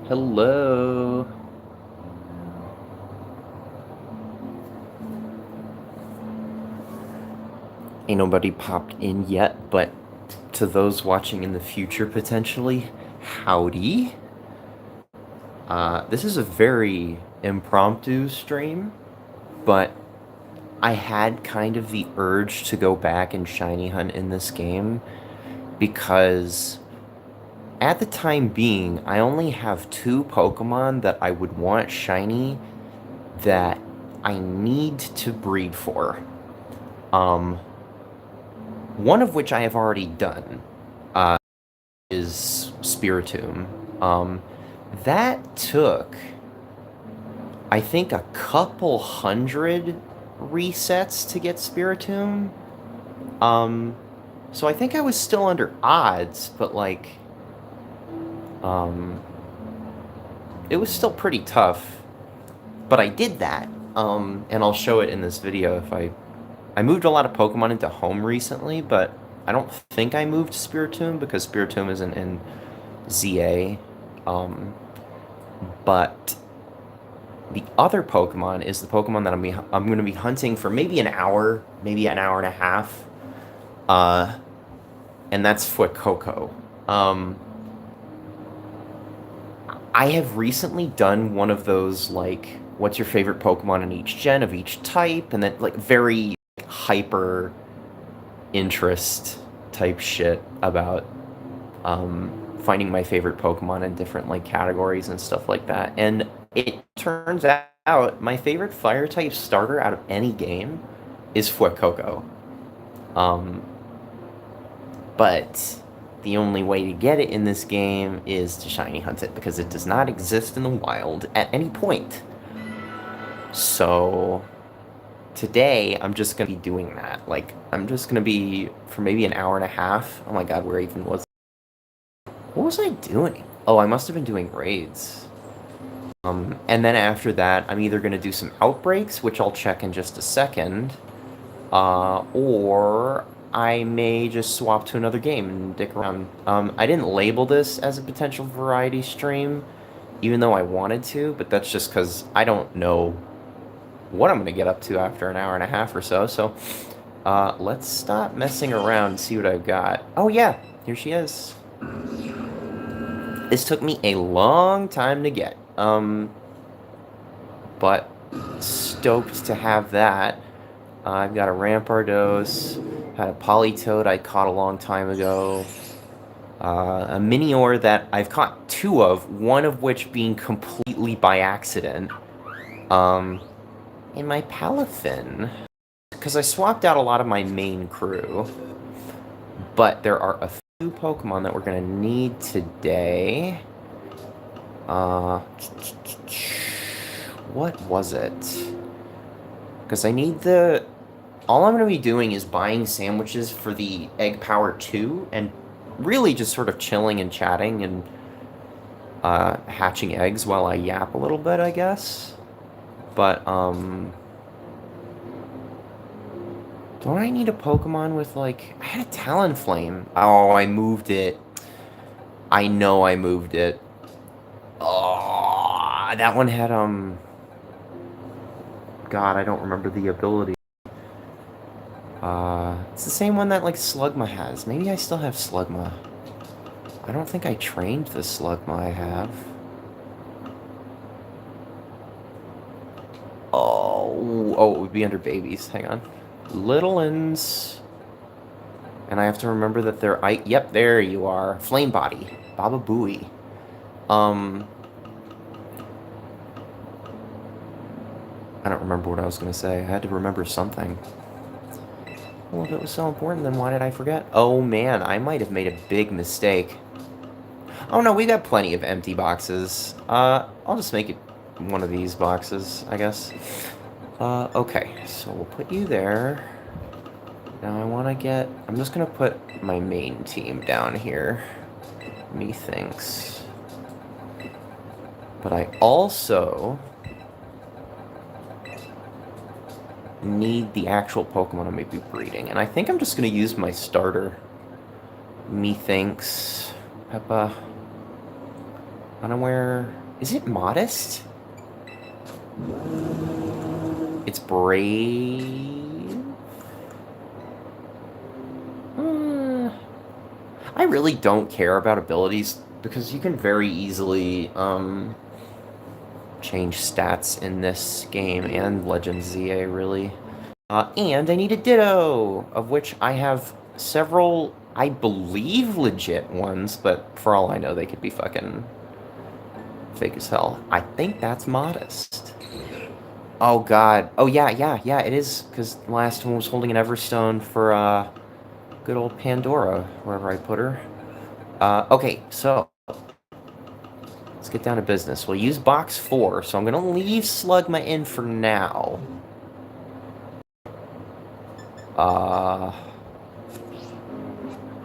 Hello. Ain't nobody popped in yet, but to those watching in the future potentially, howdy. This is a very impromptu stream, but I had kind of the urge to go back and shiny hunt in this game because at the time being, I only have two Pokemon that I would want shiny that I need to breed for. Um, One of which I have already done, is Spiritomb. That took, I think, a couple hundred resets to get Spiritomb. Um, so I think I was still under odds, but like, um, it was still pretty tough. But I did that, and I'll show it in this video if I moved a lot of Pokemon into home recently, but I don't think I moved Spiritomb because Spiritomb isn't in ZA. But the other Pokemon is the Pokemon that I'm going to be hunting for maybe an hour, maybe an hour and a half. And that's Fuecoco. I have recently done one of those, like, what's your favorite Pokemon in each gen of each type, and then, like, very hyper interest type shit about finding my favorite Pokemon in different like categories and stuff like that. And it turns out my favorite fire type starter out of any game is Fuecoco. Um, but the only way to get it in this game is to shiny hunt it because it does not exist in the wild at any point. So today I'm just gonna be doing that. Like I'm just gonna be for maybe an hour and a half. Oh my god, where even was what was I doing? Oh, I must have been doing raids. And then after that, I'm either gonna do some outbreaks, which I'll check in just a second, or I may just swap to another game and dick around. I didn't label this as a potential variety stream, even though I wanted to, but that's just because I don't know what I'm going to get up to after an hour and a half or so. So let's stop messing around and see what I've got. Oh yeah, here she is. This took me a long time to get, but stoked to have that. I've got a Rampardos, had a Politoed I caught a long time ago, a Minior that I've caught two of, one of which being completely by accident, and my Palafin, because I swapped out a lot of my main crew, but there are a few Pokemon that we're going to need today. What was it? Because I need the... All I'm going to be doing is buying sandwiches for the Egg Power 2, and really just sort of chilling and chatting and hatching eggs while I yap a little bit, I guess. But, don't I need a Pokemon with, like... I had a Talonflame. Oh, I moved it. I know I moved it. Oh, that one had, God, I don't remember the ability. It's the same one that, like, Slugma has. Maybe I still have Slugma. I don't think I trained the Slugma I have. Oh, it would be under babies. Hang on. Littleins. And I have to remember that they're... Yep, there you are. Flame Body. Baba Booey. I don't remember what I was going to say. I had to remember something. Well, if it was so important, then why did I forget? Oh, man, I might have made a big mistake. Oh, no, we got plenty of empty boxes. I'll just make it one of these boxes, I guess. Okay, so we'll put you there. Now I want to get... I'm just going to put my main team down here. Methinks. But I also need the actual Pokemon I may be breeding. And I think I'm just going to use my starter. Methinks. Peppa. Unaware. Is it modest? It's brave. Uh, I really don't care about abilities because you can very easily change stats in this game and Legend ZA, really. And I need a Ditto, of which I have several, I believe, legit ones, but for all I know, they could be fucking fake as hell. I think that's modest. Oh, God. Oh, yeah, it is, because the last one was holding an Everstone for, good old Pandora, wherever I put her. Okay, so let's get down to business. We'll use box 4, so I'm going to leave Slugma in for now.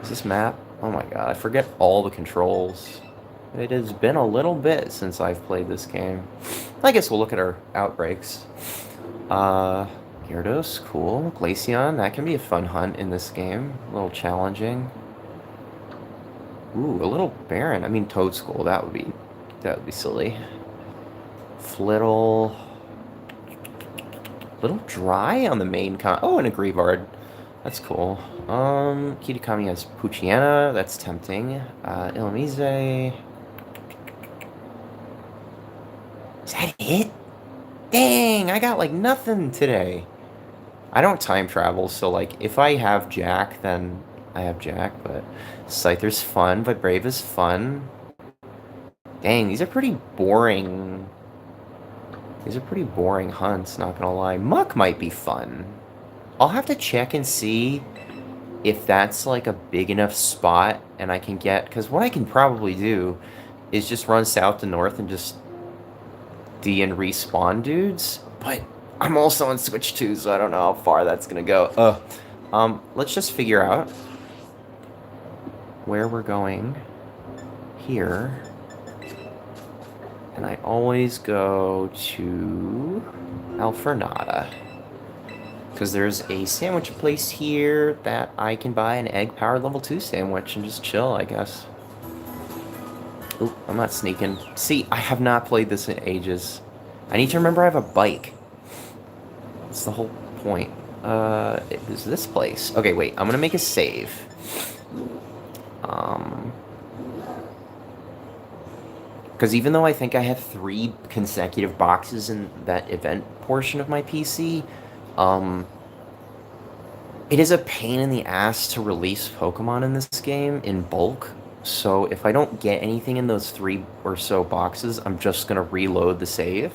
Is this map? Oh my god, I forget all the controls. It has been a little bit since I've played this game. I guess we'll look at our outbreaks. Gyarados, cool. Glaceon, that can be a fun hunt in this game. A little challenging. Ooh, a little barren. I mean, Toadschool, that would be silly. Flittle. Little dry on the main oh, and a Grievard. That's cool. Kitakami has Poochyena. That's tempting. Illumise. Is that it? Dang, I got, like, nothing today. I don't time travel, so, like, if I have Jack, then I have Jack, but Scyther's fun, but Brave is fun. Dang, these are pretty boring. These are pretty boring hunts, not gonna lie. Muck might be fun. I'll have to check and see if that's like a big enough spot and I can get... Because what I can probably do is just run south to north and just D and respawn dudes. But I'm also on Switch 2, so I don't know how far that's gonna go. Let's just figure out where we're going here. And I always go to Alfornada. Because there's a sandwich place here that I can buy an egg-powered level 2 sandwich and just chill, I guess. Oop, I'm not sneaking. See, I have not played this in ages. I need to remember I have a bike. That's the whole point. It was this place. Okay, wait, I'm gonna make a save. Because even though I think I have 3 consecutive boxes in that event portion of my PC, it is a pain in the ass to release Pokemon in this game in bulk. So if I don't get anything in those 3 or so boxes, I'm just going to reload the save.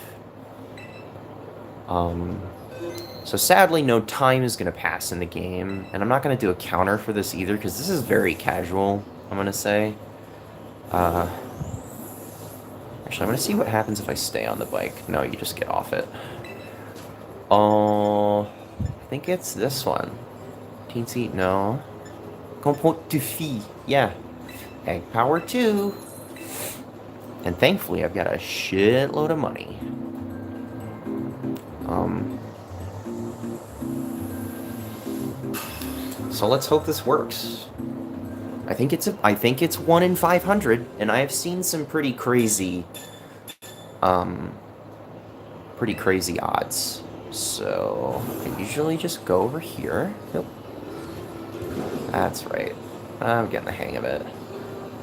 So sadly, no time is going to pass in the game. And I'm not going to do a counter for this either, because this is very casual, I'm going to say. Actually, I'm going to see what happens if I stay on the bike. No, you just get off it. I think it's this one. Teensy, no. Compote de fille, yeah. Egg power 2. And thankfully, I've got a shitload of money. So let's hope this works. I think it's 1 in 500, and I have seen some pretty crazy odds. So I usually just go over here. Nope. That's right. I'm getting the hang of it.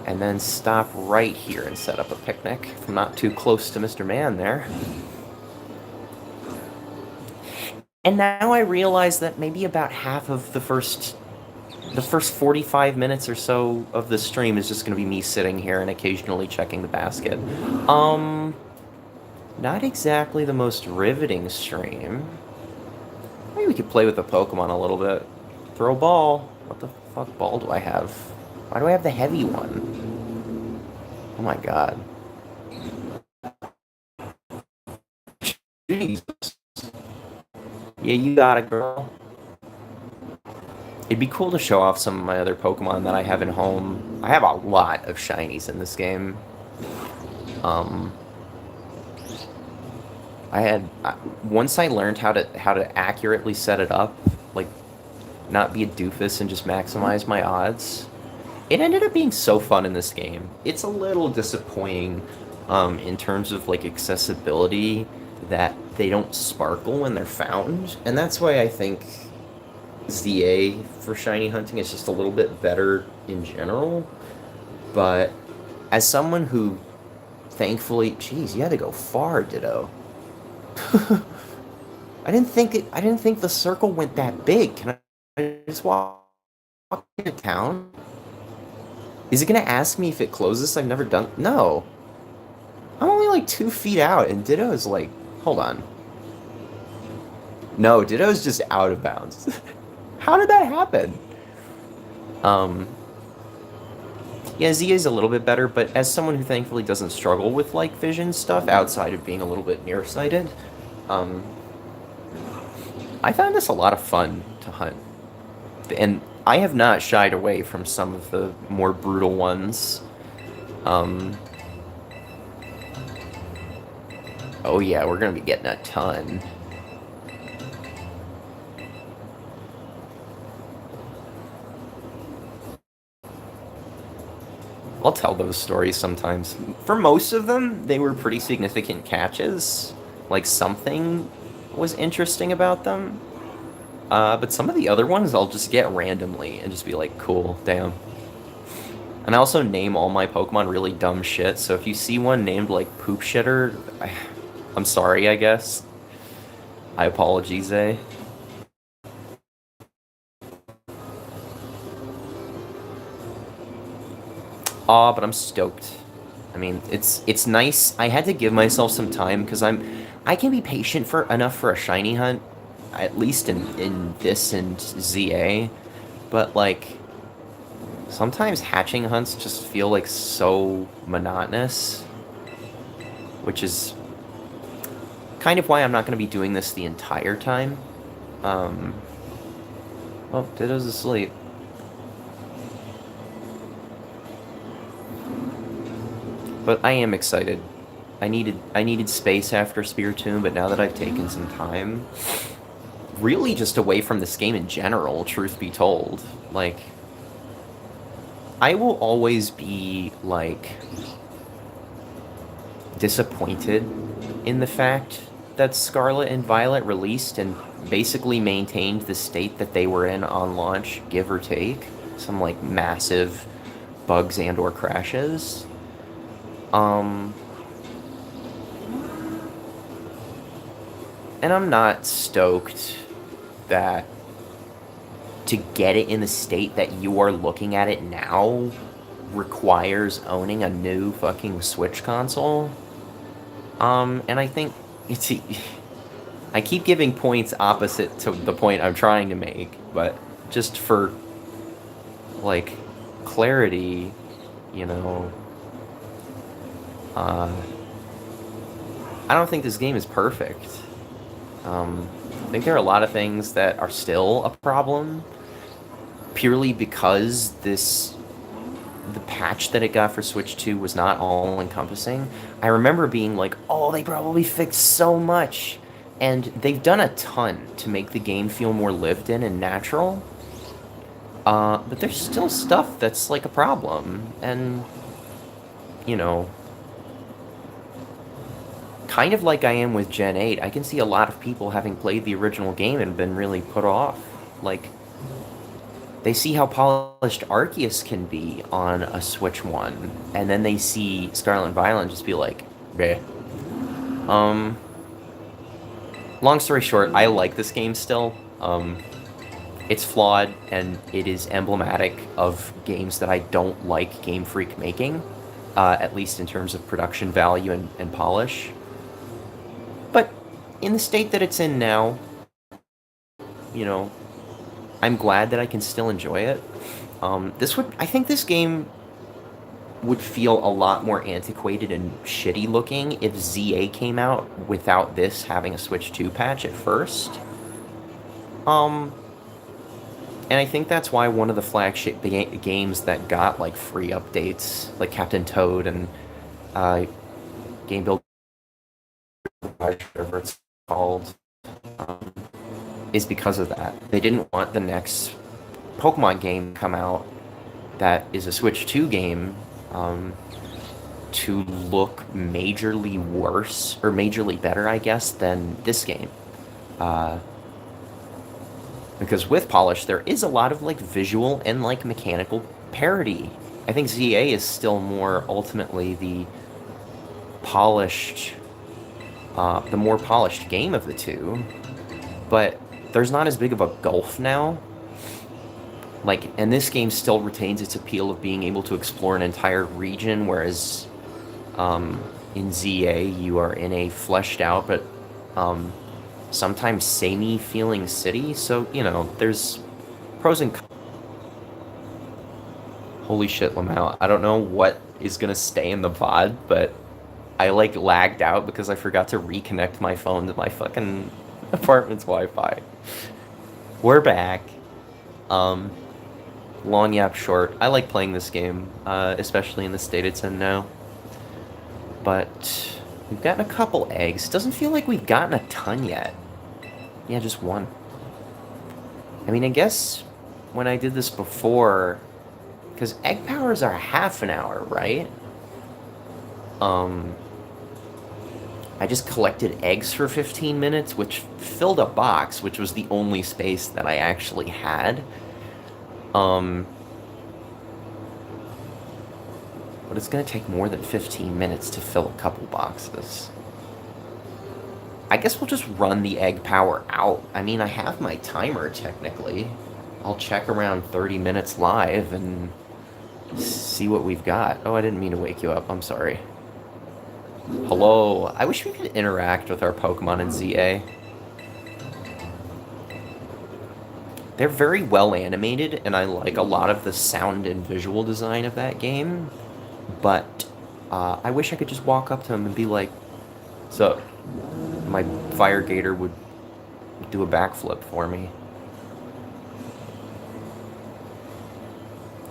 And then stop right here and set up a picnic. If I'm not too close to Mr. Man there. And now I realize that maybe about half of the first 45 minutes or so of the stream is just going to be me sitting here and occasionally checking the basket. Not exactly the most riveting stream. Maybe we could play with the Pokemon a little bit. Throw ball. What the fuck ball do I have? Why do I have the heavy one? Oh my god. Jesus. Yeah, you got it, girl. It'd be cool to show off some of my other Pokemon that I have in home. I have a lot of shinies in this game. Once I learned how to accurately set it up, like, not be a doofus and just maximize my odds, It ended up being so fun in this game. It's a little disappointing in terms of like accessibility that they don't sparkle when they're found, and that's why I think ZA for shiny hunting is just a little bit better in general. But as someone who thankfully, geez, you had to go far, Ditto. I didn't think the circle went that big. Can I just walk into town? Is it gonna ask me if it closes? I've never done. No, I'm only like 2 feet out, and Ditto is like, hold on. No, Ditto's just out of bounds. How did that happen? Yeah, Z is a little bit better, but as someone who thankfully doesn't struggle with like vision stuff outside of being a little bit nearsighted, I found this a lot of fun to hunt. And I have not shied away from some of the more brutal ones. Oh yeah, we're gonna be getting a ton. I'll tell those stories sometimes. For most of them, they were pretty significant catches. Like, something was interesting about them. But some of the other ones I'll just get randomly and just be like, cool, damn. And I also name all my Pokemon really dumb shit, so if you see one named, like, Poop Shitter, I'm sorry, I guess. I apologize, eh? Aw, but I'm stoked. I mean, it's nice. I had to give myself some time because I can be patient for enough for a shiny hunt, at least in this and ZA, but like sometimes hatching hunts just feel like so monotonous, which is kind of why I'm not going to be doing this the entire time. Oh, Ditto's asleep. But I am excited. I needed space after Spiritomb, but now that I've taken some time, really just away from this game in general, truth be told, like, I will always be, like, disappointed in the fact that Scarlet and Violet released and basically maintained the state that they were in on launch, give or take. Some, like, massive bugs and or crashes. And I'm not stoked that to get it in the state that you are looking at it now requires owning a new fucking Switch console. And I think it's... I keep giving points opposite to the point I'm trying to make, but just for, like, clarity, you know... I don't think this game is perfect. I think there are a lot of things that are still a problem, purely because the patch that it got for Switch 2 was not all-encompassing. I remember being like, oh, they probably fixed so much, and they've done a ton to make the game feel more lived in and natural, but there's still stuff that's like a problem, and, you know... Kind of like I am with Gen 8, I can see a lot of people having played the original game and been really put off. Like, they see how polished Arceus can be on a Switch 1, and then they see Scarlet and Violet and just be like, bleh. Long story short, I like this game still. It's flawed, and it is emblematic of games that I don't like Game Freak making, at least in terms of production value and polish. But in the state that it's in now, you know, I'm glad that I can still enjoy it. I think this game would feel a lot more antiquated and shitty looking if ZA came out without this having a Switch 2 patch at first. And I think that's why one of the flagship games that got, like, free updates, like Captain Toad and Game Builder, whatever it's called, is because of that. They didn't want the next Pokemon game to come out that is a Switch 2 game, to look majorly worse, or majorly better, I guess, than this game. Because with polish, there is a lot of like visual and like mechanical parity. I think ZA is still more ultimately polished, the more polished game of the two, but there's not as big of a gulf now. Like, and this game still retains its appeal of being able to explore an entire region, whereas in ZA you are in a fleshed out but sometimes samey feeling city. So, you know, there's pros and cons. Holy shit, Lamau. I don't know what is gonna stay in the VOD, but I like lagged out because I forgot to reconnect my phone to my fucking apartment's Wi-Fi. We're back. Long yap short. I like playing this game, especially in the state it's in now. But we've gotten a couple eggs. Doesn't feel like we've gotten a ton yet. Yeah, just one. I mean, I guess when I did this before, because egg powers are half an hour, right? I just collected eggs for 15 minutes, which filled a box, which was the only space that I actually had. But it's gonna take more than 15 minutes to fill a couple boxes. I guess we'll just run the egg power out. I mean, I have my timer, technically. I'll check around 30 minutes live and see what we've got. Oh, I didn't mean to wake you up. I'm sorry. Hello. I wish we could interact with our Pokemon in ZA. They're very well animated, and I like a lot of the sound and visual design of that game. But I wish I could just walk up to them and be like, "So, my Fire Gator would do a backflip for me."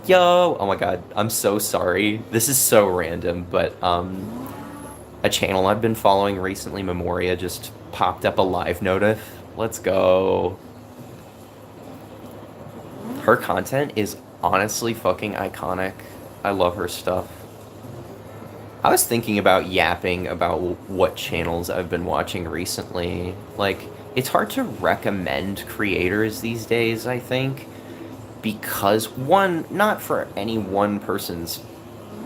Yo! Oh my god, I'm so sorry. This is so random, but a channel I've been following recently, Memoria, just popped up a live notif. Let's go. Her content is honestly fucking iconic. I love her stuff. I was thinking about yapping about what channels I've been watching recently. Like, it's hard to recommend creators these days, I think, because one, not for any one person's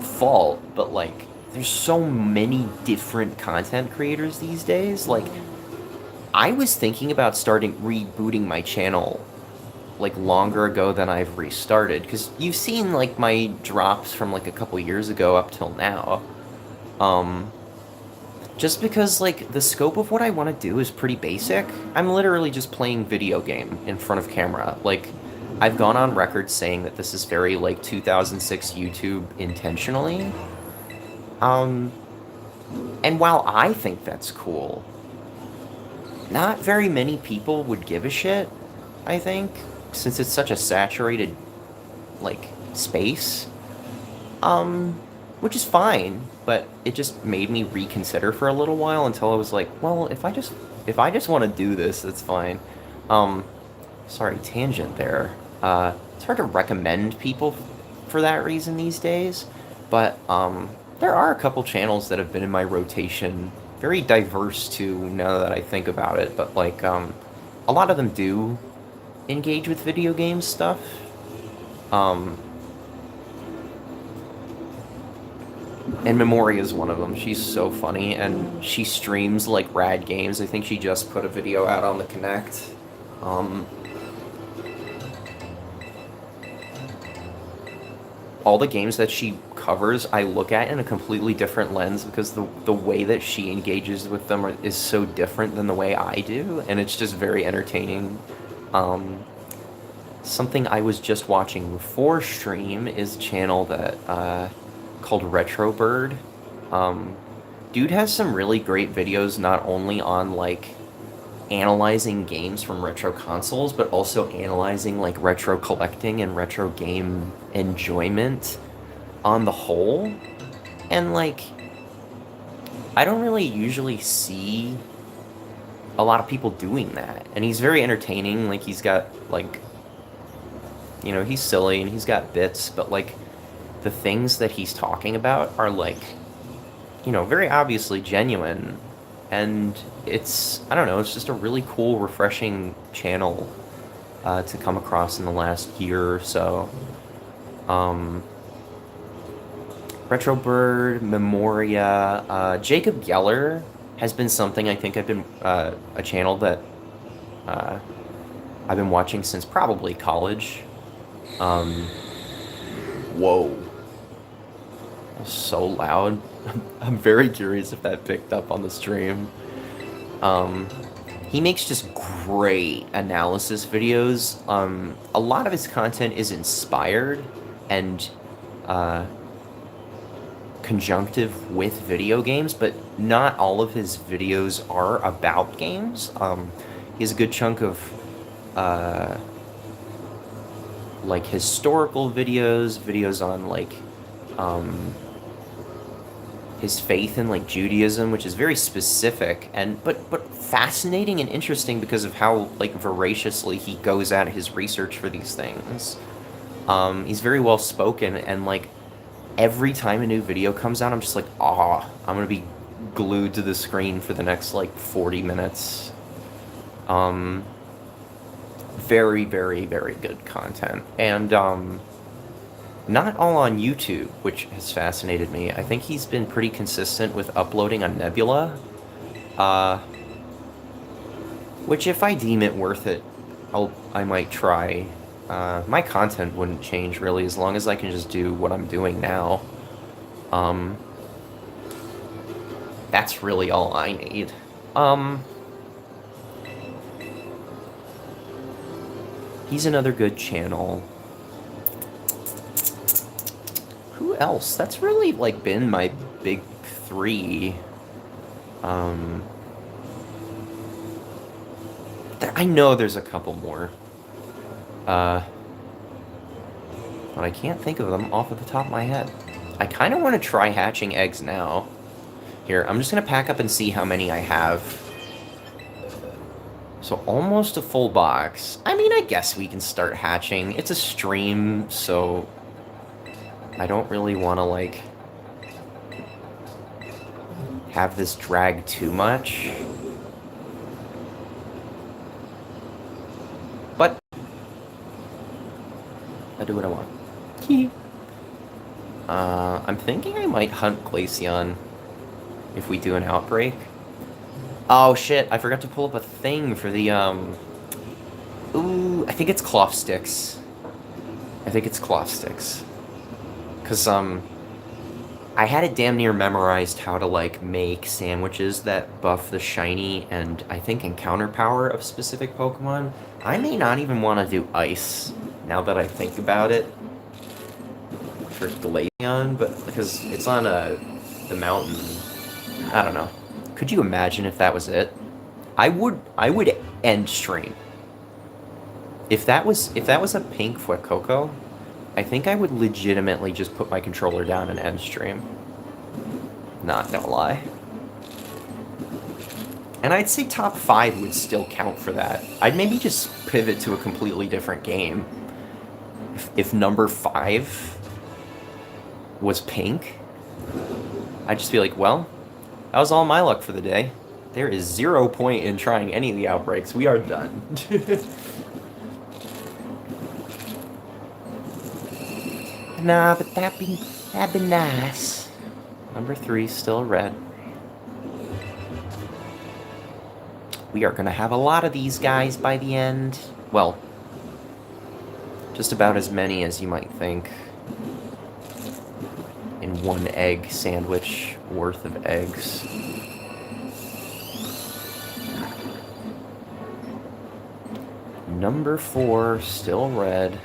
fault, but like, there's so many different content creators these days. Like, I was thinking about rebooting my channel like longer ago than I've restarted, because you've seen like my drops from like a couple years ago up till now. Just because like the scope of what I want to do is pretty basic. I'm literally just playing video game in front of camera. Like, I've gone on record saying that this is very like 2006 YouTube intentionally. And while I think that's cool, not very many people would give a shit, I think, since it's such a saturated, like, space. Which is fine, but it just made me reconsider for a little while until I was like, well, if I just want to do this, that's fine. Sorry, tangent there. It's hard to recommend people for that reason these days, but, there are a couple channels that have been in my rotation, very diverse too, now that I think about it, but like, a lot of them do engage with video game stuff. And Memoria is one of them. She's so funny, and she streams like rad games. I think she just put a video out on the Connect. All the games that she covers, I look at in a completely different lens, because the way that she engages with them is so different than the way I do, and it's just very entertaining. Something I was just watching before stream is a channel that called Retro Bird. Dude has some really great videos, not only on like analyzing games from retro consoles, but also analyzing like retro collecting and retro game enjoyment on the whole. And like, I don't really usually see a lot of people doing that, and he's very entertaining. Like, he's got like, You know, he's silly and he's got bits, but, like, the things that he's talking about are, like, you know, very obviously genuine. And it's, I don't know, it's just a really cool, refreshing channel to come across in the last year or so. Retrobird, Memoria, Jacob Geller has been something I think I've been, a channel that I've been watching since probably college. Whoa. That was so loud. I'm very curious if that picked up on the stream. He makes just great analysis videos. A lot of his content is inspired and conjunctive with video games, but not all of his videos are about games. He has a good chunk of like historical videos on like his faith in like Judaism, which is very specific and but fascinating and interesting because of how like voraciously he goes at his research for these things. He's very well spoken, and like every time a new video comes out, I'm just like, I'm gonna be glued to the screen for the next like 40 minutes. Very, very, very good content, and not all on YouTube, which has fascinated me. I think he's been pretty consistent with uploading on Nebula, which if I deem it worth it, I might try. My content wouldn't change really as long as I can just do what I'm doing now. That's really all I need. He's another good channel. Who else? That's really, like, been my big three. I know there's a couple more. But I can't think of them off of the top of my head. I kind of want to try hatching eggs now. Here, I'm just going to pack up and see how many I have. So almost a full box. I mean, I guess we can start hatching. It's a stream, so I don't really want to, like, have this drag too much. But I do what I want. I'm thinking I might hunt Glaceon if we do an outbreak. Oh shit, I forgot to pull up a thing for the, ooh, I think it's cloth sticks. Because, I had it damn near memorized how to, like, make sandwiches that buff the shiny and, I think, encounter power of specific Pokemon. I may not even want to do ice, now that I think about it, for Glaceon, but because it's on the mountain. I don't know. Could you imagine if that was it? I would end stream. If that was a pink Fuecoco, I think I would legitimately just put my controller down and end stream. Not gonna lie. And I'd say top 5 would still count for that. I'd maybe just pivot to a completely different game. If number 5 was pink, I'd just be like, well, that was all my luck for the day. There is 0 point in trying any of the outbreaks. We are done. Nah, but that'd be nice. Number 3 still red. We are gonna have a lot of these guys by the end. Well, just about as many as you might think. In one egg sandwich worth of eggs. Number 4, still red.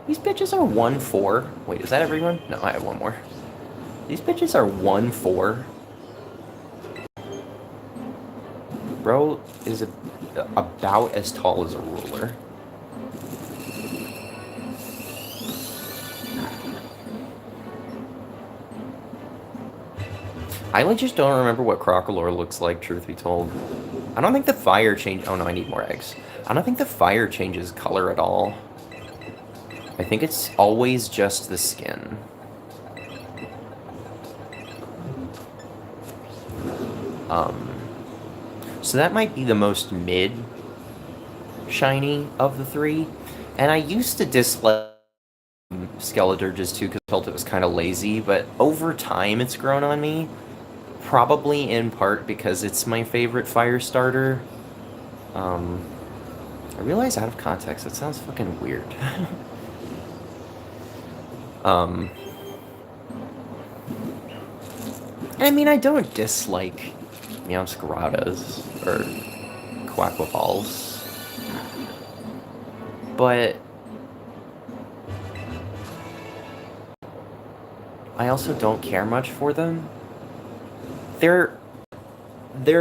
These bitches are 1-4. Wait, is that everyone? No, I have one more. These bitches are 1-4. Bro is about as tall as a ruler. I just don't remember what Crocolore looks like, truth be told. I don't think the fire change... Oh no, I need more eggs. I don't think the fire changes color at all. I think it's always just the skin. So that might be the most mid shiny of the three. And I used to dislike Skeleturges too because I felt it was kind of lazy, but over time it's grown on me. Probably in part because it's my favorite fire starter. I realize out of context, that sounds fucking weird. I mean, I don't dislike Meowscaradas or Quaquavalls, but I also don't care much for them. They're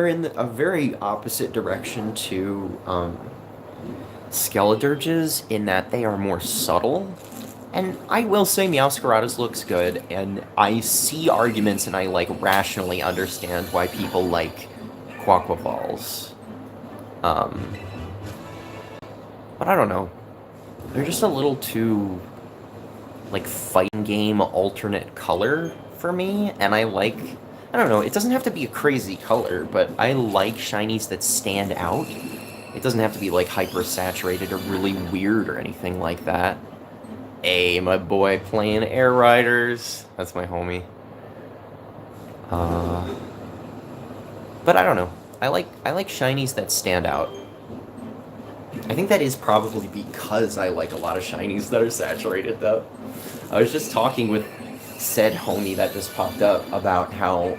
in a very opposite direction to Skeleturges in that they are more subtle. And I will say Meowscaradas looks good, and I see arguments and I, like, rationally understand why people like Quaquavalls. But I don't know. They're just a little too, like, fighting game alternate color for me, and I don't know, it doesn't have to be a crazy color, but I like shinies that stand out. It doesn't have to be, like, hyper-saturated or really weird or anything like that. Hey, my boy playing Air Riders. That's my homie. But I don't know. I like shinies that stand out. I think that is probably because I like a lot of shinies that are saturated, though. I was just talking with said homie that just popped up about how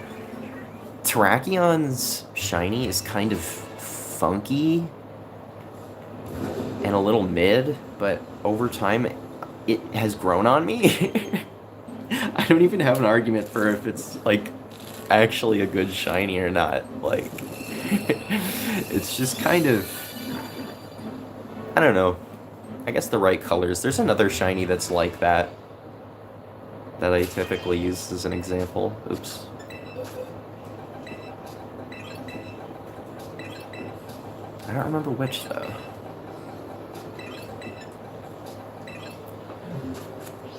Terrakion's shiny is kind of funky and a little mid, but over time it has grown on me. I don't even have an argument for if it's, like, actually a good shiny or not. Like, it's just kind of, I don't know. I guess the right colors. There's another shiny that's like that I typically use as an example. Oops. I don't remember which, though.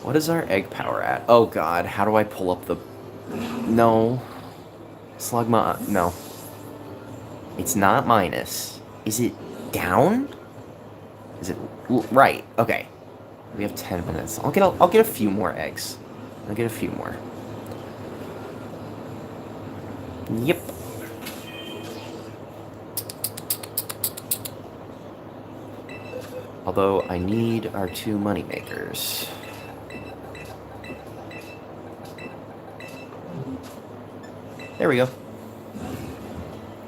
What is our egg power at? Oh god, how do I pull up the... No. Slugma... No. It's not minus. Is it down? Is it... Right, okay. We have 10 minutes. I'll get a few more eggs. I'll get a few more. Yep. Although, I need our 2 moneymakers. There we go.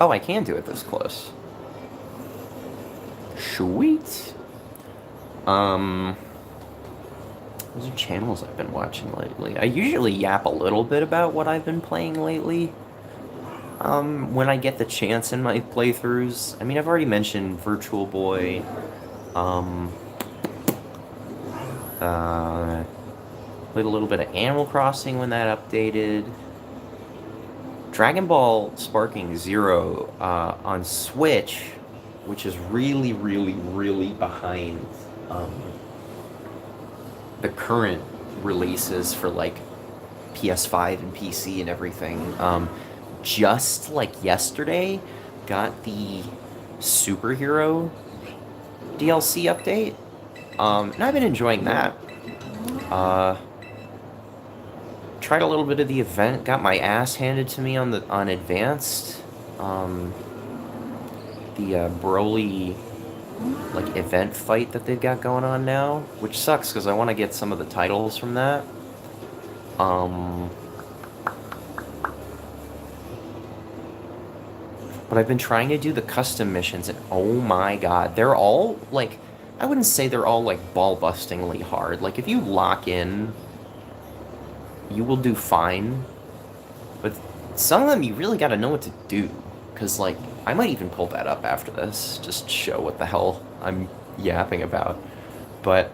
Oh, I can do it this close. Sweet. Those are channels I've been watching lately. I usually yap a little bit about what I've been playing lately. When I get the chance in my playthroughs. I mean, I've already mentioned Virtual Boy. Played a little bit of Animal Crossing when that updated. Dragon Ball Sparking Zero on Switch, which is really, really, really behind the current releases for, like, PS5 and PC and everything. Just, like, yesterday, got the Superhero DLC update, and I've been enjoying that. Tried a little bit of the event, got my ass handed to me on Advanced. The Broly, like, event fight that they've got going on now, which sucks because I want to get some of the titles from that. But I've been trying to do the custom missions, and oh my god, they're all, like, I wouldn't say they're all, like, ball-bustingly hard. Like, if you lock in, you will do fine. But some of them, you really gotta know what to do. Because, like, I might even pull that up after this, just to show what the hell I'm yapping about. But,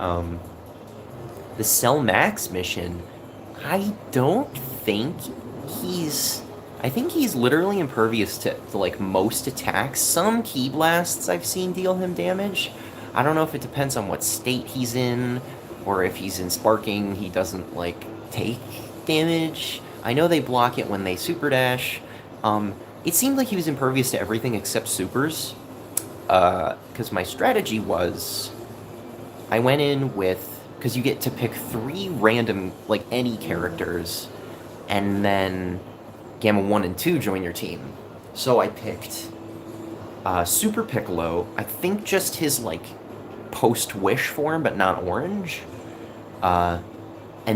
the Cell Max mission, I don't think I think he's literally impervious to, like, most attacks. Some Ki Blasts I've seen deal him damage. I don't know if it depends on what state he's in, or if he's in sparking, he doesn't, like, take damage. I know they block it when they super dash. It seemed like he was impervious to everything except supers. Because my strategy was, I went in with, because you get to pick 3 random, like, any characters, and then Gamma 1 and 2 join your team. So I picked Super Piccolo, I think just his, like, post-wish form, but not orange. And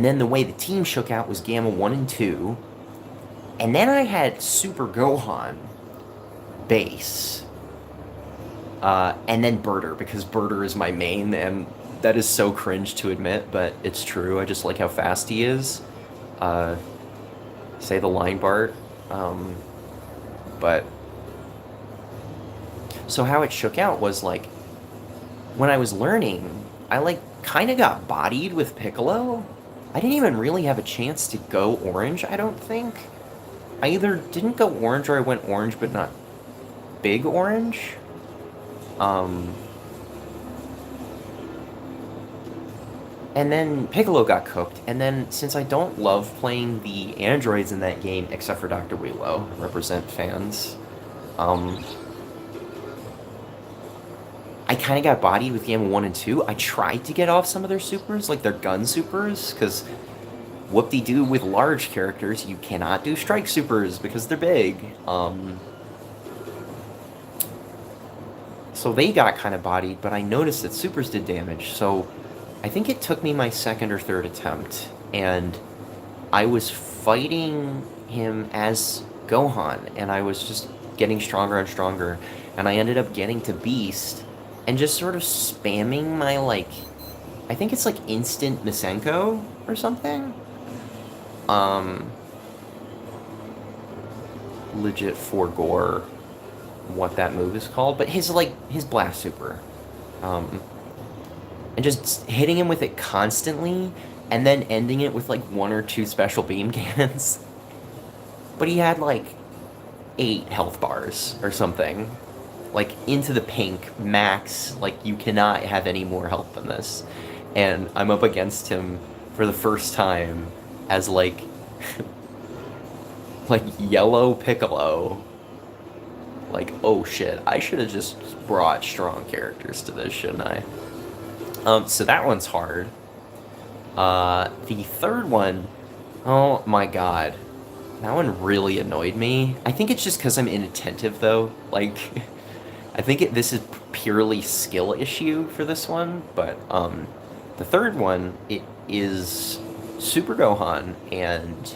then the way the team shook out was Gamma 1 and 2. And then I had Super Gohan base. And then Birder, because Birder is my main, and that is so cringe to admit, but it's true. I just like how fast he is. Say the line, Bart. But... So how it shook out was, like, when I was learning, I, like, kind of got bodied with Piccolo. I didn't even really have a chance to go orange, I don't think. I either didn't go orange or I went orange, but not big orange. And then Piccolo got cooked, and then since I don't love playing the androids in that game, except for Dr. Willow, represent fans, I kind of got bodied with Gamma 1 and 2. I tried to get off some of their supers, like their gun supers, because whoop-de-doo with large characters, you cannot do strike supers because they're big. So they got kind of bodied, but I noticed that supers did damage, so I think it took me my second or third attempt, and I was fighting him as Gohan, and I was just getting stronger and stronger, and I ended up getting to Beast, and just sort of spamming my, like, I think it's like instant Misenko or something? Legit for gore what that move is called, but his, like, his blast super. And just hitting him with it constantly, and then ending it with, like, 1 or 2 special beam cannons. But he had, like, 8 health bars or something. Like, into the pink, max, like, you cannot have any more health than this. And I'm up against him for the first time as, like, like, yellow Piccolo. Like, oh shit, I should have just brought strong characters to this, shouldn't I? So that one's hard. The third one, oh my god. That one really annoyed me. I think it's just because I'm inattentive, though. Like, I think this is purely skill issue for this one, but, the third one, it is Super Gohan and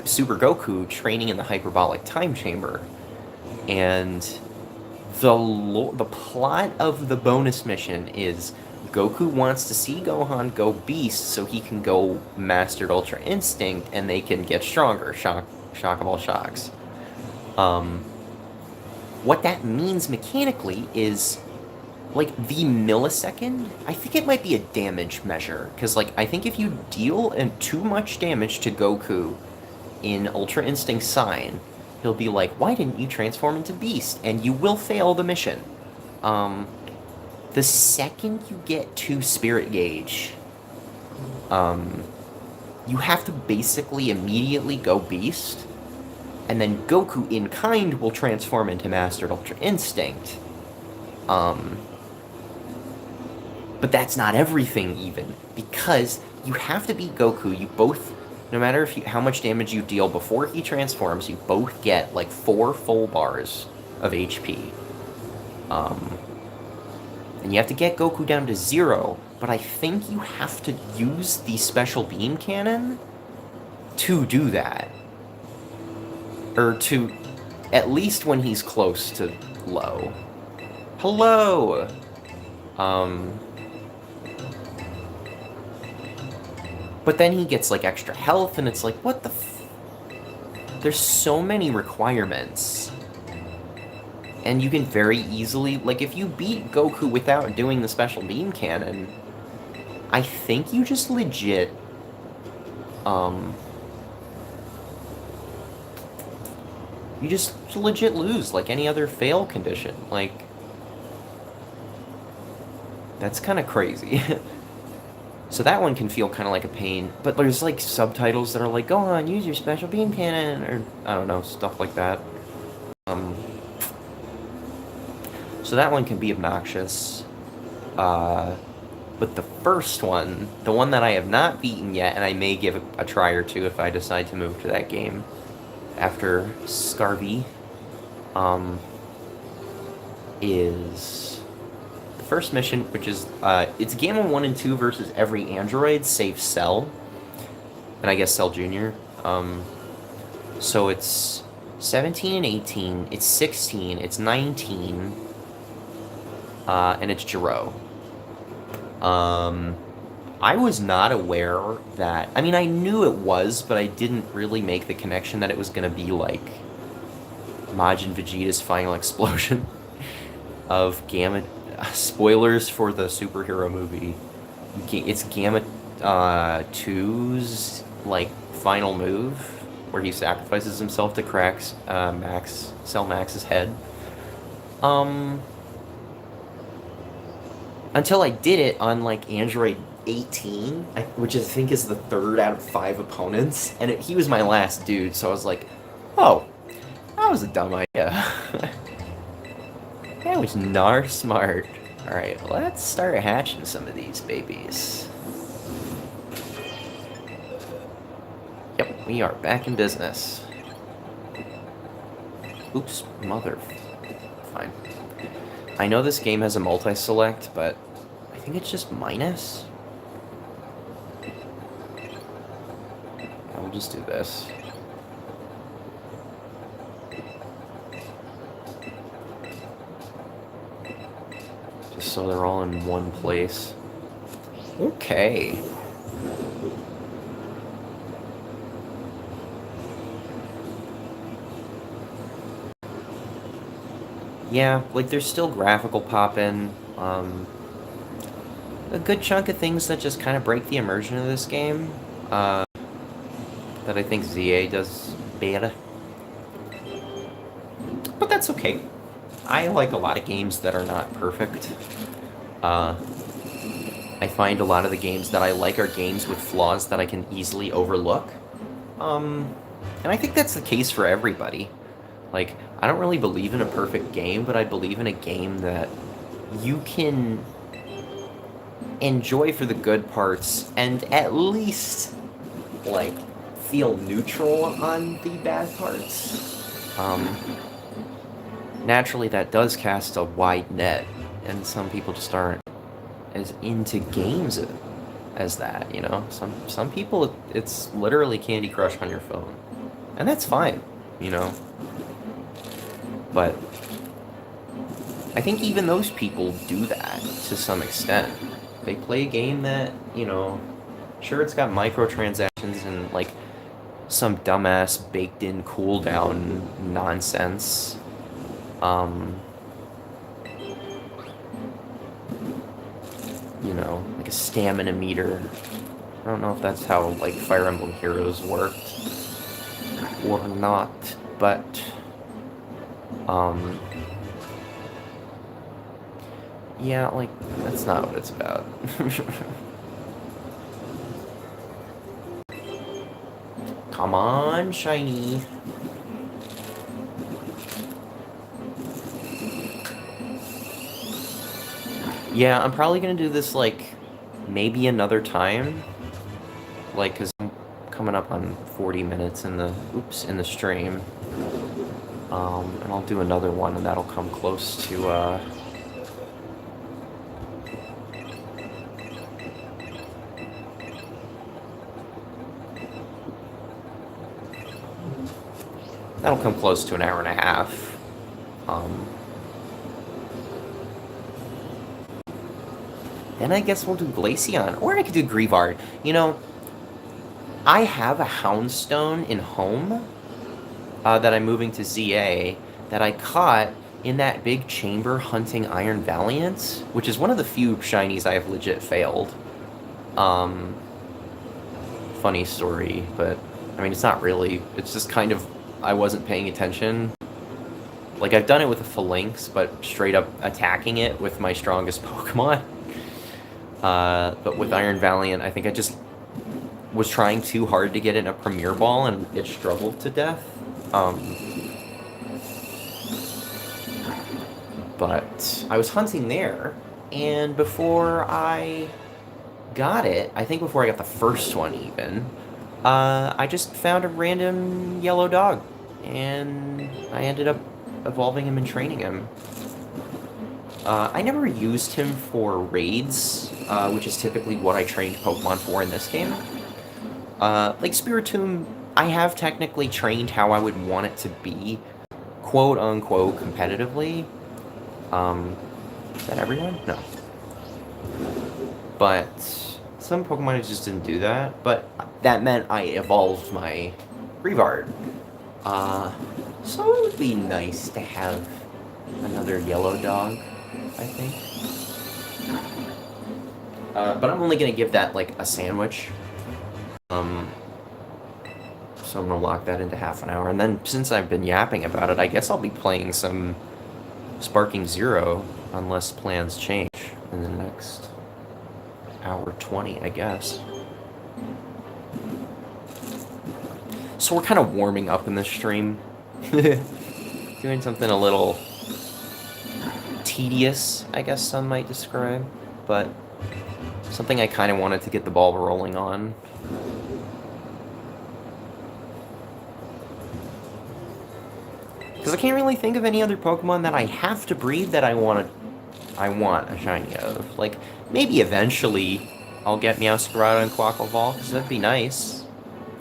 Super Goku training in the hyperbolic time chamber. And the plot of the bonus mission is Goku wants to see Gohan go Beast so he can go Mastered Ultra Instinct and they can get stronger. Shock of all shocks. What that means mechanically is, like, the millisecond, I think it might be a damage measure, because, like, I think if you deal too much damage to Goku in Ultra Instinct Sign, he'll be like, why didn't you transform into Beast? And you will fail the mission. The second you get to Spirit Gauge, you have to basically immediately go Beast, and then Goku in kind will transform into Mastered Ultra Instinct. But that's not everything, even, because you have to beat Goku. You both, no matter how much damage you deal before he transforms, you both get, like, 4 full bars of HP. And you have to get Goku down to 0, but I think you have to use the special beam cannon to do that. Or to, at least when he's close to low. Hello! But then he gets, like, extra health, and it's like, what the There's so many requirements. And you can very easily, like, if you beat Goku without doing the special beam cannon, I think you just legit, you just legit lose, like any other fail condition. Like, that's kind of crazy. So that one can feel kind of like a pain, but there's like subtitles that are like, go on, use your special beam cannon, or I don't know, stuff like that. So that one can be obnoxious. But the first one, the one that I have not beaten yet, and I may give a try or two if I decide to move to that game after Scarvy, is the first mission, which is, it's Gamma 1 and 2 versus every android, save Cell, and I guess Cell Jr. So it's 17 and 18, it's 16, it's 19, and it's Jiro. I was not aware that... I mean, I knew it was, but I didn't really make the connection that it was going to be like Majin Vegeta's final explosion of Gamma... spoilers for the superhero movie. It's Gamma 2's, like, final move, where he sacrifices himself to crack Cell Max's head. Until I did it on, like, Android 18, which I think is the 3rd out of 5 opponents, and he was my last dude, so I was like, oh, that was a dumb idea. That was nar smart. Alright, let's start hatching some of these babies. Yep, we are back in business. Oops, mother... Fine. I know this game has a multi-select, but I think it's just minus. I'll just do this. Just so they're all in one place. Okay. Yeah, like, there's still graphical pop-in, a good chunk of things that just kind of break the immersion of this game, that I think ZA does better. But that's okay. I like a lot of games that are not perfect. I find a lot of the games that I like are games with flaws that I can easily overlook. And I think that's the case for everybody. Like, I don't really believe in a perfect game, but I believe in a game that you can enjoy for the good parts and at least, like, feel neutral on the bad parts. Naturally, that does cast a wide net, and some people just aren't as into games as that, you know? Some people, it's literally Candy Crush on your phone. And that's fine, you know? But I think even those people do that to some extent. They play a game that, you know, sure, it's got microtransactions and, like, some dumbass baked-in cooldown nonsense. You know, like a stamina meter. I don't know if that's how, like, Fire Emblem Heroes worked or not, but... yeah, like, that's not what it's about. Come on, shiny. Yeah, I'm probably gonna do this, like, maybe another time. Like, because I'm coming up on 40 minutes in the stream. And I'll do another one, and that'll come close to, that'll come close to an hour and a half. Then I guess we'll do Glaceon, or I could do Grievard. You know, I have a Houndstone in home, that I'm moving to ZA, that I caught in that big chamber hunting Iron Valiant, which is one of the few shinies I have legit failed. Funny story, but, I mean, it's not really. It's just kind of, I wasn't paying attention. Like, I've done it with a Phalanx, but straight up attacking it with my strongest Pokemon. But with Iron Valiant, I think I just was trying too hard to get in a Premier Ball, and it struggled to death. But I was hunting there, and before I got it, I think before I got the first one even, I just found a random yellow dog, and I ended up evolving him and training him. I never used him for raids, which is typically what I trained Pokemon for in this game. Like Spiritomb, I have technically trained how I would want it to be, quote-unquote, competitively. Is that everyone? No. But some Pokemon just didn't do that, but that meant I evolved my Brevard. So it would be nice to have another yellow dog, I think. But I'm only gonna give that, like, a sandwich. So I'm gonna lock that into half an hour, and then since I've been yapping about it, I guess I'll be playing some Sparking Zero, unless plans change in the next hour 20, I guess. So we're kind of warming up in this stream. Doing something a little tedious, I guess some might describe, but something I kind of wanted to get the ball rolling on. Because I can't really think of any other Pokemon that I have to breed that I want a shiny of. Like, maybe eventually I'll get Meowscarada and Quaquaval, because that'd be nice.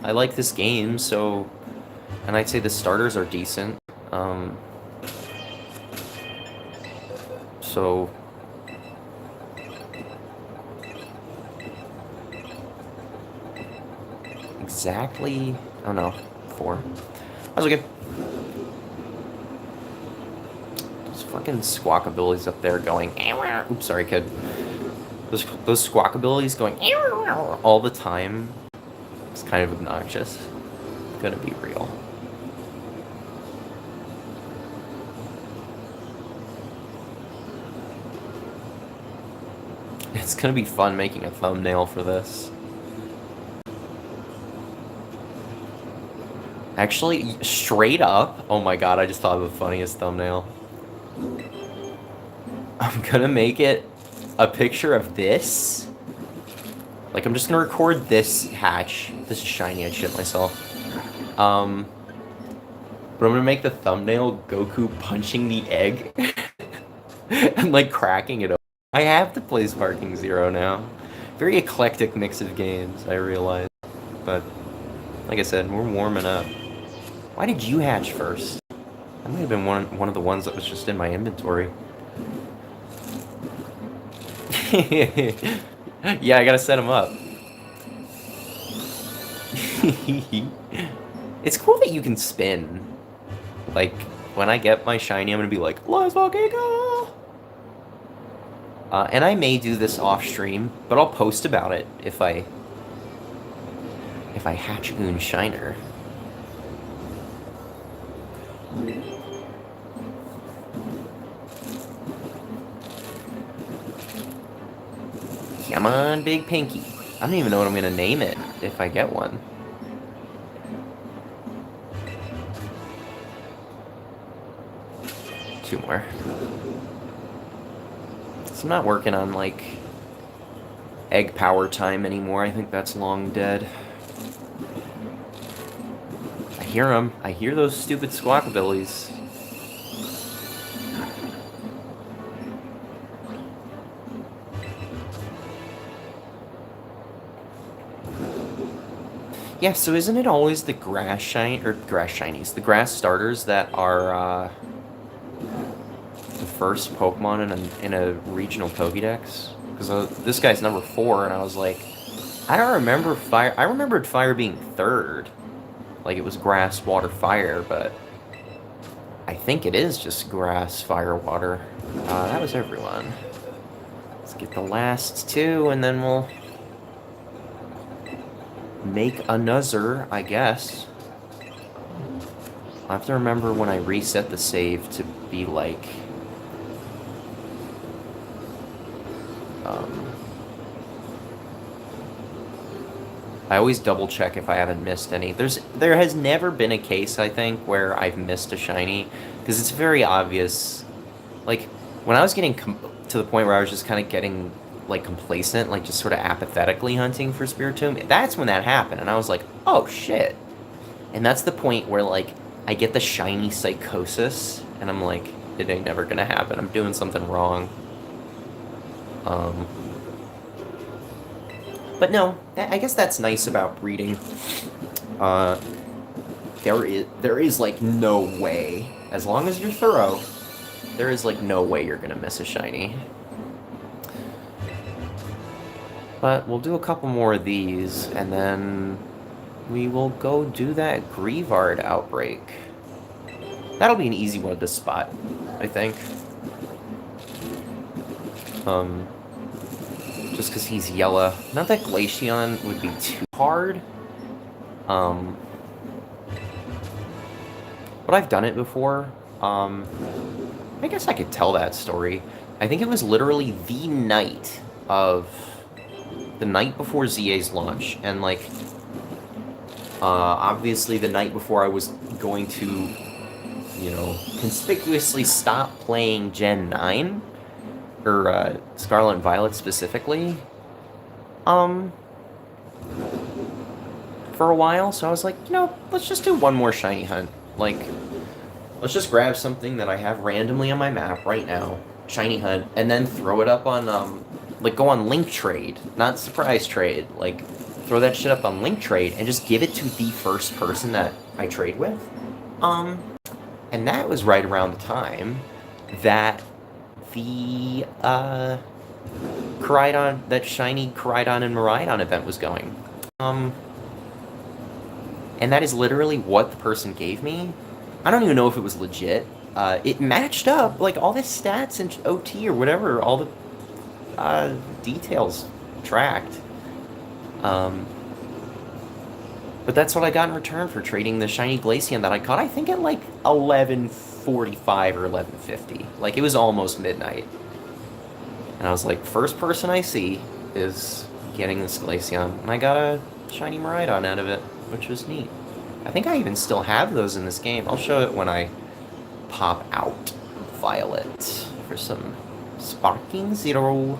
I like this game, so... And I'd say the starters are decent. So... Exactly... Oh no, 4. That's okay. Fucking Squawkabilly's up there going, oops, sorry, kid. Those Squawkabilly's going all the time. It's kind of obnoxious. It's gonna be real. It's gonna be fun making a thumbnail for this. Actually, straight up, oh my god, I just thought of the funniest thumbnail. I'm gonna make it a picture of this. Like, I'm just gonna record this hatch. This is shiny, I shit myself. But I'm gonna make the thumbnail Goku punching the egg. And, like, cracking it open. I have to play Sparking Zero now. Very eclectic mix of games, I realize. But, like I said, we're warming up. Why did you hatch first? That might have been one of the ones that was just in my inventory. Yeah, I gotta set him up. It's cool that you can spin. Like, when I get my shiny, I'm gonna be like, let's fucking go! And I may do this off stream, but I'll post about it if I hatch Goon Shiner. Come on, Big Pinky. I don't even know what I'm gonna name it if I get one. Two more. So I'm not working on, like, egg power time anymore. I think that's long dead. I hear them. I hear those stupid Squawkabillies. Yeah, so isn't it always the grass shinies, the grass starters that are the first Pokemon in a regional Pokédex? Because this guy's number 4, and I was like, I don't remember fire. I remembered fire being 3rd, like it was grass, water, fire, but I think it is just grass, fire, water. That was everyone. Let's get the last 2, and then we'll make another, I guess. I have to remember when I reset the save to be like... I always double check if I haven't missed any. There has never been a case, I think, where I've missed a shiny, because it's very obvious. Like, when I was getting to the point where I was just kind of getting, like, complacent, like, just sort of apathetically hunting for Spiritomb, that's when that happened, and I was like, oh, shit. And that's the point where, like, I get the shiny psychosis, and I'm like, it ain't never gonna happen. I'm doing something wrong. But no, I guess that's nice about breeding. There is like no way, as long as you're thorough, there is like no way you're gonna miss a shiny. But we'll do a couple more of these, and then we will go do that Grievard outbreak. That'll be an easy one to spot, I think. Just because he's yellow. Not that Glaceon would be too hard. But I've done it before. I guess I could tell that story. I think it was literally the night before ZA's launch, and like, obviously the night before I was going to, you know, conspicuously stop playing Gen 9, or Scarlet and Violet specifically, for a while, so I was like, you know, let's just do one more shiny hunt. Like, let's just grab something that I have randomly on my map right now, shiny hunt, and then throw it up on, like, go on Link Trade, not Surprise Trade, like, throw that shit up on Link Trade, and just give it to the first person that I trade with. And that was right around the time that the, Koraidon, that shiny Koraidon and Miraidon event was going. And that is literally what the person gave me. I don't even know if it was legit. It matched up, like, all the stats and OT or whatever, all the, details tracked. But that's what I got in return for trading the shiny Glaceon that I caught, I think, at, like, 11:45 or 11:50. Like, it was almost midnight. And I was like, first person I see is getting this Glaceon. And I got a shiny Miraidon out of it, which was neat. I think I even still have those in this game. I'll show it when I pop out Violet for some Sparking Zero.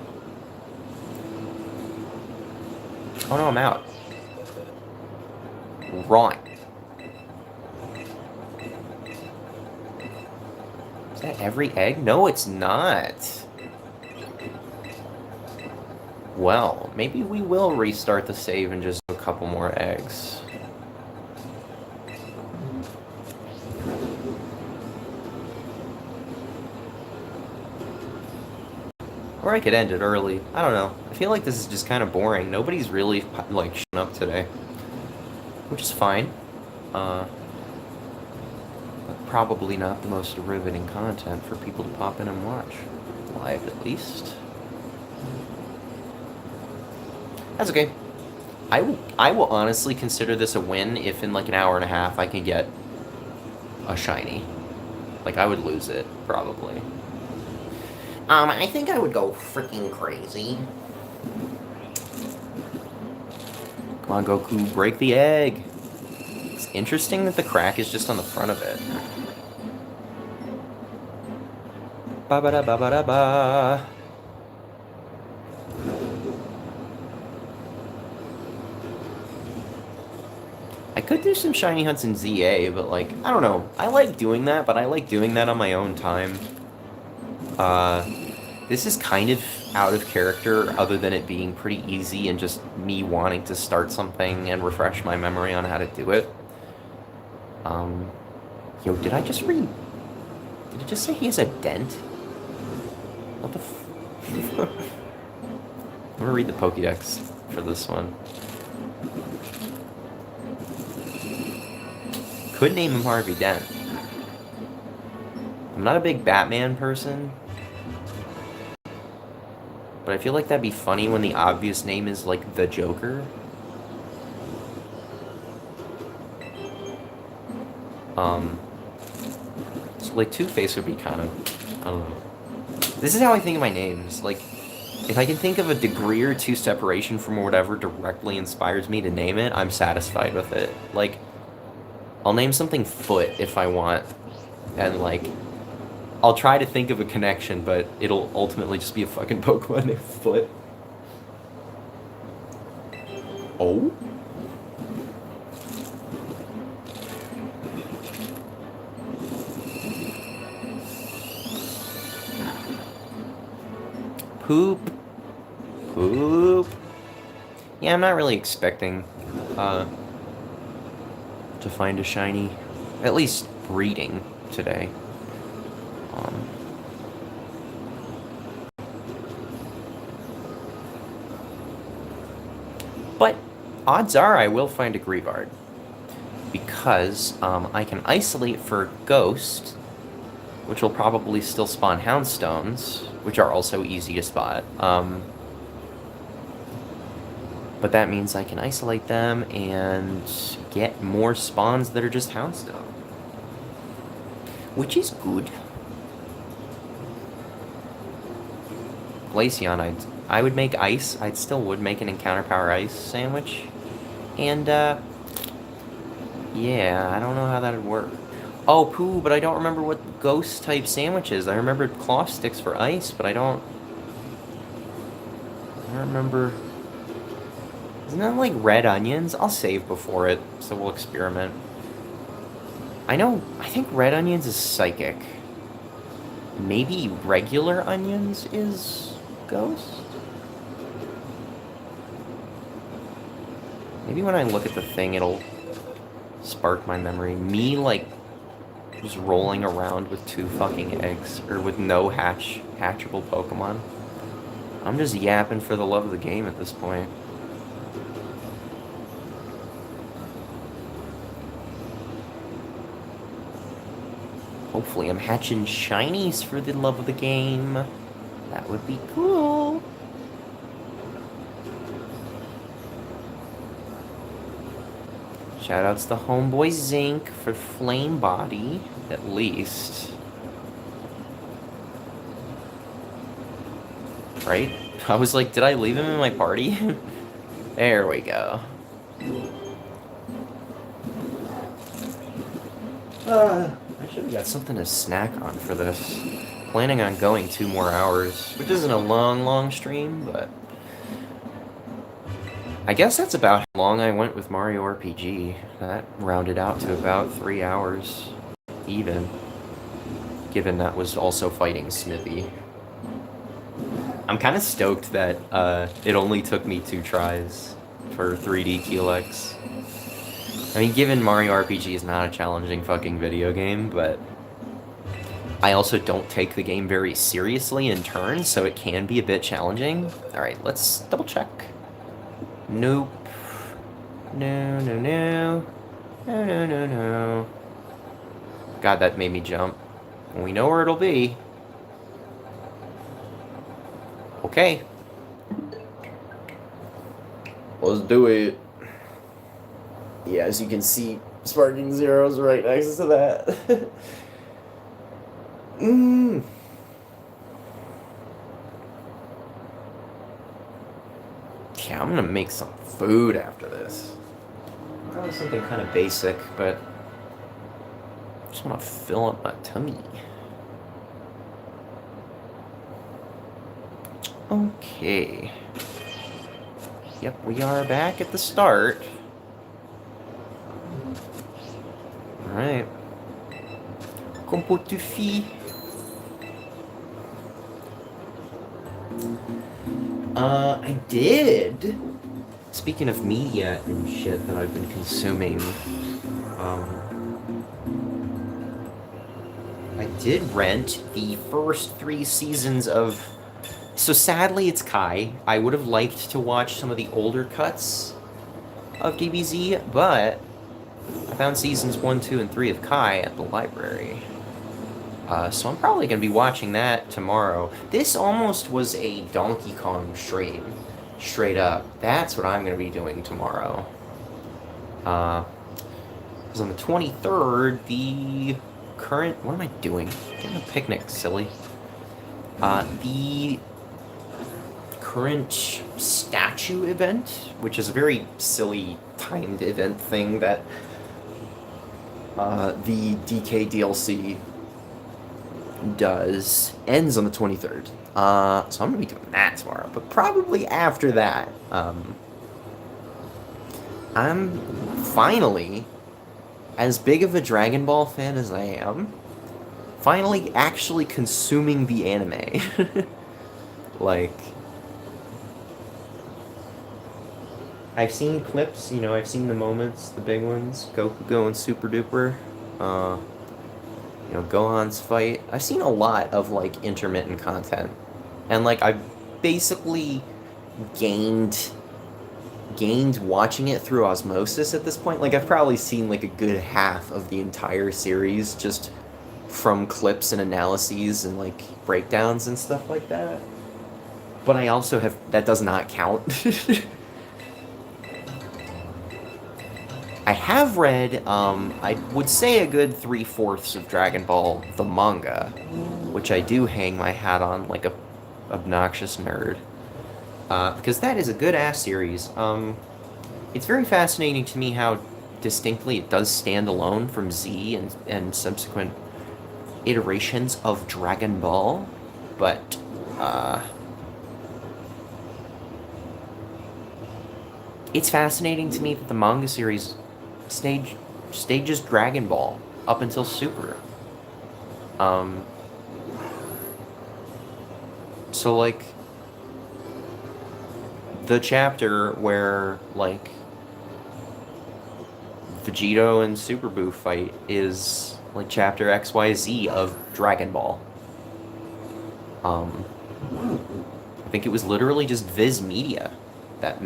Oh no, I'm out. Right. Is that every egg? No, it's not. Well, maybe we will restart the save and just do a couple more eggs. Or I could end it early. I don't know. I feel like this is just kind of boring. Nobody's really, like, showing up today. Which is fine. But probably not the most riveting content for people to pop in and watch. Live, at least. That's okay. I will honestly consider this a win if in, like, an hour and a half I can get a shiny. Like, I would lose it, probably. I think I would go freaking crazy. Come on, Goku, break the egg. It's interesting that the crack is just on the front of it. Ba-ba-da-ba-ba-da-ba. I could do some shiny hunts in ZA, but, like, I don't know. I like doing that, but I like doing that on my own time. This is kind of out of character, other than it being pretty easy and just me wanting to start something and refresh my memory on how to do it. Yo, did I just read? Did it just say he has a dent? What the I'm gonna read the Pokédex for this one. Could name him Harvey Dent. I'm not a big Batman person, but I feel like that'd be funny when the obvious name is, like, the Joker. So, like, Two-Face would be kind of, I don't know. This is how I think of my names. Like, If I can think of a degree or two separation from whatever directly inspires me to name it, I'm satisfied with it. Like, I'll name something Foot if I want, and like, I'll try to think of a connection, but it'll ultimately just be a fucking Pokemon named Foot. Oh? Poop. Poop. Yeah, I'm not really expecting to find a shiny, at least breeding today. But odds are I will find a Greavard, because I can isolate for Ghost, which will probably still spawn Houndstones, which are also easy to spot. But that means I can isolate them and get more spawns that are just Houndstone, which is good. Glaceon, I would make ice. I still would make an Encounter Power Ice sandwich. And, yeah, I don't know how that would work. Oh, poo, but I don't remember what ghost-type sandwich is. I remembered cloth sticks for ice, but I don't remember... Isn't that like red onions? I'll save before it, so we'll experiment. I think red onions is psychic. Maybe regular onions is ghost? Maybe when I look at the thing, it'll spark my memory. Me, like, just rolling around with 2 fucking eggs, or with no hatchable Pokemon. I'm just yapping for the love of the game at this point. Hopefully I'm hatching shinies for the love of the game. That would be cool. Shoutouts to homeboy Zinc for Flame Body, at least. Right? I was like, did I leave him in my party? There we go. I should have got something to snack on for this. Planning on going 2 more hours, which isn't a long stream, but... I guess that's about how long I went with Mario RPG. That rounded out to about 3 hours, even. Given that was also fighting Smithy. I'm kind of stoked that it only took me 2 tries for 3D Keelex. I mean, given Mario RPG is not a challenging fucking video game, but I also don't take the game very seriously in turns, so it can be a bit challenging. Alright, let's double check. Nope. No, no, no. No, no, no, no. God, that made me jump. We know where it'll be. Okay. Let's do it. Yeah, as you can see, Sparking Zero's right next to that. Yeah, I'm gonna make some food after this. Probably something kind of basic, but I just want to fill up my tummy. Okay. Yep, we are back at the start. Alright. Comment tu fais? I did. Speaking of media and shit that I've been consuming, I did rent the first 3 seasons of... So sadly, it's Kai. I would have liked to watch some of the older cuts of DBZ, but I found seasons 1, 2, and 3 of Kai at the library. So I'm probably going to be watching that tomorrow. This almost was a Donkey Kong stream. Straight up. That's what I'm going to be doing tomorrow. Because on the 23rd, the current... What am I doing? Getting a picnic, silly. The current statue event, which is a very silly timed event thing that the DK DLC does, ends on the 23rd. So I'm going to be doing that tomorrow, but probably after that, I'm finally, as big of a Dragon Ball fan as I am, finally actually consuming the anime. Like, I've seen clips, you know, I've seen the moments, the big ones, Goku going super duper, you know, Gohan's fight. I've seen a lot of, like, intermittent content. And, like, I've basically gained watching it through osmosis at this point. Like, I've probably seen, like, a good half of the entire series just from clips and analyses and, like, breakdowns and stuff like that. But I also have... That does not count. I have read, I would say a good 3/4 of Dragon Ball, the manga, which I do hang my hat on like a obnoxious nerd. Because that is a good-ass series. It's very fascinating to me how distinctly it does stand alone from Z and subsequent iterations of Dragon Ball, but, it's fascinating to me that the manga series stages Dragon Ball up until Super. So, like, the chapter where, like, Vegito and Super Buu fight is, like, chapter XYZ of Dragon Ball. I think it was literally just Viz Media that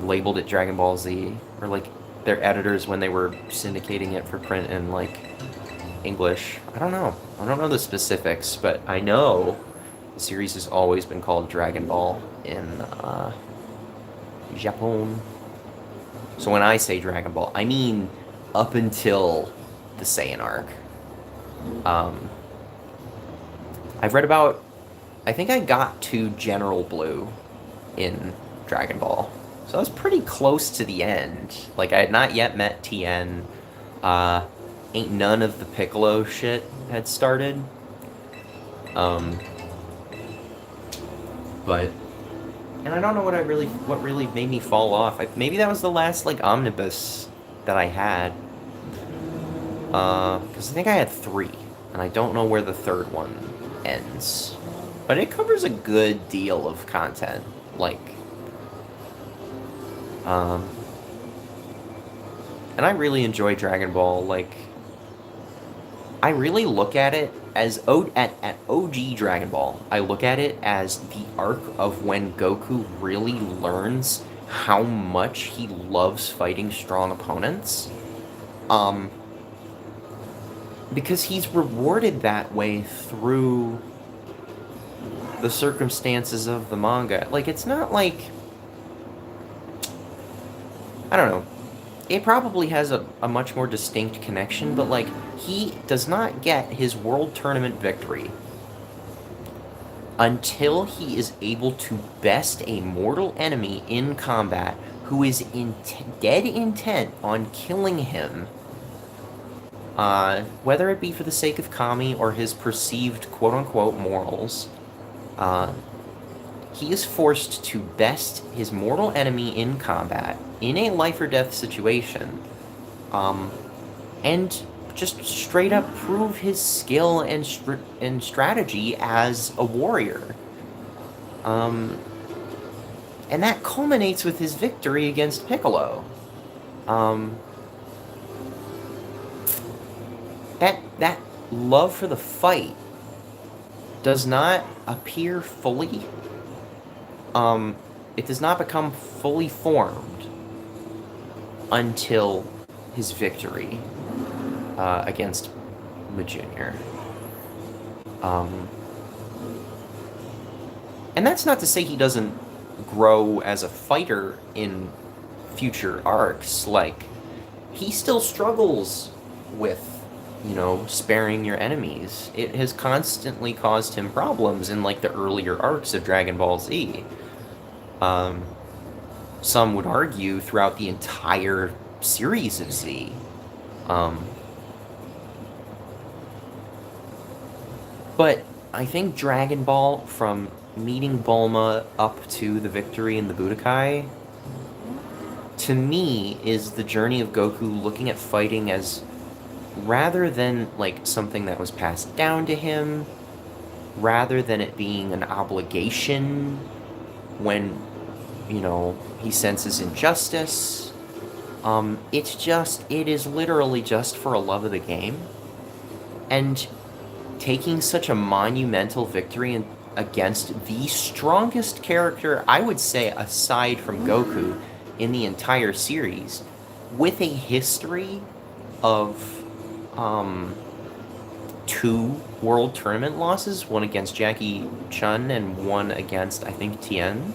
labeled it Dragon Ball Z, or, like, their editors when they were syndicating it for print in, like, English. I don't know the specifics, but I know the series has always been called Dragon Ball in Japan. So when I say Dragon Ball, I mean up until the Saiyan arc. I've read about... I think I got to General Blue in Dragon Ball. So I was pretty close to the end. Like, I had not yet met Tien. Ain't none of the Piccolo shit had started. But... And I don't know what really made me fall off. Maybe that was the last, like, omnibus that I had. Because I think I had 3. And I don't know where the third one ends. But it covers a good deal of content. Like... and I really enjoy Dragon Ball. Like, I really look at it as at OG Dragon Ball. I look at it as the arc of when Goku really learns how much he loves fighting strong opponents. Because he's rewarded that way through the circumstances of the manga. Like, it's not like... I don't know. It probably has a much more distinct connection, but, like, he does not get his World Tournament victory until he is able to best a mortal enemy in combat who is dead intent on killing him, whether it be for the sake of Kami or his perceived quote-unquote morals. He is forced to best his mortal enemy in combat, in a life-or-death situation, and just straight up prove his skill and strategy as a warrior. And that culminates with his victory against Piccolo. That love for the fight does not appear fully. It does not become fully formed until his victory against Jr. And that's not to say he doesn't grow as a fighter in future arcs. Like, he still struggles with you know, sparing your enemies. It has constantly caused him problems in, like, the earlier arcs of Dragon Ball Z. Some would argue throughout the entire series of Z. But I think Dragon Ball, from meeting Bulma up to the victory in the Budokai, to me, is the journey of Goku looking at fighting as, rather than, like, something that was passed down to him, rather than it being an obligation when, you know, he senses injustice, it is literally just for a love of the game. And taking such a monumental victory against the strongest character, I would say, aside from Goku, in the entire series, with a history of 2 world tournament losses, one against Jackie Chun and one against, I think, Tien.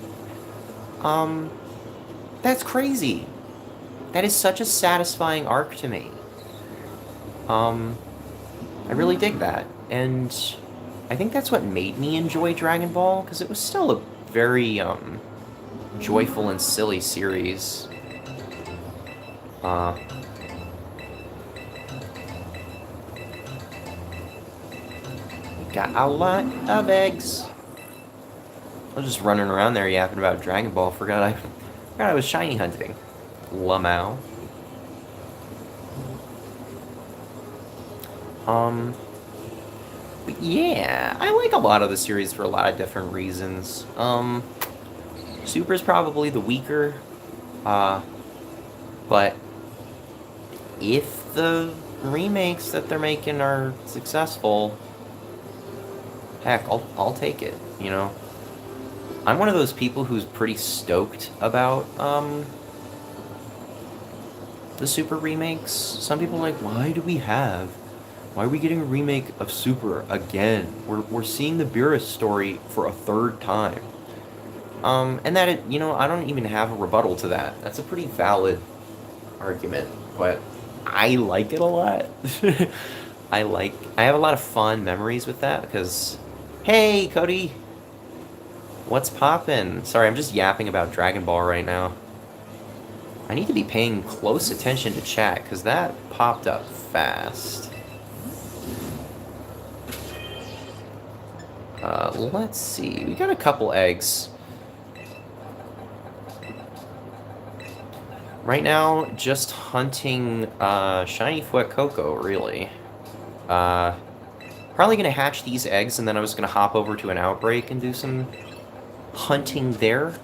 That's crazy. That is such a satisfying arc to me. I really dig that, and I think that's what made me enjoy Dragon Ball, because it was still a very, joyful and silly series. Got a lot of eggs. I was just running around there yapping about Dragon Ball. Forgot I was shiny hunting. Lamau. But yeah, I like a lot of the series for a lot of different reasons. Super's probably the weaker, but if the remakes that they're making are successful, heck, I'll take it, you know? I'm one of those people who's pretty stoked about, the Super remakes. Some people are like, why are we getting a remake of Super again? We're seeing the Beerus story for a 3rd time. And that, you know, I don't even have a rebuttal to that. That's a pretty valid argument, but I like it a lot. I have a lot of fond memories with that because, hey, Cody, what's poppin'? Sorry, I'm just yapping about Dragon Ball right now. I need to be paying close attention to chat because that popped up fast. Let's see. We got a couple eggs. Right now, just hunting shiny Fuecoco, really. Probably gonna hatch these eggs, and then I was gonna hop over to an outbreak and do some hunting there.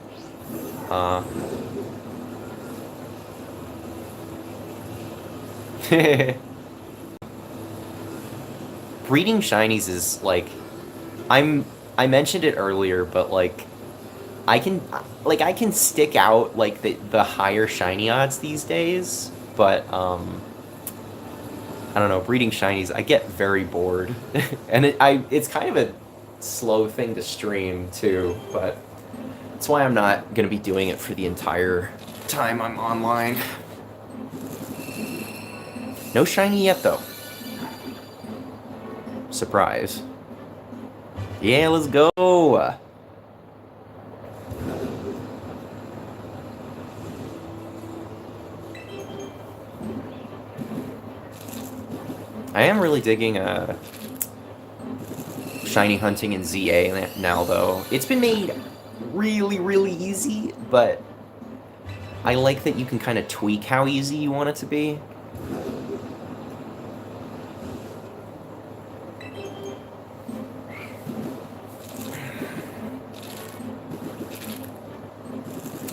Breeding shinies is like, I mentioned it earlier, but like, I can stick out like the higher shiny odds these days, but I don't know, breeding shinies, I get very bored, and it's kind of a slow thing to stream too, but that's why I'm not gonna be doing it for the entire time I'm online. No shiny yet though. Surprise. Yeah, let's go! I am really digging shiny hunting in ZA now, though. It's been made really, really easy, but I like that you can kind of tweak how easy you want it to be.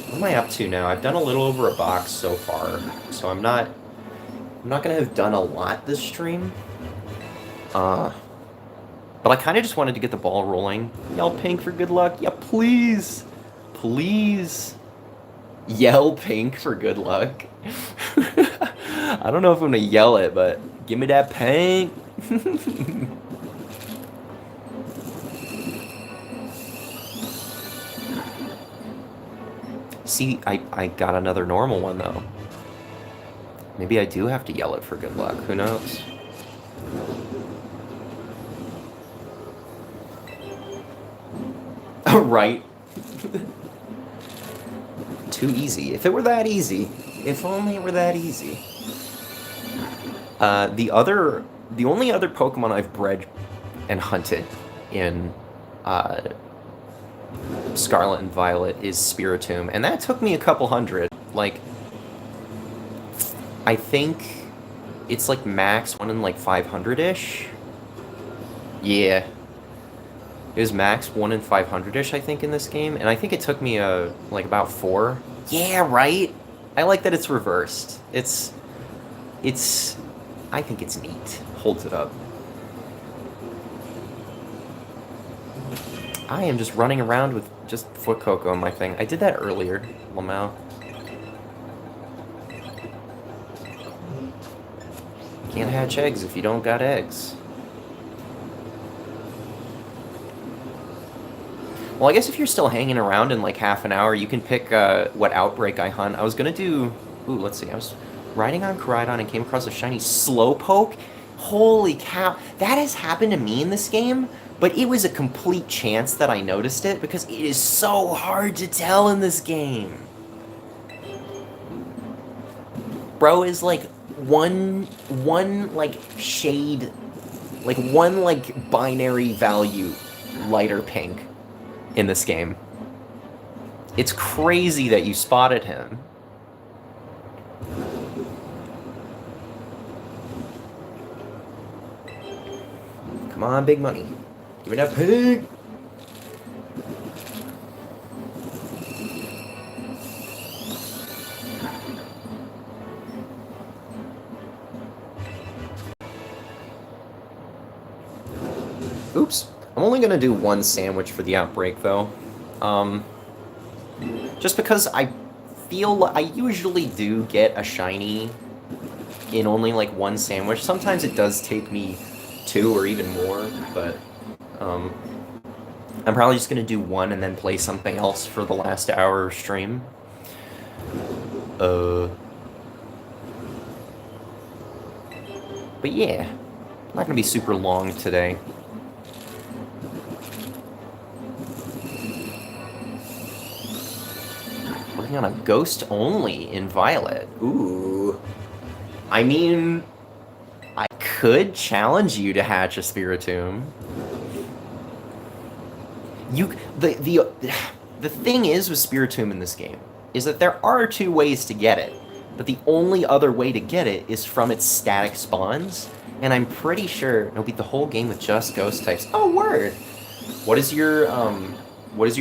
What am I up to now? I've done a little over a box so far, so I'm not gonna have done a lot this stream. But I kind of just wanted to get the ball rolling. Yell pink for good luck. Yeah, please. Please. Yell pink for good luck. I don't know if I'm gonna yell it, but give me that pink. See, I got another normal one, though. Maybe I do have to yell it for good luck. Who knows? Right. Too easy. If it were that easy. If only it were that easy. The only other Pokemon I've bred and hunted in Scarlet and Violet is Spiritomb, and that took me a couple hundred. Like, I think it's like max 1 in like 500-ish. Yeah. It was max 1 in 500-ish, I think, in this game, and I think it took me like about 4. Yeah, right? I like that it's reversed. I think it's neat. Holds it up. I am just running around with just Foot Cocoa on my thing. I did that earlier, Lamau. Can't hatch eggs if you don't got eggs. Well, I guess if you're still hanging around in like half an hour, you can pick what outbreak I hunt. I was gonna do... Ooh, let's see. I was riding on Koraidon and came across a shiny Slowpoke. Holy cow. That has happened to me in this game, but it was a complete chance that I noticed it because it is so hard to tell in this game. Bro is like one like shade, like one like binary value lighter pink in this game. It's crazy that you spotted him. Come on, big money. Give me that pig! Oops. I'm only gonna do one sandwich for the outbreak, though. Just because I feel I usually do get a shiny in only like one sandwich. Sometimes it does take me 2 or even more, but I'm probably just gonna do one and then play something else for the last hour of stream. But yeah, not gonna be super long today. Working on a ghost only in Violet. Ooh. I mean, I could challenge you to hatch a Spiritomb. The thing is with Spiritomb in this game is that there are 2 ways to get it, but the only other way to get it is from its static spawns, and I'm pretty sure it'll beat the whole game with just ghost types. Oh, word! What is your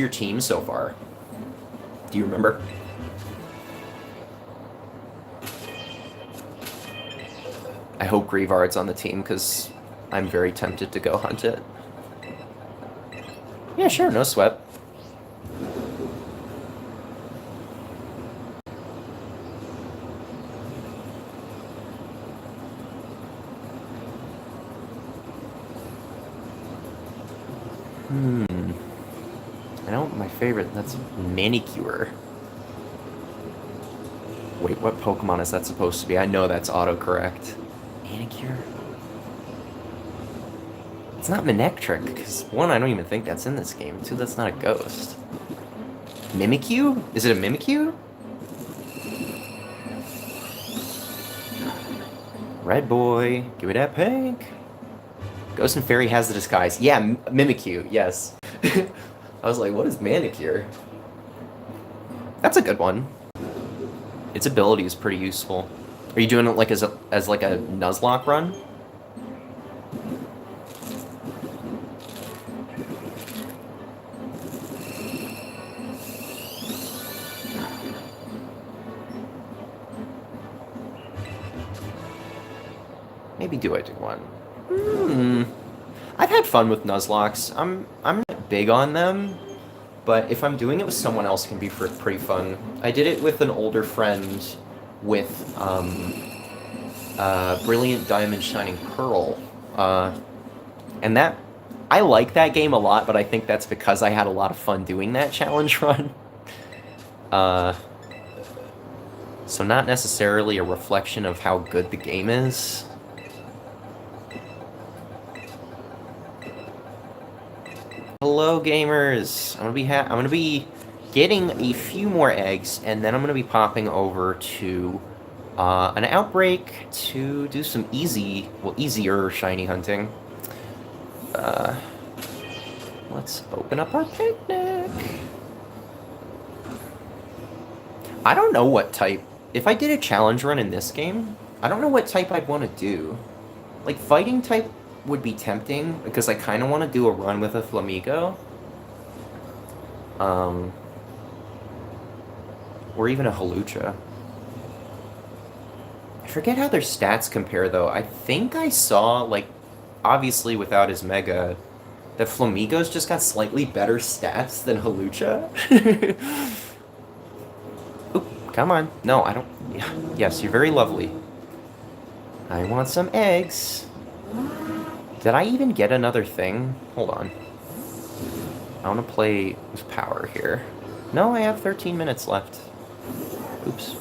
team so far? Do you remember? I hope Grievard's on the team, because I'm very tempted to go hunt it. Yeah, sure, no sweat. I know my favorite, that's Manicure. Wait, what Pokemon is that supposed to be? I know that's autocorrect. Manicure? It's not Manectric, because 1, I don't even think that's in this game. 2, that's not a ghost. Mimikyu? Is it a Mimikyu? Red boy, give me that pink. Ghost and Fairy has the disguise. Yeah, Mimikyu, yes. I was like, what is Manicure? That's a good one. Its ability is pretty useful. Are you doing it like as like a Nuzlocke run? Maybe do I do one? I've had fun with Nuzlocks. I'm not big on them, but if I'm doing it with someone else, it can be pretty fun. I did it with an older friend with Brilliant Diamond Shining Pearl, and that I like that game a lot, but I think that's because I had a lot of fun doing that challenge run. So not necessarily a reflection of how good the game is. Hello, gamers. I'm gonna be getting a few more eggs, and then I'm gonna be popping over to an outbreak to do some easier shiny hunting. Let's open up our picnic. I don't know what type. If I did a challenge run in this game, I don't know what type I'd want to do. Like, fighting type would be tempting, because I kind of want to do a run with a Flamigo. Or even a Halucha. I forget how their stats compare, though. I think I saw, like, obviously without his Mega, that Flamigo's just got slightly better stats than Halucha. Oop, come on. No, I don't... Yes, you're very lovely. I want some eggs. Did I even get another thing? Hold on. I want to play with power here. No, I have 13 minutes left. Oops.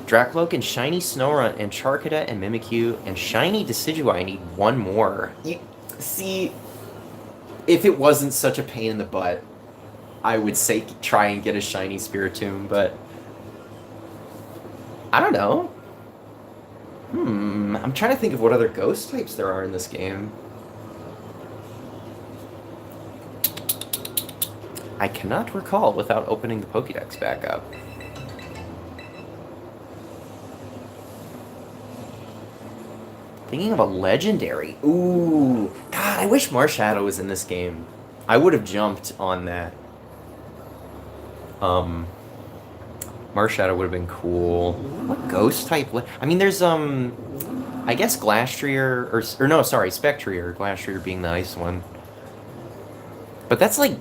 Dracloak and Shiny Snorunt and Charcadet and Mimikyu and Shiny Decidueye. I need one more. See, if it wasn't such a pain in the butt, I would say try and get a Shiny Spiritomb, but I don't know. I'm trying to think of what other ghost types there are in this game. I cannot recall without opening the Pokédex back up. Thinking of a legendary. Ooh. God, I wish Marshadow was in this game. I would have jumped on that. Marshadow would have been cool. What ghost type? I mean, there's, I guess Glastrier, or no, sorry, Spectrier. Glastrier being the ice one. But that's like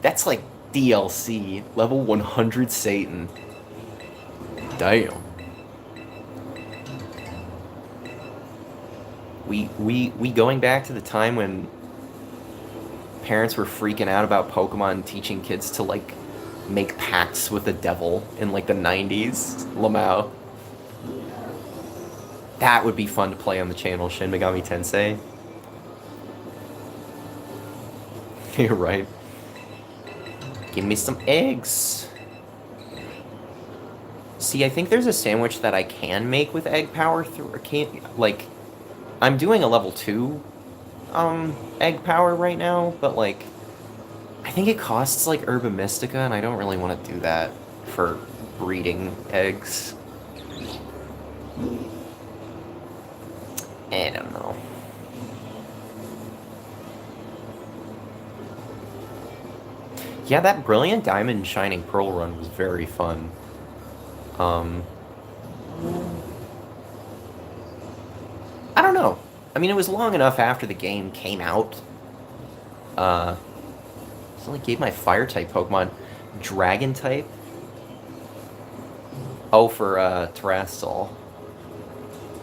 that's like DLC. Level 100 Satan. Damn. We going back to the time when parents were freaking out about Pokemon teaching kids to, like, make pacts with the devil in, like, the 90s? Lamau. That would be fun to play on the channel, Shin Megami Tensei. You're right. Give me some eggs. See, I think there's a sandwich that I can make with egg power through, like, I'm doing a level 2 egg power right now, but, like, I think it costs, like, Herba Mystica, and I don't really want to do that for breeding eggs. I don't know. Yeah, that Brilliant Diamond Shining Pearl run was very fun. I don't know. I mean, it was long enough after the game came out. It only gave my Fire-type Pokemon Dragon-type. Oh, for, Terastal.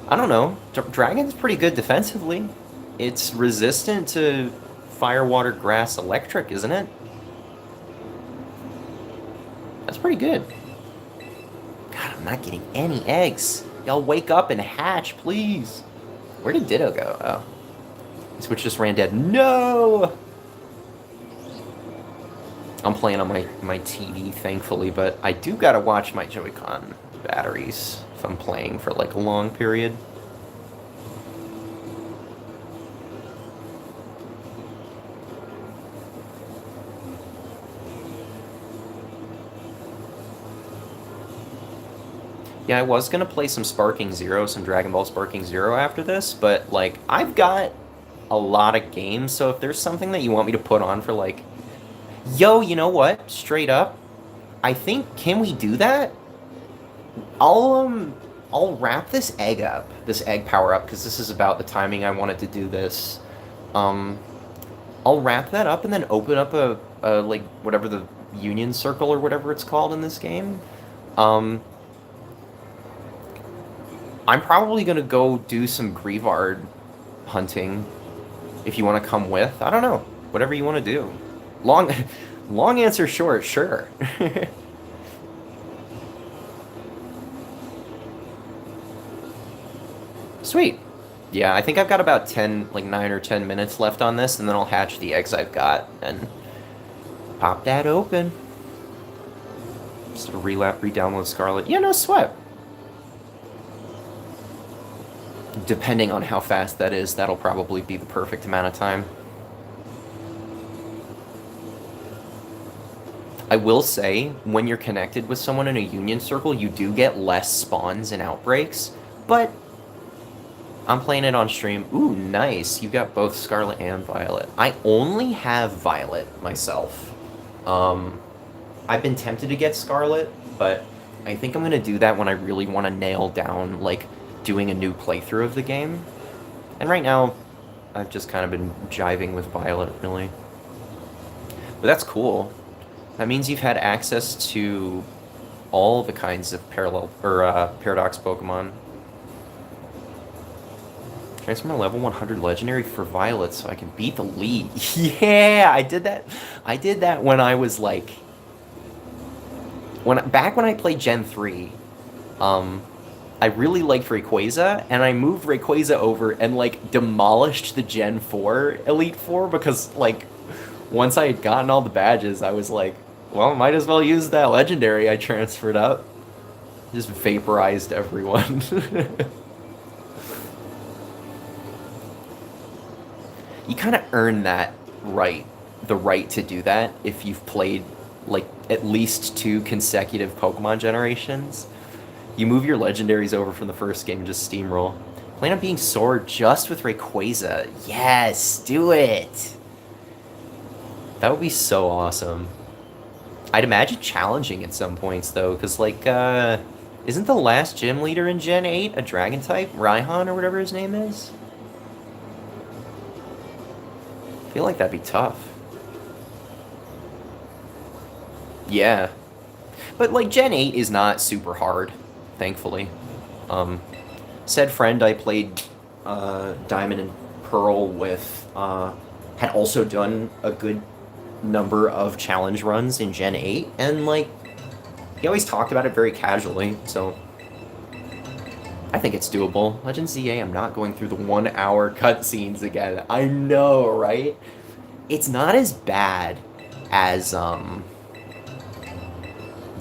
I don't know. Dragon's pretty good defensively. It's resistant to Fire, Water, Grass, Electric, isn't it? That's pretty good. God, I'm not getting any eggs. Y'all wake up and hatch, please. Where did Ditto go? Oh. Switch just ran dead. No! I'm playing on my TV, thankfully, but I do gotta watch my Joy-Con batteries if I'm playing for, like, a long period. Yeah, I was gonna play some Sparking Zero, some Dragon Ball Sparking Zero after this, but, like, I've got a lot of games, so if there's something that you want me to put on for, like... Yo, you know what? Straight up, I think, can we do that? I'll wrap this egg power up, because this is about the timing I wanted to do this. I'll wrap that up and then open up a like, whatever the Union Circle or whatever it's called in this game. I'm probably gonna go do some Grievard hunting, if you want to come with. I don't know. Whatever you want to do. Long answer short, sure. Sweet. Yeah, I think I've got about 10, like 9 or 10 minutes left on this, and then I'll hatch the eggs I've got and pop that open. Just re-download Scarlet. Yeah, no sweat. Depending on how fast that is, that'll probably be the perfect amount of time. I will say, when you're connected with someone in a union circle, you do get less spawns and outbreaks, but I'm playing it on stream. Ooh, nice. You got both Scarlet and Violet. I only have Violet myself. I've been tempted to get Scarlet, but I think I'm going to do that when I really want to nail down, like, doing a new playthrough of the game. And right now, I've just kind of been jiving with Violet, really. But that's cool. That means you've had access to all the kinds of paradox Pokemon. Transform a level 100 legendary for Violet so I can beat the lead. Yeah, I did that. I did that when I was like, back when I played Gen 3. I really liked Rayquaza, and I moved Rayquaza over and like demolished the Gen 4 Elite Four because like once I had gotten all the badges, I was like, well, might as well use that legendary I transferred up. Just vaporized everyone. You kind of earn that right, the right to do that if you've played like at least 2 consecutive Pokemon generations. You move your legendaries over from the first game and just steamroll. Plan on being Sword just with Rayquaza. Yes, do it! That would be so awesome. I'd imagine challenging at some points, though, because, like, isn't the last gym leader in Gen 8 a dragon type? Raihan or whatever his name is? I feel like that'd be tough. Yeah. But, like, Gen 8 is not super hard, thankfully. Said friend I played Diamond and Pearl with had also done a good number of challenge runs in Gen 8, and, like, he always talked about it very casually, so I think it's doable. Legend ZA, I'm not going through the 1-hour cutscenes again. I know, right? It's not as bad as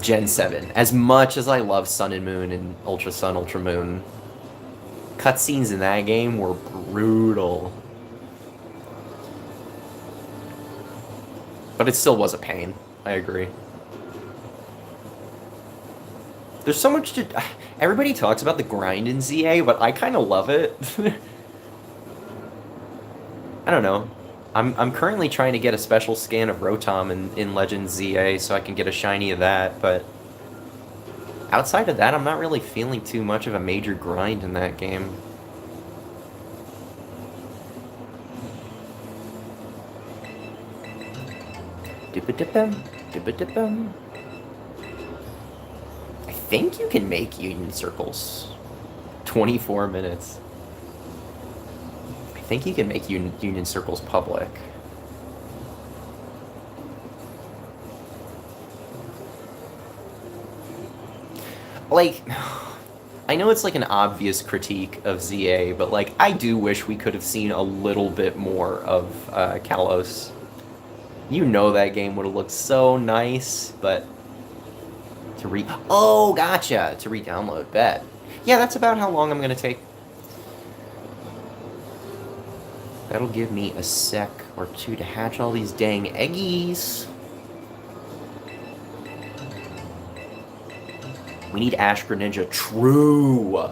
Gen 7. As much as I love Sun and Moon and Ultra Sun, Ultra Moon, cutscenes in that game were brutal. But it still was a pain. I agree. There's so much to... Everybody talks about the grind in ZA, but I kind of love it. I don't know. I'm currently trying to get a special scan of Rotom in Legends ZA so I can get a shiny of that, but outside of that, I'm not really feeling too much of a major grind in that game. Dip-a-dip-em, dip-a-dip-em. I think you can make union circles. 24 minutes. I think you can make union circles public. Like, I know it's like an obvious critique of ZA, but like, I do wish we could have seen a little bit more of Kalos. You know that game would have looked so nice, but to oh, gotcha! To re-download, bet. Yeah, that's about how long I'm gonna take. That'll give me a sec or two to hatch all these dang eggies. We need Ash Greninja. True!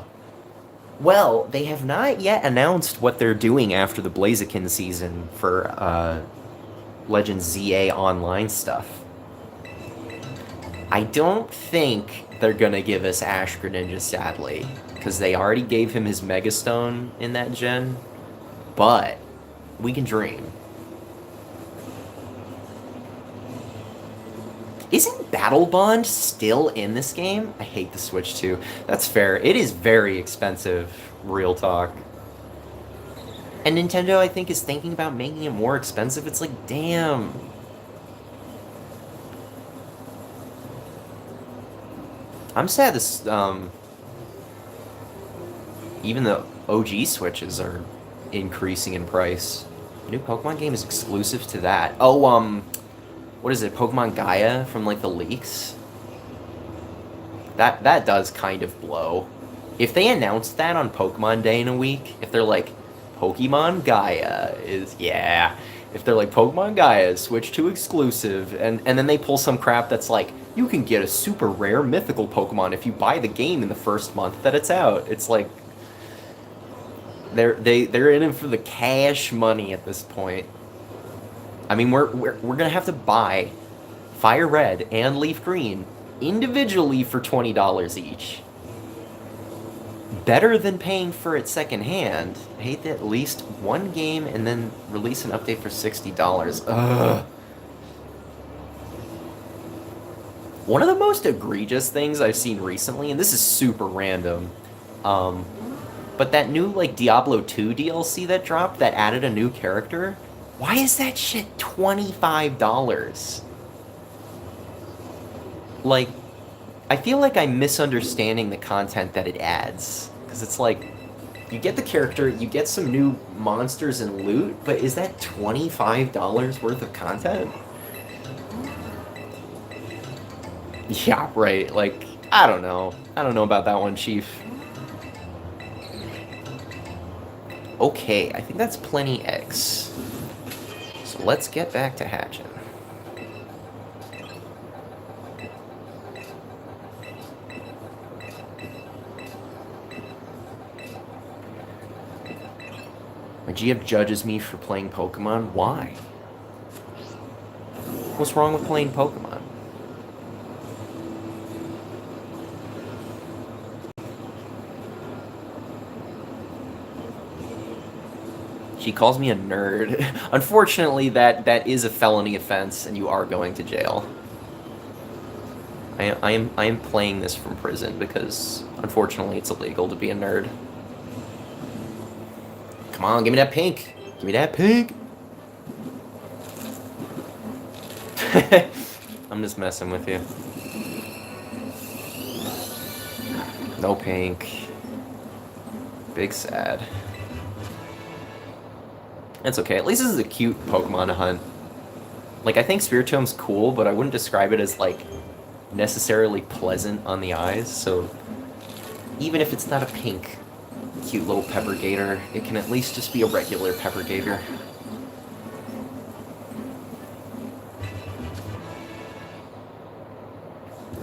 Well, they have not yet announced what they're doing after the Blaziken season for, Legends ZA Online stuff. I don't think they're gonna give us Ash Greninja, sadly, because they already gave him his Megastone in that gen, but we can dream. Isn't Battle Bond still in this game? I hate the Switch too. That's fair. It is very expensive, real talk. And Nintendo, I think, is thinking about making it more expensive. It's like, damn. I'm sad this, even though OG Switches are increasing in price. The new Pokemon game is exclusive to that. Oh, what is it? Pokemon Gaia from like the leaks? That does kind of blow. If they announced that on Pokemon Day in a week, if they're like, Pokemon Gaia is, yeah. If they're like, Pokemon Gaia is switched to exclusive, and then they pull some crap that's like, you can get a super rare mythical Pokemon if you buy the game in the first month that it's out. It's like, they're in it for the cash money at this point. I mean, we're gonna have to buy Fire Red and Leaf Green individually for $20 each. Better than paying for it secondhand. I hate that at least one game and then release an update for $60. Ugh. One of the most egregious things I've seen recently, and this is super random, but that new like Diablo 2 DLC that dropped that added a new character, why is that shit $25? Like, I feel like I'm misunderstanding the content that it adds. Because it's like, you get the character, you get some new monsters and loot, but is that $25 worth of content? Yeah, right, like, I don't know. I don't know about that one, Chief. Okay, I think that's plenty eggs. So let's get back to hatching. My GF judges me for playing Pokemon. Why? What's wrong with playing Pokemon? She calls me a nerd. Unfortunately, that is a felony offense, and you are going to jail. I am playing this from prison because, unfortunately, it's illegal to be a nerd. Come on, give me that pink. Give me that pink. I'm just messing with you. No pink. Big sad. It's okay. At least this is a cute Pokemon to hunt. Like, I think Spiritomb's cool, but I wouldn't describe it as, like, necessarily pleasant on the eyes, so even if it's not a pink, cute little pepper gator, it can at least just be a regular pepper gator.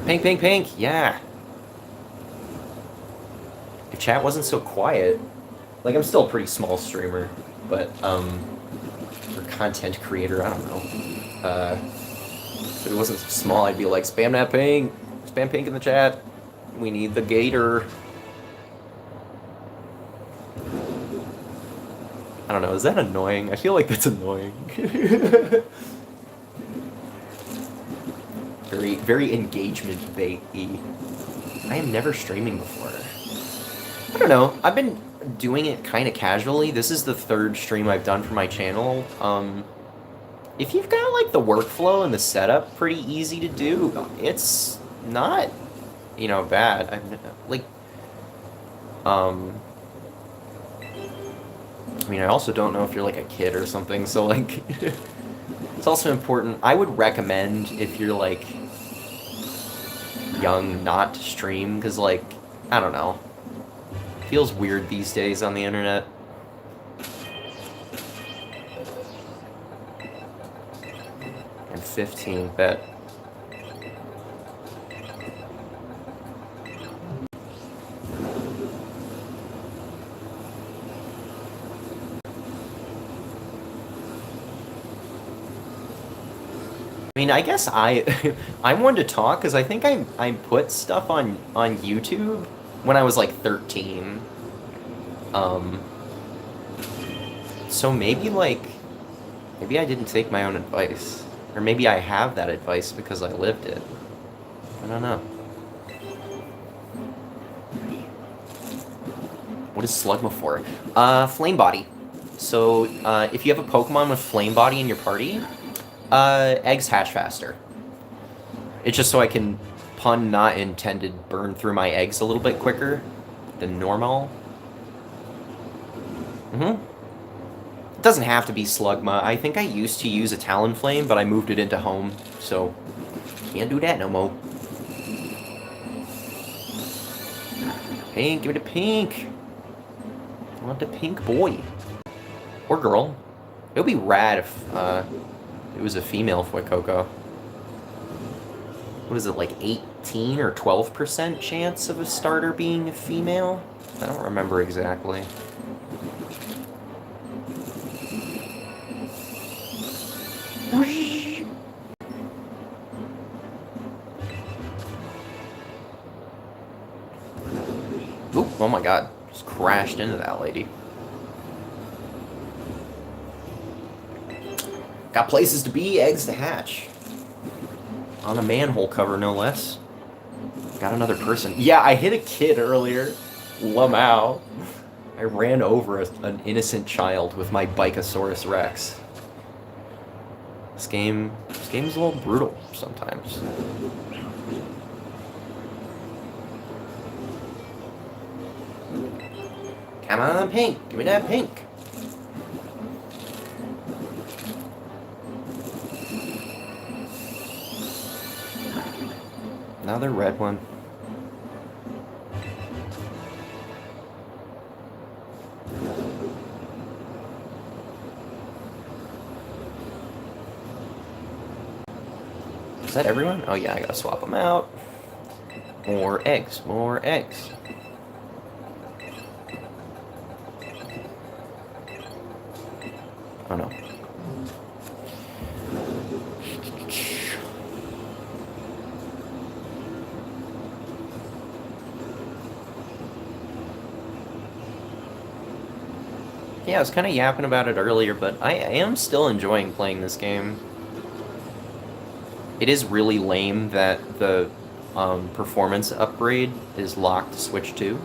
Pink, pink, pink, yeah. If chat wasn't so quiet, like, I'm still a pretty small streamer, but, or content creator, I don't know. If it wasn't so small, I'd be like, spam that pink, spam pink in the chat. We need the gator. I don't know, is that annoying? I feel like that's annoying. Very engagement bait-y. I am never streaming before. I don't know, I've been doing it kind of casually. This is the third stream I've done for my channel. If you've got, like, the workflow and the setup pretty easy to do, it's not, you know, bad. I mean, I also don't know if you're, like, a kid or something, so, like, it's also important. I would recommend, if you're, like, young, not to stream, because, like, I don't know. It feels weird these days on the internet. And 15, bet. I mean, I guess I'm one to talk because I think I put stuff on YouTube when I was like 13. So maybe maybe I didn't take my own advice, or maybe I have that advice because I lived it. I don't know. What is Slugma for? Flame Body. So if you have a Pokemon with Flame Body in your party, eggs hatch faster. It's just so I can, pun not intended, burn through my eggs a little bit quicker than normal. Mm-hmm. It doesn't have to be Slugma. I think I used to use a Talonflame, but I moved it into Home, so can't do that no more. Pink, give me the pink. I want the pink boy. Or girl. It would be rad if it was a female Fuecoco. What is it, like 18 or 12% chance of a starter being a female? I don't remember exactly. Oop, oh my god. Just crashed into that lady. Got places to be, eggs to hatch. On a manhole cover, no less. Got another person. Yeah, I hit a kid earlier. Lamau. I ran over an innocent child with my Bikosaurus Rex. This game's a little brutal sometimes. Come on, pink. Give me that pink. Another red one. Is that everyone? Oh yeah, I gotta swap them out. More eggs, more eggs. Oh no. Yeah, I was kind of yapping about it earlier, but I am still enjoying playing this game. It is really lame that the performance upgrade is locked to Switch 2.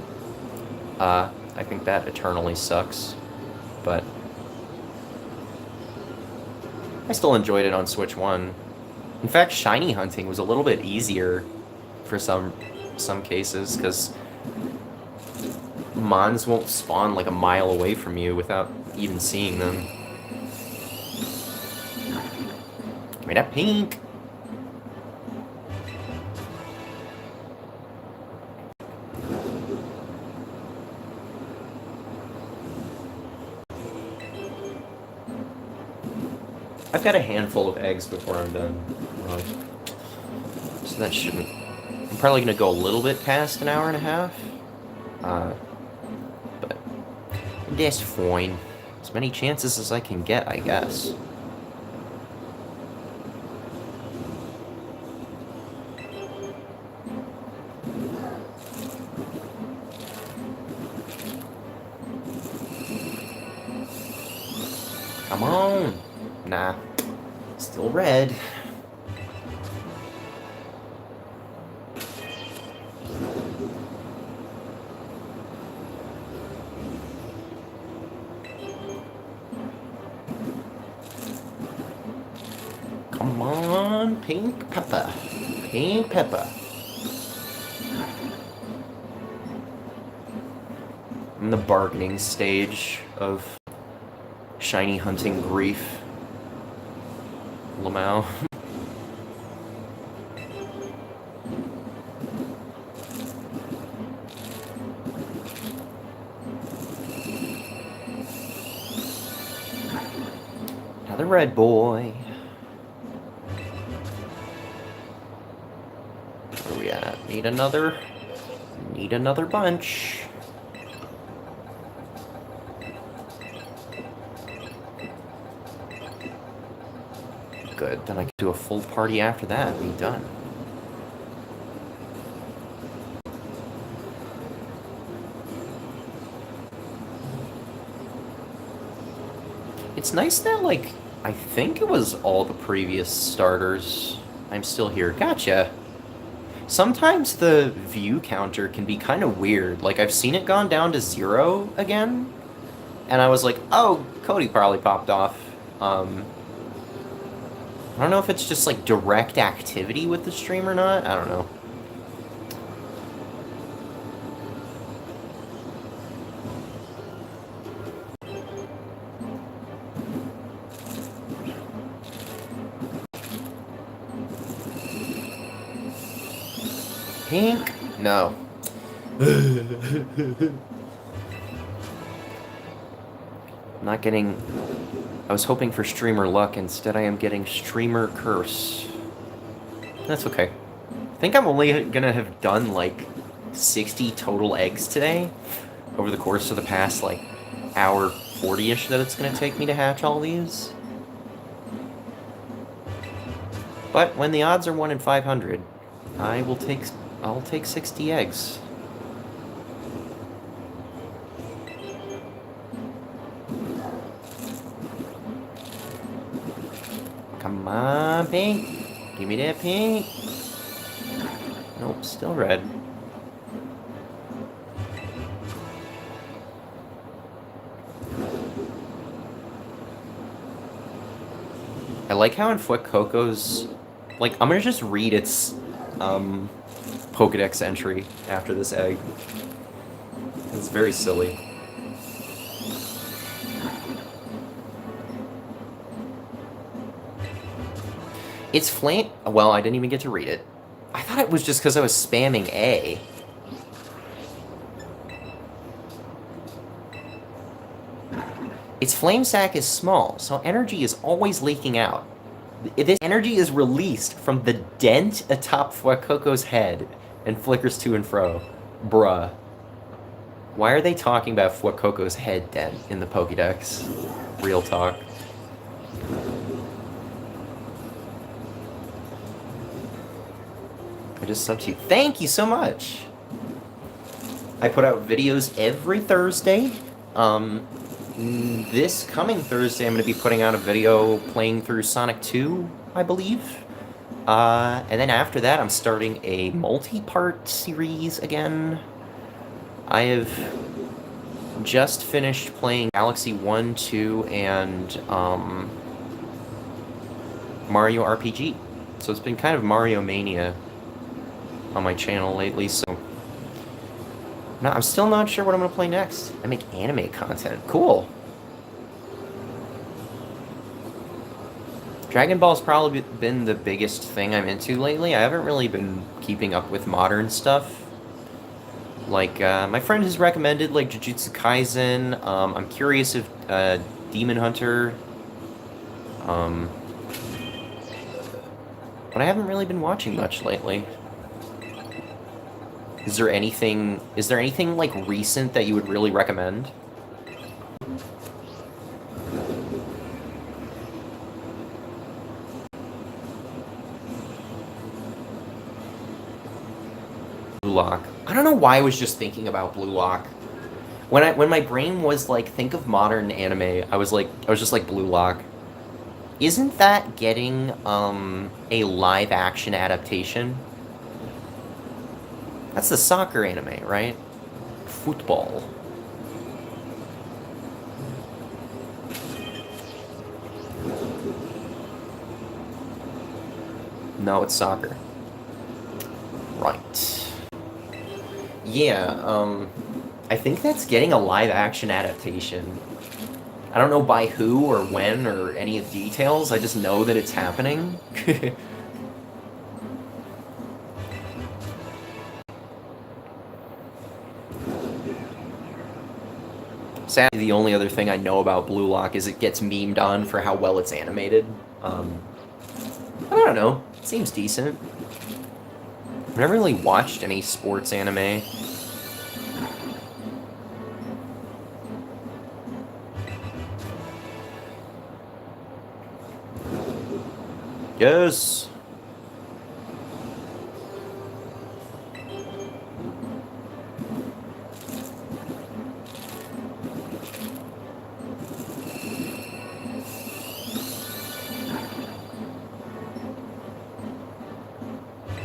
I think that eternally sucks, but I still enjoyed it on Switch 1. In fact, shiny hunting was a little bit easier for some cases, because Mons won't spawn like a mile away from you without even seeing them. Give me that pink! I've got a handful of eggs before I'm done. So that shouldn't... I'm probably going to go a little bit past an hour and a half. But that's fine. As many chances as I can get, I guess. Come on! Nah. Still red. Come on, pink pepper. Pink pepper. I'm in the bargaining stage of shiny hunting grief. Lamau. Another red boy. Where are we at? Need another bunch. Good, then I can do a full party after that and be done. It's nice that, like, I think it was all the previous starters. I'm still here. Gotcha. Sometimes the view counter can be kind of weird. Like, I've seen it gone down to 0 again, and I was like, oh, Cody probably popped off. I don't know if it's just, like, direct activity with the stream or not. I don't know. Pink? No. Not getting... I was hoping for streamer luck. Instead, I am getting streamer curse. That's okay. I think I'm only gonna have done, like, 60 total eggs today over the course of the past, like, hour 40-ish that it's gonna take me to hatch all these. But when the odds are 1 in 500, I'll take 60 eggs. Come on, pink. Give me that pink. Nope, still red. I like how in Fuecoco's... Like, I'm gonna just read its Pokédex entry after this egg. It's very silly. It's flame... Well, I didn't even get to read it. I thought it was just because I was spamming A. Its flame sac is small, so energy is always leaking out. This energy is released from the dent atop Fuecoco's head and flickers to and fro. Bruh. Why are they talking about Fuecoco's head dent in the Pokédex? Real talk. I just subbed you. Thank you so much! I put out videos every Thursday. This coming Thursday, I'm going to be putting out a video playing through Sonic 2, I believe. And then after that, I'm starting a multi-part series again. I have just finished playing Galaxy 1, 2, and Mario RPG. So it's been kind of Mario Mania on my channel lately, so... No, I'm still not sure what I'm going to play next. I make anime content. Cool. Dragon Ball's probably been the biggest thing I'm into lately. I haven't really been keeping up with modern stuff. Like, my friend has recommended, like, Jujutsu Kaisen. I'm curious if Demon Hunter. But I haven't really been watching much lately. Is there anything, like, recent that you would really recommend? Blue Lock. I don't know why I was just thinking about Blue Lock. When my brain was like, think of modern anime, I was just like, Blue Lock. Isn't that getting, a live-action adaptation? That's the soccer anime, right? Football. No, it's soccer. Right. Yeah, I think that's getting a live-action adaptation. I don't know by who or when or any of the details, I just know that it's happening. Sadly, the only other thing I know about Blue Lock is it gets memed on for how well it's animated. I don't know. It seems decent. I've never really watched any sports anime. Yes!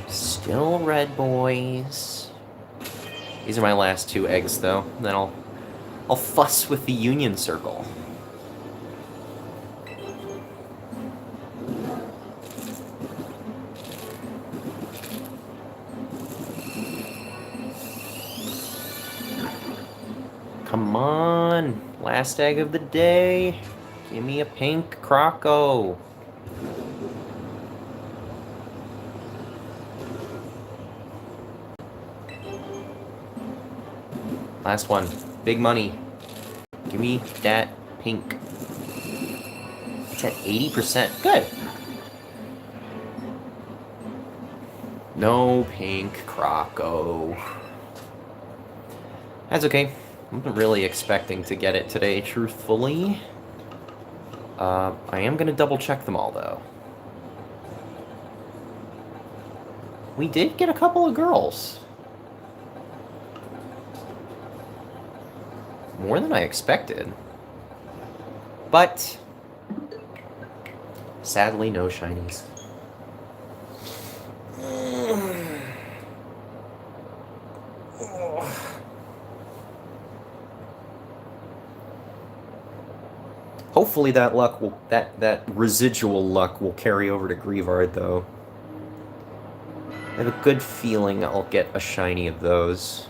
Still red, boys. These are my last 2 eggs, though. Then I'll fuss with the Union Circle. Come on! Last egg of the day! Give me a pink Croco! Last one. Big money. Give me that pink. It's at 80%. Good. No pink Croco. That's okay. I wasn't really expecting to get it today, truthfully. I am going to double check them all, though. We did get a couple of girls. More than I expected. But sadly, no shinies. Hopefully that luck will that residual luck will carry over to Grievard, though. I have a good feeling I'll get a shiny of those.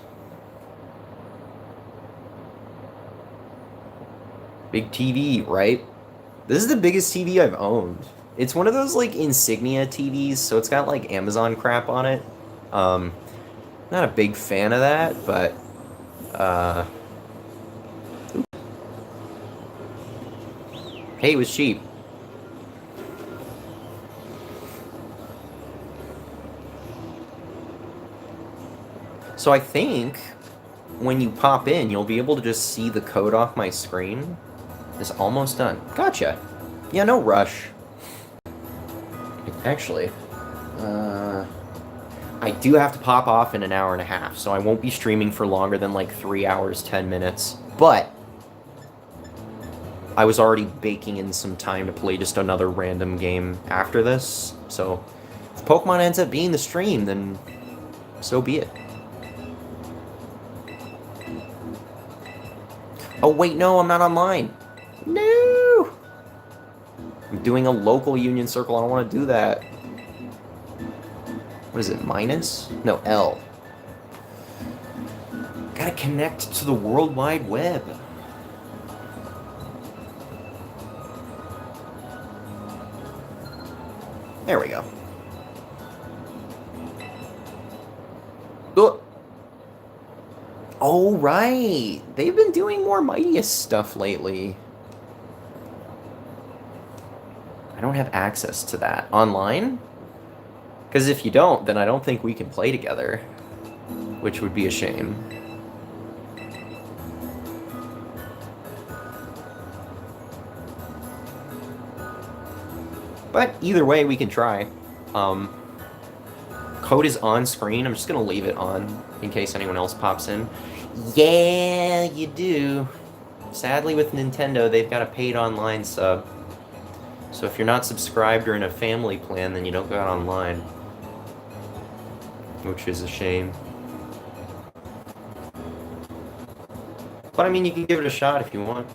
Big TV, right? This is the biggest TV I've owned. It's one of those, like, insignia TVs, so it's got, like, Amazon crap on it. Not a big fan of that, but, hey, it was cheap. So I think when you pop in, you'll be able to just see the code off my screen. It's almost done. Gotcha. Yeah, no rush. Actually, I do have to pop off in an hour and a half, so I won't be streaming for longer than like 3 hours, 10 minutes. But I was already baking in some time to play just another random game after this. So if Pokemon ends up being the stream, then so be it. Oh wait, no, I'm not online. No! I'm doing a local Union Circle. I don't want to do that. What is it, minus? No, L. Gotta connect to the World Wide Web. There we go. Oh, right. They've been doing more Mightiest stuff lately. I don't have access to that. Online? Because if you don't, then I don't think we can play together. Which would be a shame. But either way, we can try. Code is on screen. I'm just going to leave it on in case anyone else pops in. Yeah, you do. Sadly, with Nintendo, they've got a paid online sub. So if you're not subscribed or in a family plan, then you don't go out online. Which is a shame. But I mean, you can give it a shot if you want.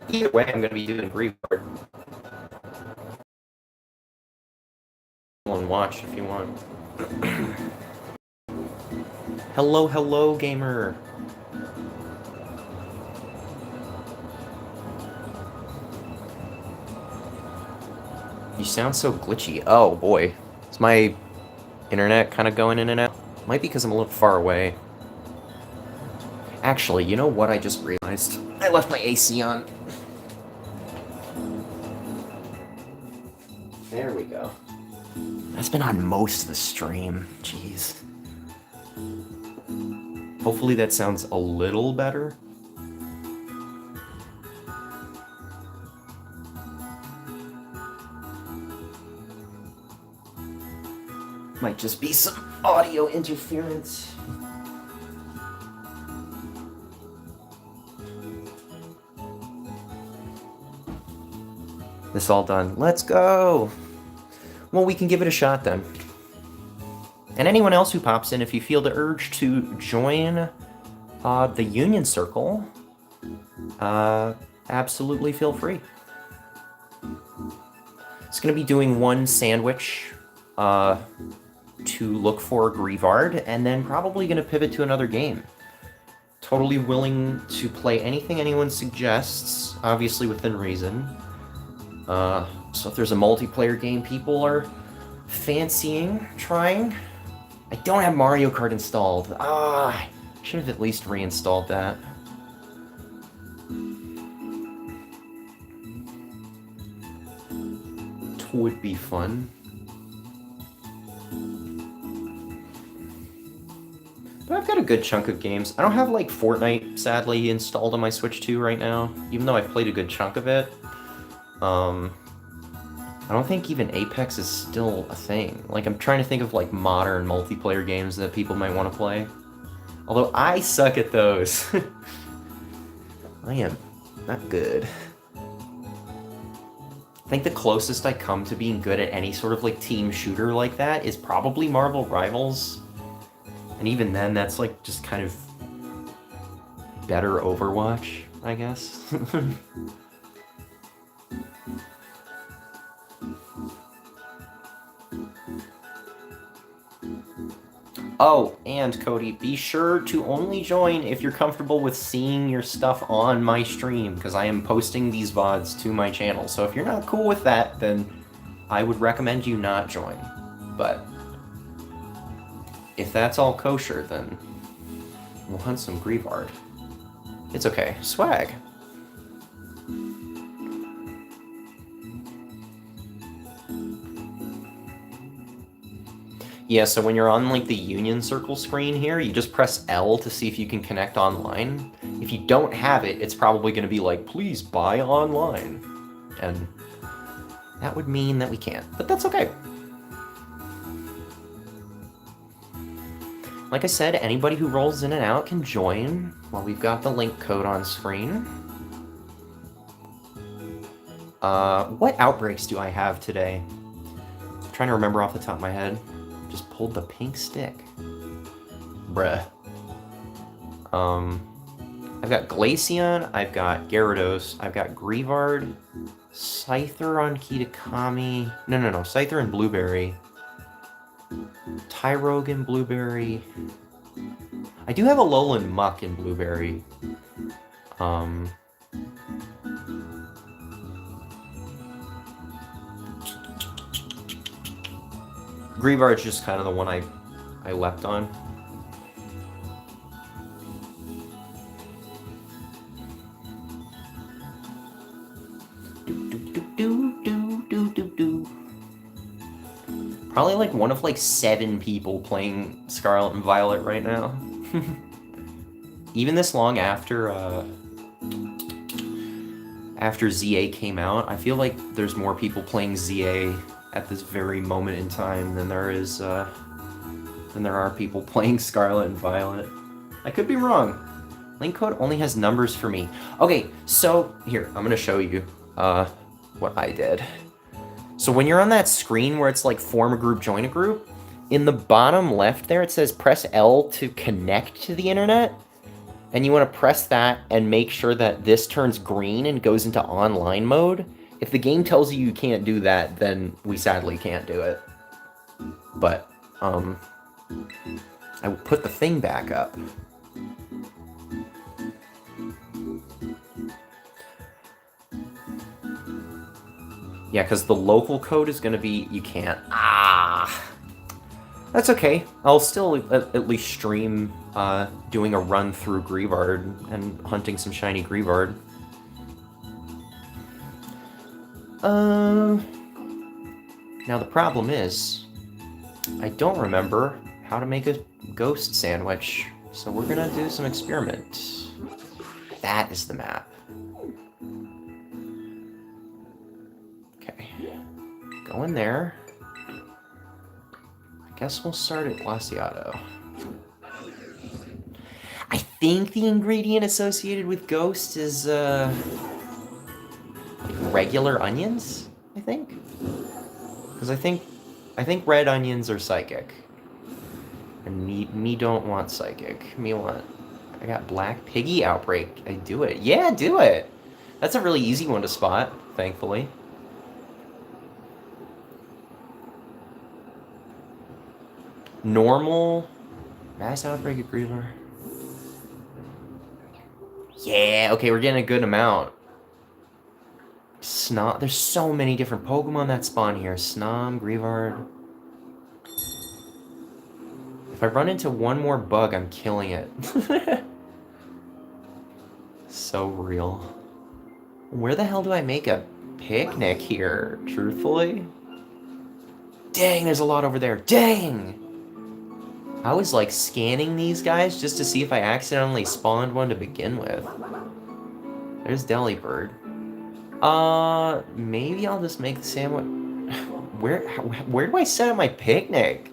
Either way, I'm going to be doing Grievard. And watch if you want. Hello, hello, gamer. You sound so glitchy. Oh, boy. Is my internet kind of going in and out? Might be because I'm a little far away. Actually, you know what I just realized? I left my AC on. There we go. That's been on most of the stream. Jeez. Hopefully that sounds a little better. Might just be some audio interference. This all done. Let's go! Well, we can give it a shot then. And anyone else who pops in, if you feel the urge to join the Union Circle, absolutely feel free. It's going to be doing one sandwich to look for Grievard, and then probably going to pivot to another game. Totally willing to play anything anyone suggests, obviously within reason. So if there's a multiplayer game people are fancying trying, I don't have Mario Kart installed. Should have at least reinstalled that. It would be fun. But I've got a good chunk of games. I don't have, like, Fortnite, sadly, installed on my Switch 2 right now, even though I've played a good chunk of it. I don't think even Apex is still a thing. Like, I'm trying to think of, like, modern multiplayer games that people might want to play. Although I suck at those. I am not good. I think the closest I come to being good at any sort of, like, team shooter like that is probably Marvel Rivals. And even then, that's, like, just kind of better Overwatch, I guess. Oh, and Cody, be sure to only join if you're comfortable with seeing your stuff on my stream, because I am posting these VODs to my channel. So if you're not cool with that, then I would recommend you not join. But if that's all kosher, then we'll hunt some Grievard. It's okay. Swag. Yeah, so when you're on, like, the Union Circle screen here, you just press L to see if you can connect online. If you don't have it, it's probably going to be like, please buy online. And that would mean that we can't, but that's okay. Like I said, anybody who rolls in and out can join while we've got the link code on screen. What outbreaks do I have today? I'm trying to remember off the top of my head. Just pulled the pink stick. Bruh. I've got Glaceon, I've got Gyarados, I've got Grievard, Scyther on Kitakami. No, Scyther and Blueberry. Tyrogue Blueberry. I do have a Alolan Muck in Blueberry. Grievard's just kind of the one I leapt on. Probably like one of like 7 people playing Scarlet and Violet right now. Even this long after ZA came out, I feel like there's more people playing ZA at this very moment in time than there are people playing Scarlet and Violet. I could be wrong. Link code only has numbers for me. Okay, so here, I'm gonna show you what I did. So when you're on that screen where it's like form a group, join a group, in the bottom left there it says press L to connect to the internet. And you want to press that and make sure that this turns green and goes into online mode. If the game tells you you can't do that, then we sadly can't do it. But, I will put the thing back up. Yeah, because the local code is going to be, you can't. That's okay. I'll still at least stream doing a run through Grievard and hunting some shiny Grievard. Now the problem is, I don't remember how to make a ghost sandwich, so we're gonna do some experiment. That is the map. Okay, go in there. I guess we'll start at Glaciato. I think the ingredient associated with ghost is like regular onions, I think? Because I think red onions are psychic. And me don't want psychic. Me want... I got Black Piggy Outbreak. I do it. Yeah, do it! That's a really easy one to spot, thankfully. Normal. Mass Outbreak of Griever. Yeah, okay, we're getting a good amount. Snom. There's so many different Pokemon that spawn here. Snom, Grievard. I If I run into one more bug, I'm killing it. So real. Where the hell do I make a picnic here, truthfully? Dang, there's a lot over there. Dang! I was like scanning these guys just to see if I accidentally spawned one to begin with. There's Delibird. Maybe I'll just make the sandwich. Where do I set up my picnic?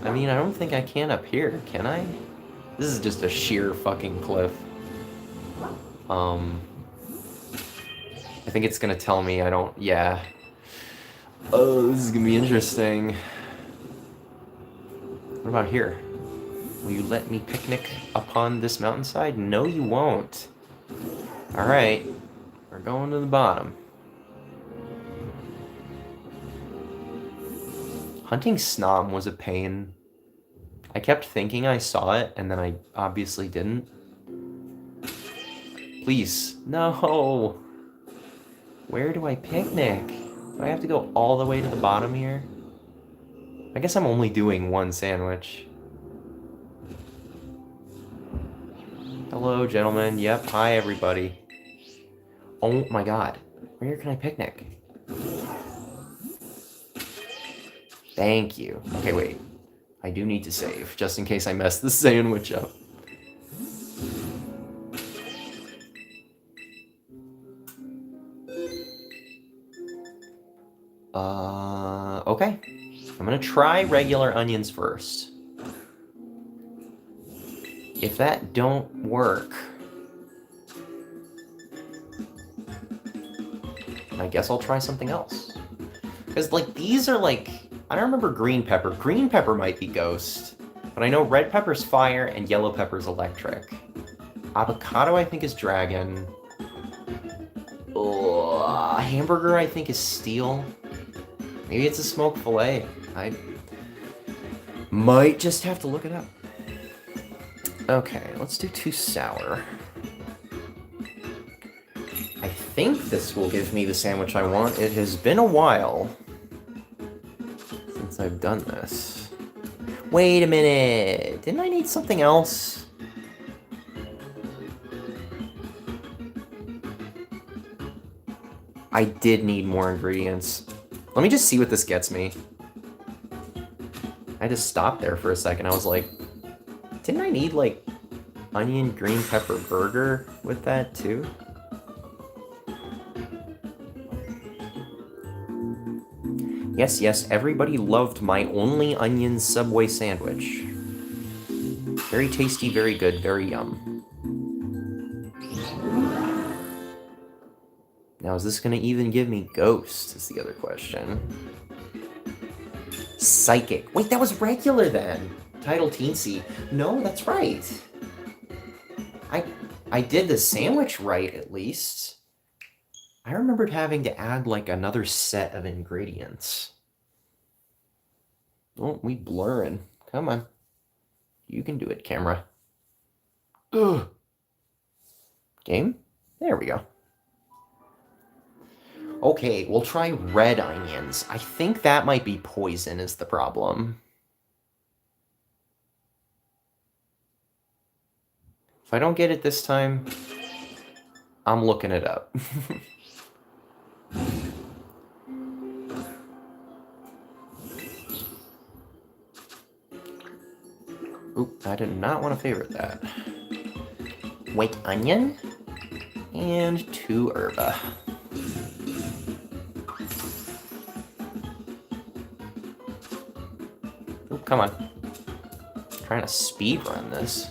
I mean, I don't think I can up here, can I? This is just a sheer fucking cliff. I think it's gonna tell me I don't, yeah. Oh, this is gonna be interesting. What about here? Will you let me picnic upon this mountainside? No, you won't. Alright, we're going to the bottom. Hunting Snom was a pain. I kept thinking I saw it, and then I obviously didn't. Please, no! Where do I picnic? Do I have to go all the way to the bottom here? I guess I'm only doing one sandwich. Hello, gentlemen. Yep, hi, everybody. Oh my god. Where can I picnic? Thank you. Okay, wait. I do need to save, just in case I mess the sandwich up. Okay. I'm gonna try regular onions first. If that don't work, I guess I'll try something else. Because, like, these are, like... I don't remember green pepper. Green pepper might be ghost. But I know red pepper's fire and yellow pepper's electric. Avocado, I think, is dragon. Hamburger, I think, is steel. Maybe it's a smoked filet. I might just have to look it up. Okay, let's do 2 sour. I think this will give me the sandwich I want. It has been a while since I've done this. Wait a minute! Didn't I need something else? I did need more ingredients. Let me just see what this gets me. I just stopped there for a second. I was like, didn't I need, like, onion green pepper burger with that, too? Yes, yes, everybody loved my only onion Subway sandwich. Very tasty, very good, very yum. Now, is this gonna even give me ghost, is the other question. Psychic. Wait, that was regular then! Title teensy. No, that's right. I did the sandwich right, at least. I remembered having to add, like, another set of ingredients. Oh, we blurring. Come on. You can do it, camera. Ugh. Game? There we go. Okay, we'll try red onions. I think that might be poison is the problem. If I don't get it this time, I'm looking it up. Oop, I did not want to favorite that. White onion and 2 herba. Oop, come on. I'm trying to speed run this.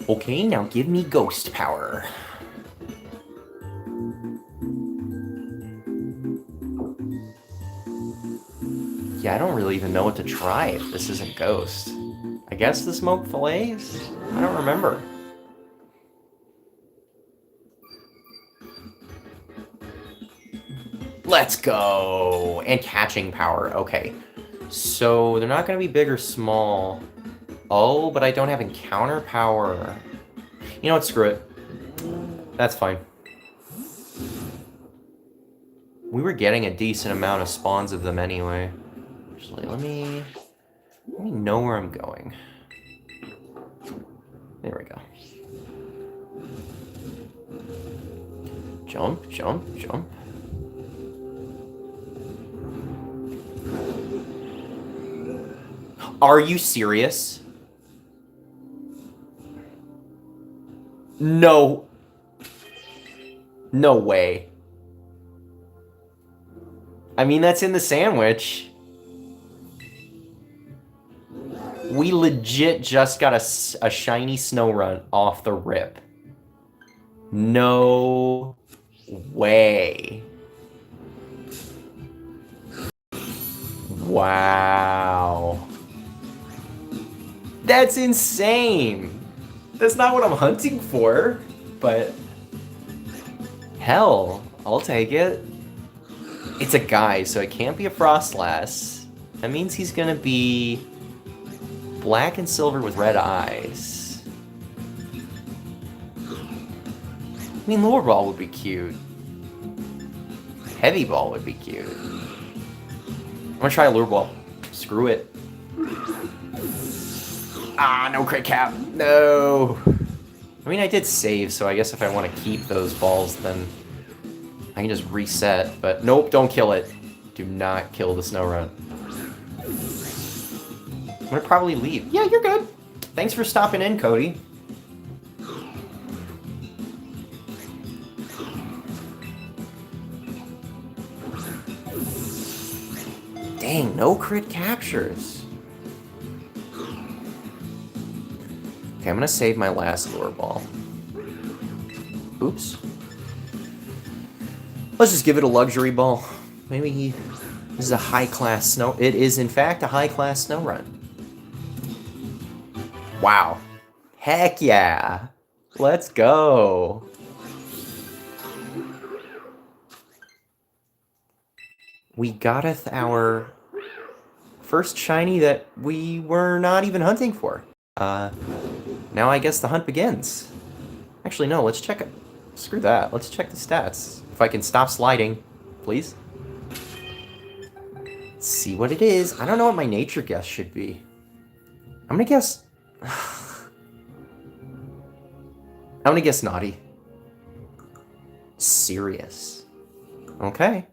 Okay, now give me ghost power. Yeah, I don't really even know what to try if this isn't ghost. I guess the smoked fillets? I don't remember. Let's go! And catching power, okay. So, they're not gonna be big or small. Oh, but I don't have encounter power. You know what, screw it. That's fine. We were getting a decent amount of spawns of them anyway. Actually, let me know where I'm going. There we go. Jump, jump, jump. Are you serious? No. No way. I mean, that's in the sandwich. We legit just got a shiny snow run off the rip. No way. Wow. That's insane. That's not what I'm hunting for, but hell, I'll take it. It's a guy, so it can't be a Frostlass. That means he's gonna be black and silver with red eyes. I mean, Lure Ball would be cute. Heavy Ball would be cute. I'm gonna try Lure Ball. Screw it. Ah, no crit cap. No. I mean, I did save, so I guess if I want to keep those balls, then I can just reset. But nope, don't kill it. Do not kill the snow run. I'm gonna probably leave. Yeah, you're good. Thanks for stopping in, Cody. Dang, no crit captures. Okay, I'm gonna save my last lure ball. Oops. Let's just give it a luxury ball. Maybe this is a high-class snow... It is, in fact, a high-class snow run. Wow. Heck yeah. Let's go. We gotteth our first shiny that we were not even hunting for. Now I guess the hunt begins. Actually, no, let's check it. Screw that. Let's check the stats. If I can stop sliding, please. Let's see what it is. I don't know what my nature guess should be. I'm gonna guess... I'm gonna guess naughty. Serious. Okay.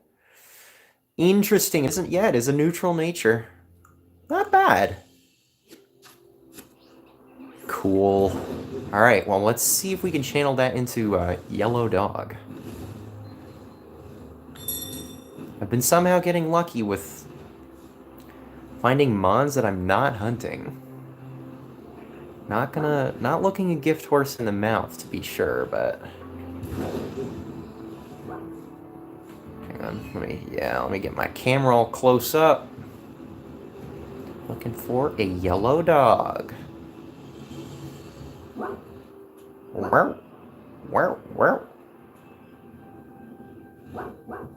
Interesting. It isn't yet. It is a neutral nature. Not bad. Cool. Alright, well, let's see if we can channel that into Yellow Dog. I've been somehow getting lucky with finding mons that I'm not hunting. Not looking a gift horse in the mouth, to be sure, but... Hang on, let me get my camera all close up. Looking for a Yellow Dog.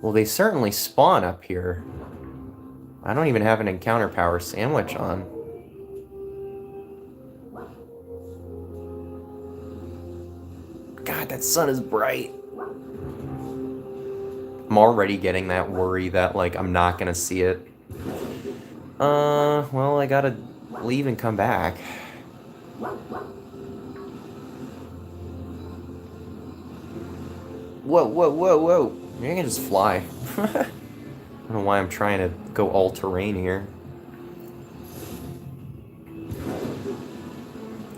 Well, they certainly spawn up here. I don't even have an encounter power sandwich on. God, that sun is bright. I'm already getting that worry that, like, I'm not gonna see it. Well, I gotta leave and come back. Whoa, whoa, whoa, whoa. Maybe I can just fly. I don't know why I'm trying to go all-terrain here.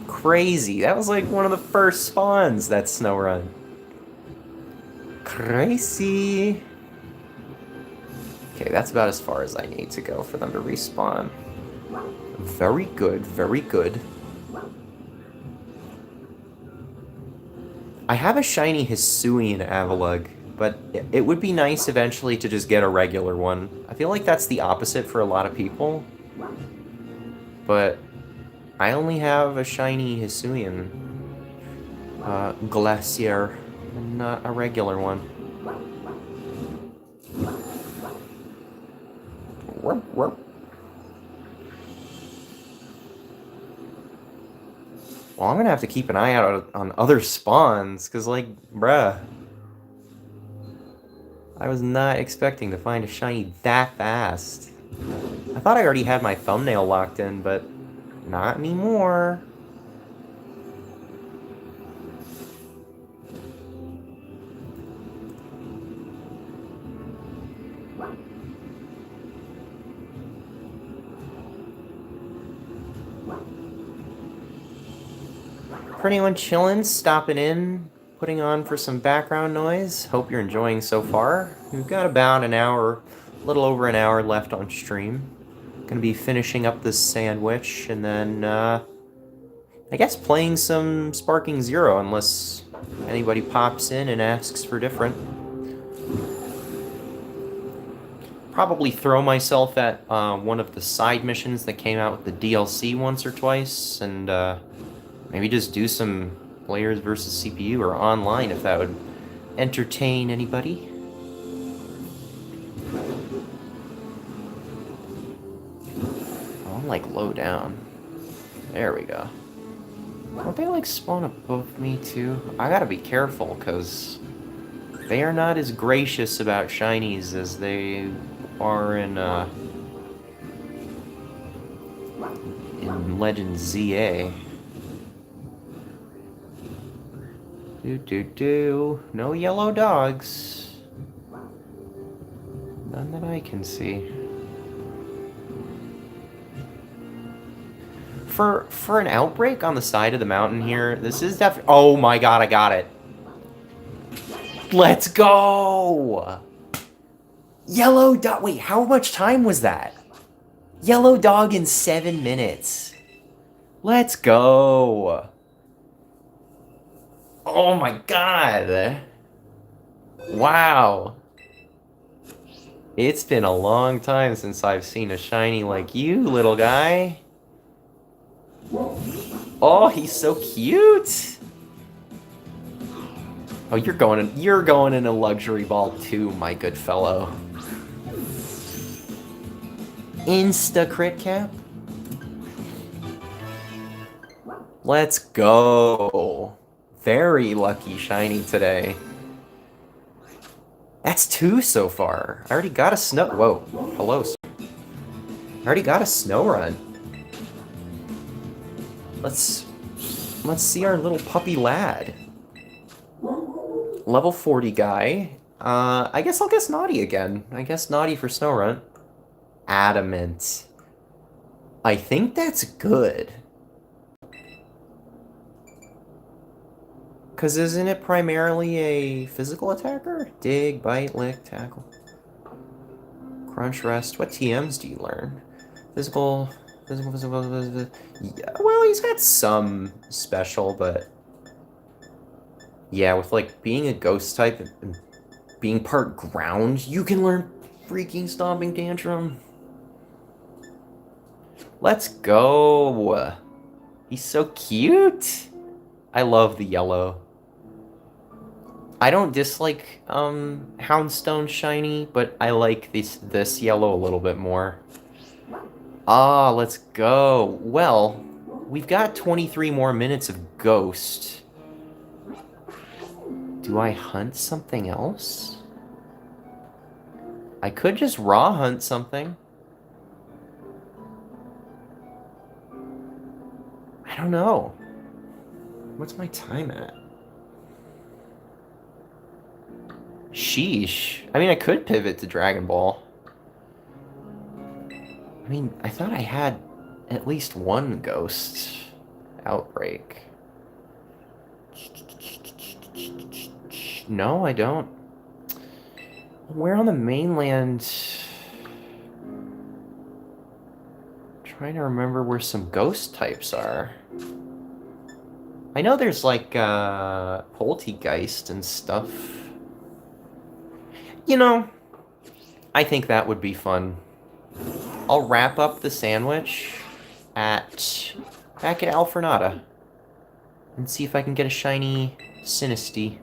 Crazy. That was like one of the first spawns, that snow run. Crazy. Okay, that's about as far as I need to go for them to respawn. Very good, very good. I have a shiny Hisuian Avalugg, but it would be nice eventually to just get a regular one. I feel like that's the opposite for a lot of people. But I only have a shiny Hisuian Glacier, and not a regular one. Well, Well, I'm gonna have to keep an eye out on other spawns, because, like, bruh. I was not expecting to find a shiny that fast. I thought I already had my thumbnail locked in, but not anymore. For anyone chilling, stopping in, putting on for some background noise, hope you're enjoying so far. We've got about an hour, a little over an hour left on stream. Gonna be finishing up this sandwich, and then, I guess playing some Sparking Zero, unless anybody pops in and asks for different. Probably throw myself at one of the side missions that came out with the DLC once or twice, and maybe just do some players versus CPU or online if that would entertain anybody. Oh, I'm like low down. There we go. Don't they like spawn above me too? I gotta be careful, because they are not as gracious about shinies as they are in Legend ZA. No yellow dogs. None that I can see. For an outbreak on the side of the mountain here, this is definitely... Oh my god, I got it. Let's go! Yellow dog... Wait, how much time was that? Yellow dog in 7 minutes. Let's go. Oh my god. Wow. It's been a long time since I've seen a shiny like you, little guy. Oh, he's so cute. Oh, you're going in a luxury ball too, my good fellow. Insta crit cap. Let's go. Very lucky shiny today. That's 2 so far. I already got a snow... Whoa. Hello. I already got a snow run. Let's see our little puppy lad. Level 40 guy. I guess I'll guess Naughty again. I guess Naughty for snow run. Adamant. I think that's good. Because isn't it primarily a physical attacker? Dig, bite, lick, tackle. Crunch, rest. What TMs do you learn? Physical. Yeah, well, he's got some special, but... Yeah, with, like, being a ghost type and being part ground, you can learn freaking Stomping Tantrum. Let's go. He's so cute. I love the yellow. I don't dislike Houndstone shiny, but I like this yellow a little bit more. Ah, let's go. Well, we've got 23 more minutes of Ghost. Do I hunt something else? I could just raw hunt something. I don't know. What's my time at? Sheesh. I mean, I could pivot to Dragon Ball. I mean, I thought I had at least one ghost outbreak. No, I don't. Where on the mainland? Trying to remember where some ghost types are. I know there's like Poltegeist and stuff. You know, I think that would be fun. I'll wrap up the sandwich back at Alfornata and see if I can get a shiny Sinistea.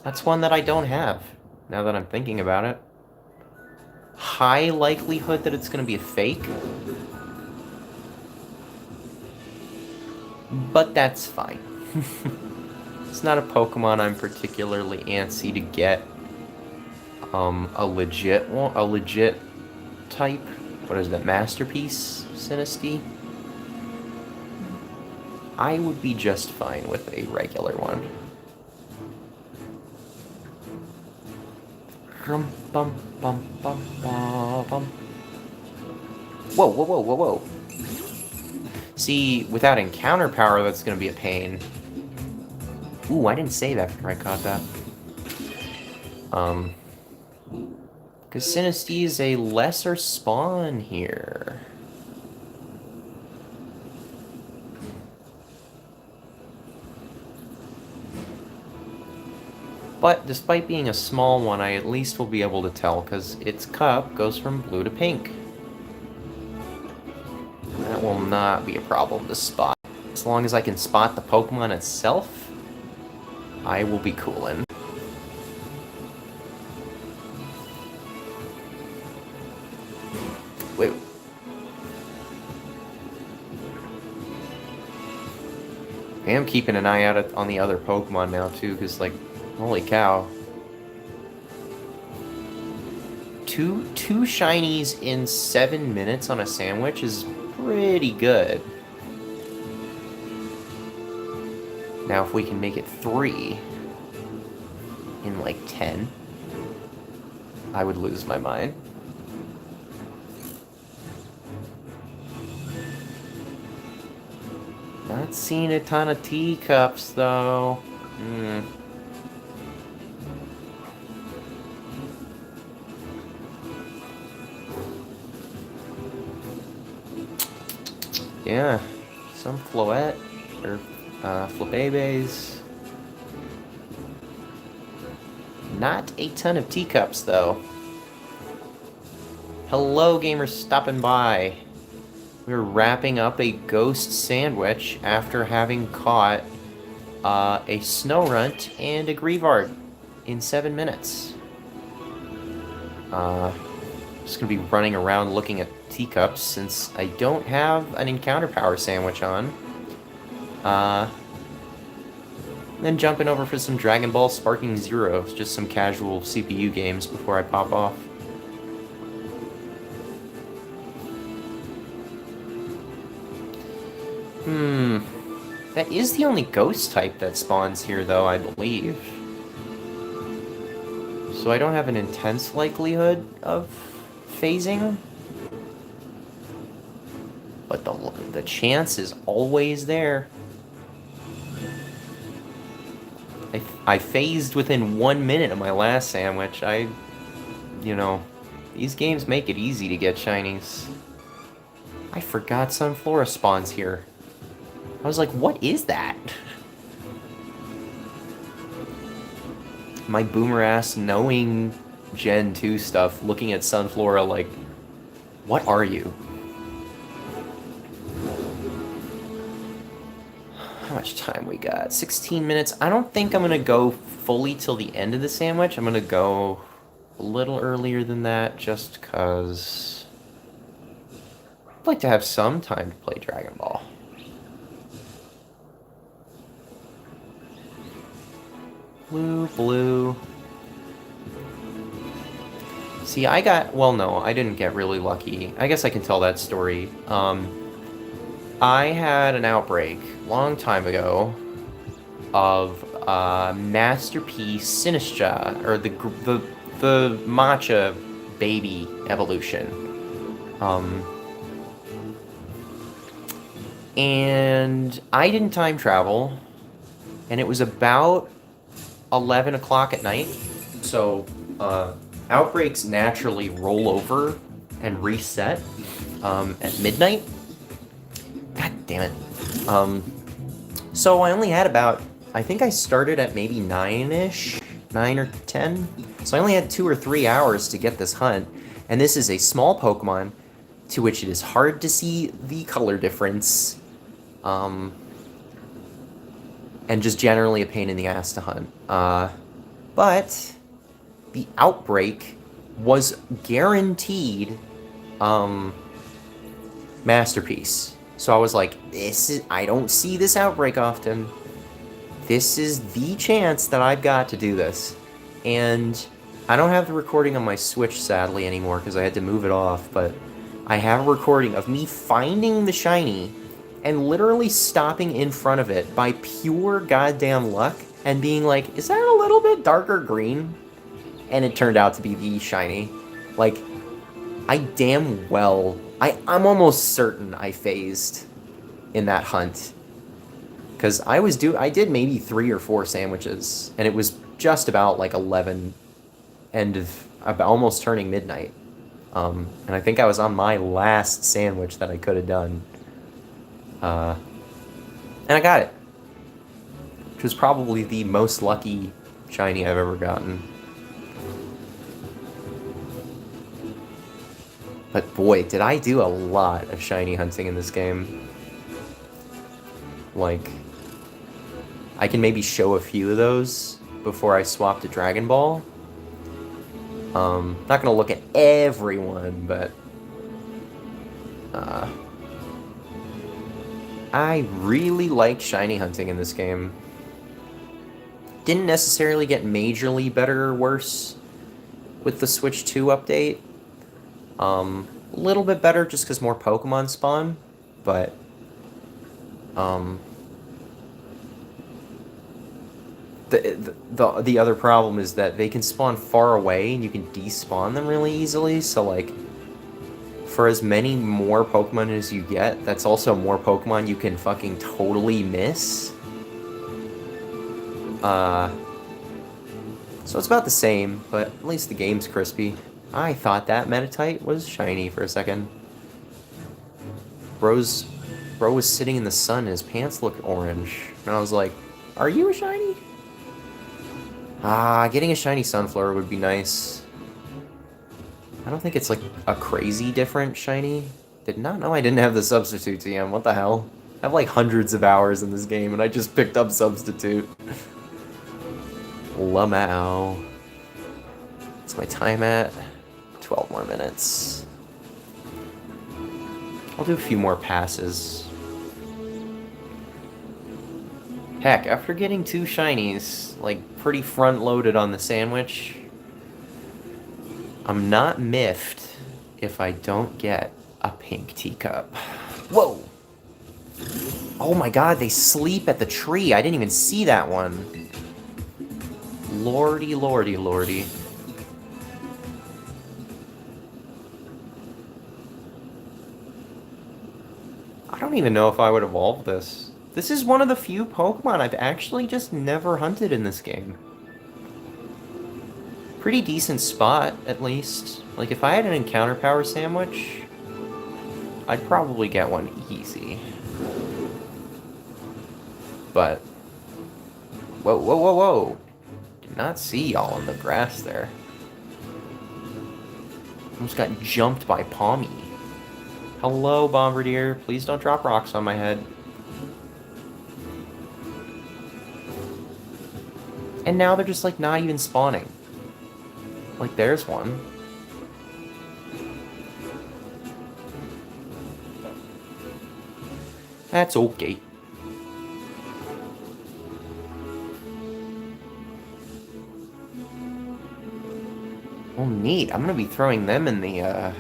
That's one that I don't have, now that I'm thinking about it. High likelihood that it's going to be a fake. But that's fine. It's not a Pokemon I'm particularly antsy to get. A legit one, a legit type. What is that? Masterpiece Sinistea? I would be just fine with a regular one. Bum, bum, bum, bum, bum. Whoa, whoa, whoa, whoa, whoa. See, without encounter power, that's going to be a pain. Ooh, I didn't save after I caught that. Because Sinistea is a lesser spawn here. But despite being a small one, I at least will be able to tell, because its cup goes from blue to pink. That will not be a problem to spot. As long as I can spot the Pokemon itself, I will be coolin'. Wait. I am keeping an eye out on the other Pokemon now, too, because, like, holy cow. Two shinies in 7 minutes on a sandwich is pretty good. Now, if we can make it 3 in, like, 10, I would lose my mind. Not seeing a ton of teacups, though. Yeah, some Floette, or Flabébés. Not a ton of teacups, though. Hello, gamers stopping by. We're wrapping up a ghost sandwich after having caught a Snorunt and a Greavard in 7 minutes. Just gonna be running around looking at teacups since I don't have an encounter power sandwich on. Then jumping over for some Dragon Ball Sparking Zeros, just some casual CPU games before I pop off. That is the only ghost type that spawns here, though, I believe. So I don't have an intense likelihood of phasing. But the chance is always there. I phased within 1 minute of my last sandwich. You know, these games make it easy to get shinies. I forgot Sunflora spawns here. I was like, what is that? My boomer ass knowing Gen 2 stuff, looking at Sunflora like, what are you? How much time we got? 16 minutes. I don't think I'm gonna go fully till the end of the sandwich. I'm gonna go a little earlier than that, just cause I'd like to have some time to play Dragon Ball. Blue. See, well, no, I didn't get really lucky. I guess I can tell that story. I had an outbreak long time ago of Masterpiece Sinistra, or the matcha baby evolution. And I didn't time travel, and it was about 11 o'clock at night, so outbreaks naturally roll over and reset at midnight. God damn it. So I only had about, I think I started at maybe 9-ish, 9 or 10. So I only had 2 or 3 hours to get this hunt, and this is a small Pokemon to which it is hard to see the color difference, and just generally a pain in the ass to hunt. But the outbreak was guaranteed Masterpiece. So I was like, I don't see this outbreak often. This is the chance that I've got to do this. And I don't have the recording on my Switch, sadly, anymore, because I had to move it off, but I have a recording of me finding the shiny and literally stopping in front of it by pure goddamn luck and being like, is that a little bit darker green? And it turned out to be the shiny. Like, I damn well... I'm almost certain I phased in that hunt. Because I did maybe 3 or 4 sandwiches, and it was just about like 11, end of, about almost turning midnight. And I think I was on my last sandwich that I could have done. And I got it. Which was probably the most lucky shiny I've ever gotten. But boy, did I do a lot of shiny hunting in this game. Like, I can maybe show a few of those before I swap to Dragon Ball. Not gonna look at everyone, but I really like shiny hunting in this game. Didn't necessarily get majorly better or worse with the Switch 2 update. A little bit better just because more Pokemon spawn, but the other problem is that they can spawn far away and you can despawn them really easily, so like for as many more Pokemon as you get, that's also more Pokemon you can fucking totally miss. So it's about the same, but at least the game's crispy. I thought that Meditite was shiny for a second. Bro was sitting in the sun and his pants looked orange. And I was like, are you a shiny? Getting a shiny Sunflower would be nice. I don't think it's like a crazy different shiny. Did not know I didn't have the Substitute TM. What the hell? I have like hundreds of hours in this game and I just picked up Substitute. Lamau. What's my time at? 12 more minutes. I'll do a few more passes. Heck, after getting 2 shinies, like pretty front-loaded on the sandwich, I'm not miffed if I don't get a pink teacup. Whoa! Oh my god, they sleep at the tree. I didn't even see that one. Lordy, lordy, lordy. I don't even know if I would evolve this. This is one of the few Pokemon I've actually just never hunted in this game. Pretty decent spot, at least. Like, if I had an Encounter Power sandwich, I'd probably get one easy. But... Whoa, whoa, whoa, whoa! Did not see y'all in the grass there. Almost got jumped by Palmy. Hello, Bombardier. Please don't drop rocks on my head. And now they're just, like, not even spawning. Like, there's one. That's okay. Oh, neat. I'm gonna be throwing them in the,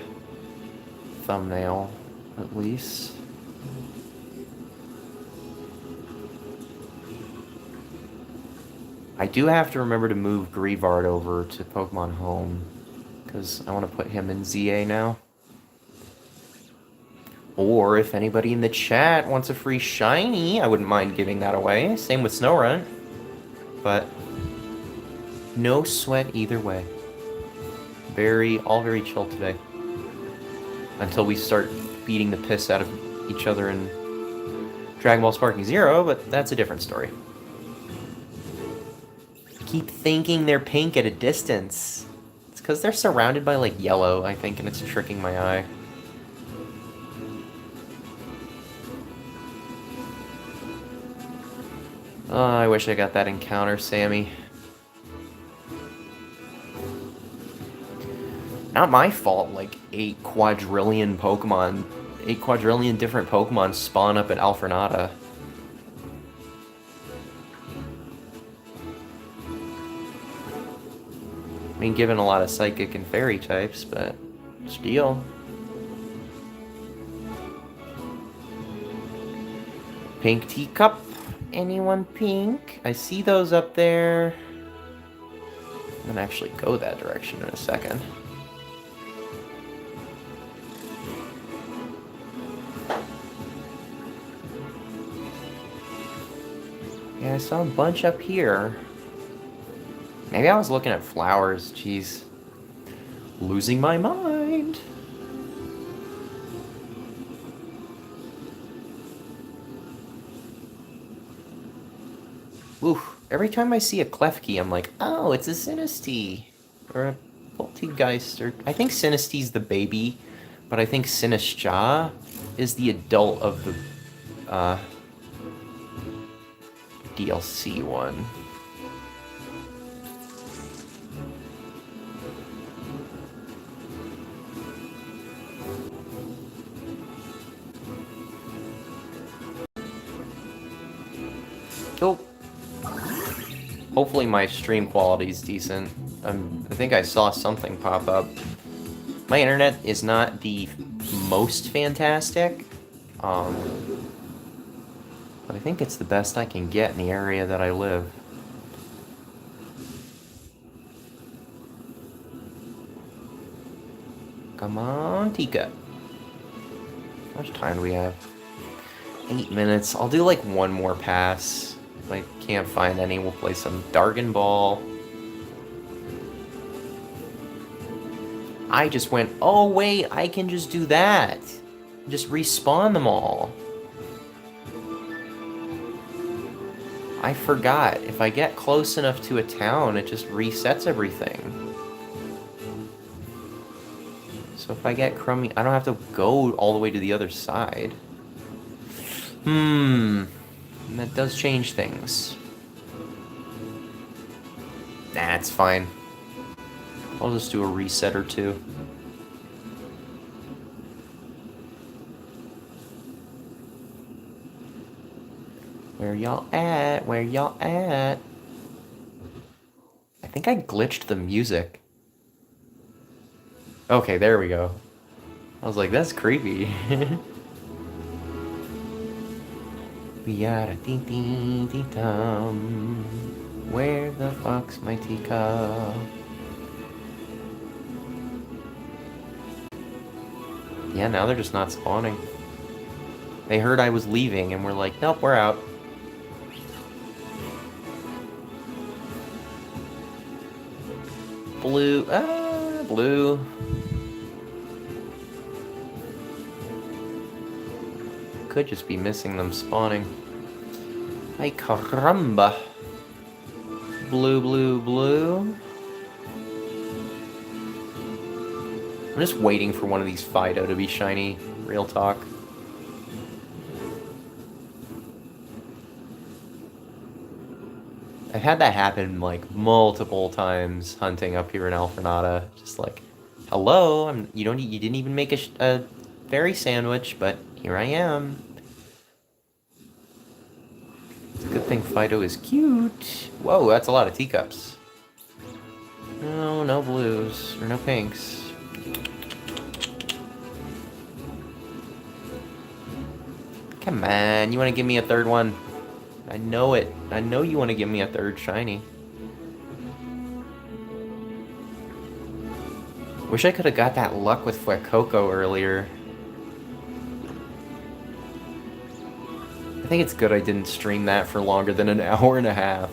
thumbnail, at least. I do have to remember to move Greavard over to Pokemon Home, because I want to put him in ZA now. Or if anybody in the chat wants a free shiny, I wouldn't mind giving that away. Same with Snorunt. But no sweat either way. All very chill today. Until we start beating the piss out of each other in Dragon Ball Sparking Zero, but that's a different story. Keep thinking they're pink at a distance. It's because they're surrounded by, like, yellow, I think, and it's tricking my eye. Oh, I wish I got that encounter, Sammy. Not my fault, like, 8 quadrillion Pokemon 8 quadrillion different Pokemon spawn up at Alfrenata. I mean, given a lot of Psychic and Fairy types, but still. Pink teacup. Anyone pink? I see those up there. I'm gonna actually go that direction in a second. Yeah, I saw a bunch up here. Maybe I was looking at flowers. Jeez. Losing my mind. Oof. Every time I see a Klefki, I'm like, oh, it's a Sinistea. Or a Poltegeist. Or I think Sinistei's the baby, but I think Sinistcha is the adult of the DLC one. Oh. Hopefully my stream quality is decent. I think I saw something pop up. My internet is not the most fantastic, but I think it's the best I can get in the area that I live. Come on, Tika. How much time do we have? 8 minutes. I'll do like one more pass. If I can't find any, we'll play some Dargon Ball. I just went, oh wait, I can just do that. Just respawn them all. I forgot. If I get close enough to a town, it just resets everything. So if I get crummy, I don't have to go all the way to the other side. That does change things. Nah, it's fine. I'll just do a reset or two. Where y'all at? Where y'all at? I think I glitched the music. Okay, there we go. I was like, that's creepy. We are a ding ding ding dum. Where the fuck's my teacup? Yeah, now they're just not spawning. They heard I was leaving and were like, nope, we're out. Blue, blue. Could just be missing them spawning. Ay caramba. Blue, blue, blue. I'm just waiting for one of these Fido to be shiny. Real talk. I've had that happen like multiple times hunting up here in Alfrenata. Just like, hello, you didn't even make a berry sandwich, but here I am. It's a good thing Fido is cute. Whoa, that's a lot of teacups. No, no blues or no pinks. Come on, you want to give me a third one? I know it. I know you want to give me a third shiny. Wish I could have got that luck with Fuecoco earlier. I think it's good I didn't stream that for longer than an hour and a half.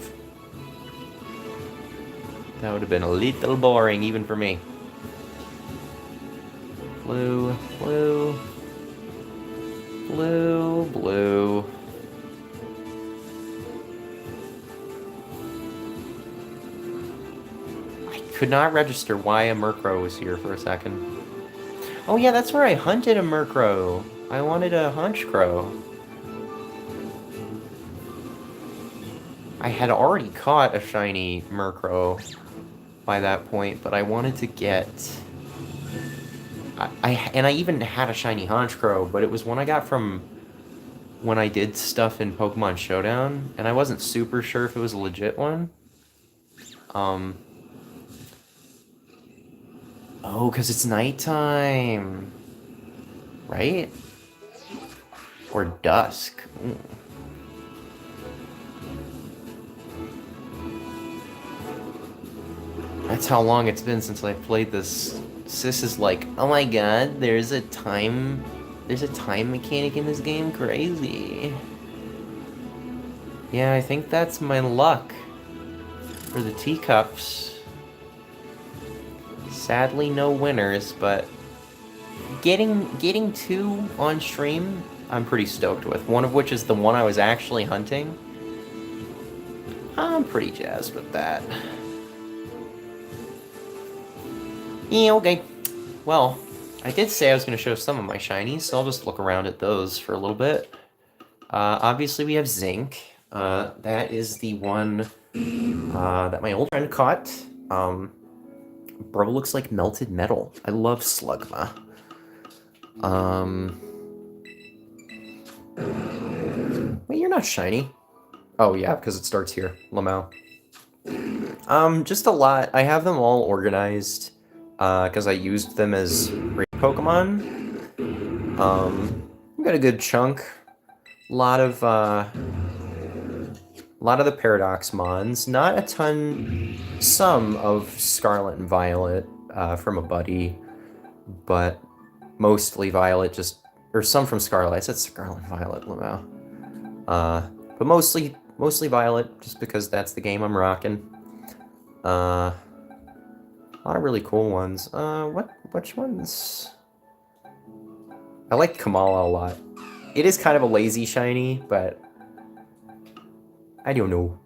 That would have been a little boring, even for me. Blue, blue, blue, blue. I could not register why a Murkrow was here for a second. Oh yeah, that's where I hunted a Murkrow. I wanted a Honchkrow. I had already caught a shiny Murkrow by that point, but I wanted to get And I even had a shiny Honchkrow, but it was one I got from when I did stuff in Pokemon Showdown, and I wasn't super sure if it was a legit one. Oh, because it's nighttime. Right? Or dusk. Ooh. That's how long it's been since I played this. Sis is like, oh my god, there's a time mechanic in this game? Crazy. Yeah, I think that's my luck for the teacups. Sadly, no winners, but getting 2 on stream, I'm pretty stoked with. One of which is the one I was actually hunting. I'm pretty jazzed with that. Yeah, okay. Well, I did say I was going to show some of my shinies, so I'll just look around at those for a little bit. Obviously, we have Zinc. That is the one that my old friend caught. Bro looks like melted metal. I love Slugma. Wait, you're not shiny. Oh, yeah, because it starts here. Lamau. Just a lot. I have them all organized because I used them as raid Pokemon. Got a good chunk. A lot of the Paradox Mons. Not a ton. Some of Scarlet and Violet from a buddy, but mostly Violet. Or some from Scarlet. I said Scarlet and Violet, Lamau. But mostly Violet, just because that's the game I'm rocking. A lot of really cool ones. Which ones? I like Kamala a lot. It is kind of a lazy shiny, but I don't know.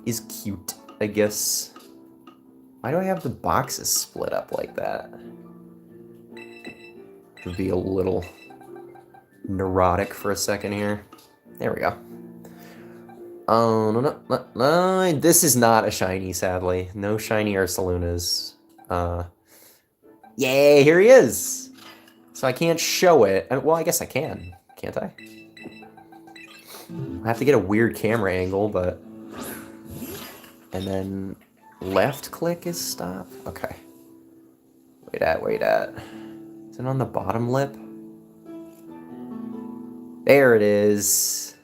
Is cute, I guess. Why do I have the boxes split up like that? Would be a little neurotic for a second here. There we go. Oh, no. This is not a shiny, sadly. No shiny Ursalunas. Yay, here he is! So I can't show it. Well, I guess I can. Can't I? I have to get a weird camera angle, but... And then left click is stop? Okay. Wait at. Is it on the bottom lip? There it is.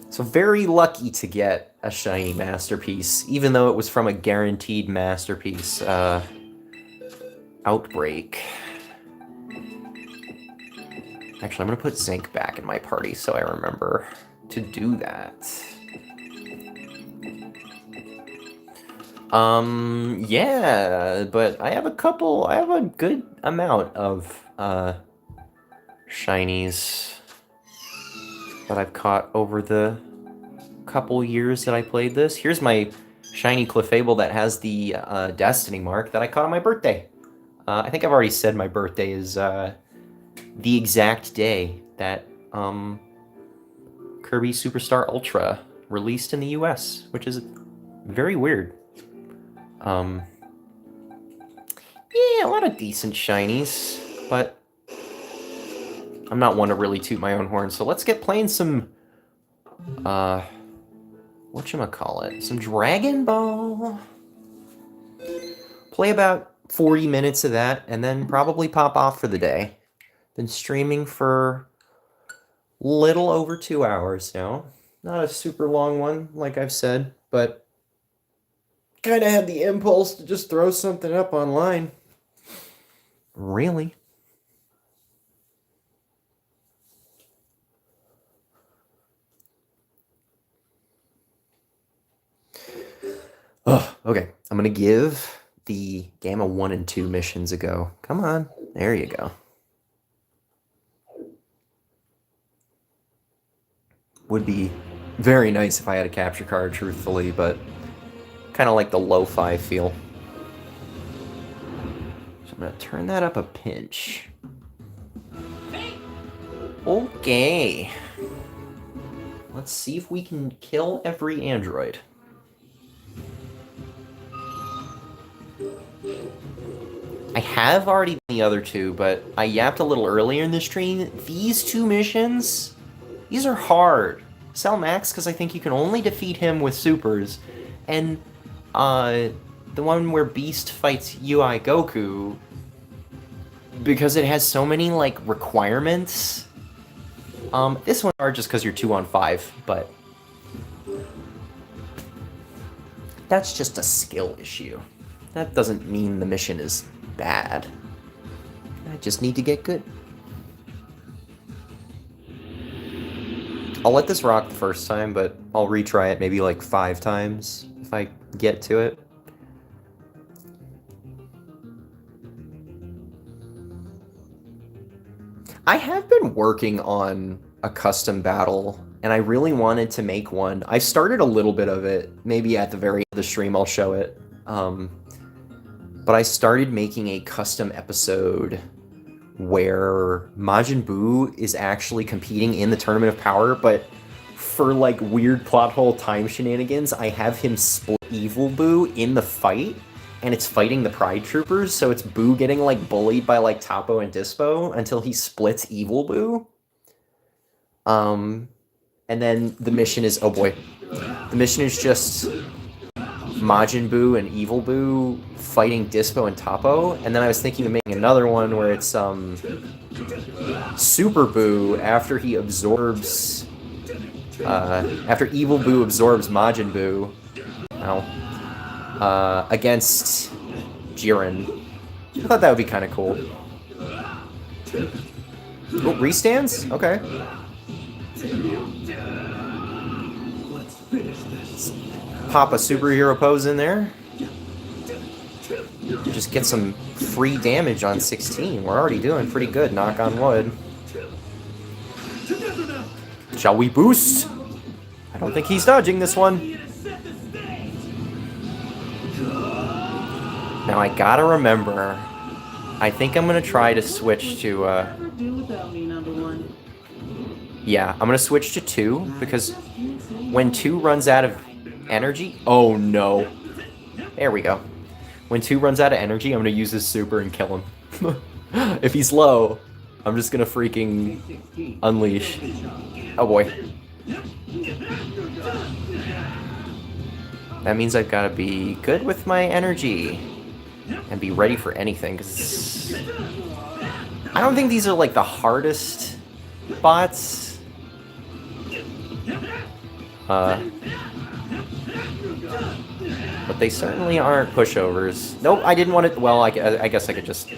So very lucky to get a shiny Masterpiece, even though it was from a guaranteed Masterpiece outbreak. Actually, I'm going to put Zinc back in my party so I remember to do that. Yeah, but I have a good amount of shinies that I've caught over the couple years that I played this. Here's my shiny Clefable that has the Destiny mark that I caught on my birthday. I think I've already said my birthday is the exact day that Kirby Superstar Ultra released in the US, which is very weird. Yeah, a lot of decent shinies, but I'm not one to really toot my own horn, so let's get playing some, whatchamacallit, some Dragon Ball. Play about 40 minutes of that, and then probably pop off for the day. Been streaming for little over 2 hours now. Not a super long one, like I've said, but kind of had the impulse to just throw something up online. Really? Oh, okay. I'm going to give the Gamma 1 and 2 missions a go. Come on. There you go. Would be very nice if I had a capture card, truthfully, but kind of like the lo-fi feel. So I'm going to turn that up a pinch. Okay. Let's see if we can kill every android. I have already done the other two, but I yapped a little earlier in the stream. These two missions, these are hard. Cell Max, because I think you can only defeat him with supers. And the one where Beast fights UI Goku, because it has so many, like, requirements. This one are just because you're 2 on 5, but that's just a skill issue. That doesn't mean the mission is bad. I just need to get good. I'll let this rock the first time, but I'll retry it maybe like 5 times if I get to it. I have been working on a custom battle, and I really wanted to make one. I started a little bit of it. Maybe at the very end of the stream I'll show it. But I started making a custom episode where Majin Buu is actually competing in the Tournament of Power, but for like weird plot hole time shenanigans, I have him split Evil Buu in the fight, and it's fighting the Pride Troopers, so it's Buu getting like bullied by like Toppo and Dispo until he splits Evil Buu. And then the mission is, oh boy, the mission is just Majin Buu and Evil Buu fighting Dispo and Toppo, and then I was thinking of making another one where it's Super Buu after he absorbs after Evil Buu absorbs Majin Buu against Jiren. I thought that would be kind of cool. Oh, restands? Okay. Pop a superhero pose in there. Just get some free damage on 16. We're already doing pretty good, knock on wood. Shall we boost? I don't think he's dodging this one. Now I gotta remember, I think I'm gonna try to switch to, yeah, I'm gonna switch to 2, because when 2 runs out of energy, oh no. There we go. When 2 runs out of energy, I'm gonna use his super and kill him. If he's low, I'm just gonna freaking unleash. Oh boy. That means I've gotta be good with my energy and be ready for anything, because I don't think these are like the hardest bots. But they certainly aren't pushovers. Nope, I didn't want it. Well, I guess I could just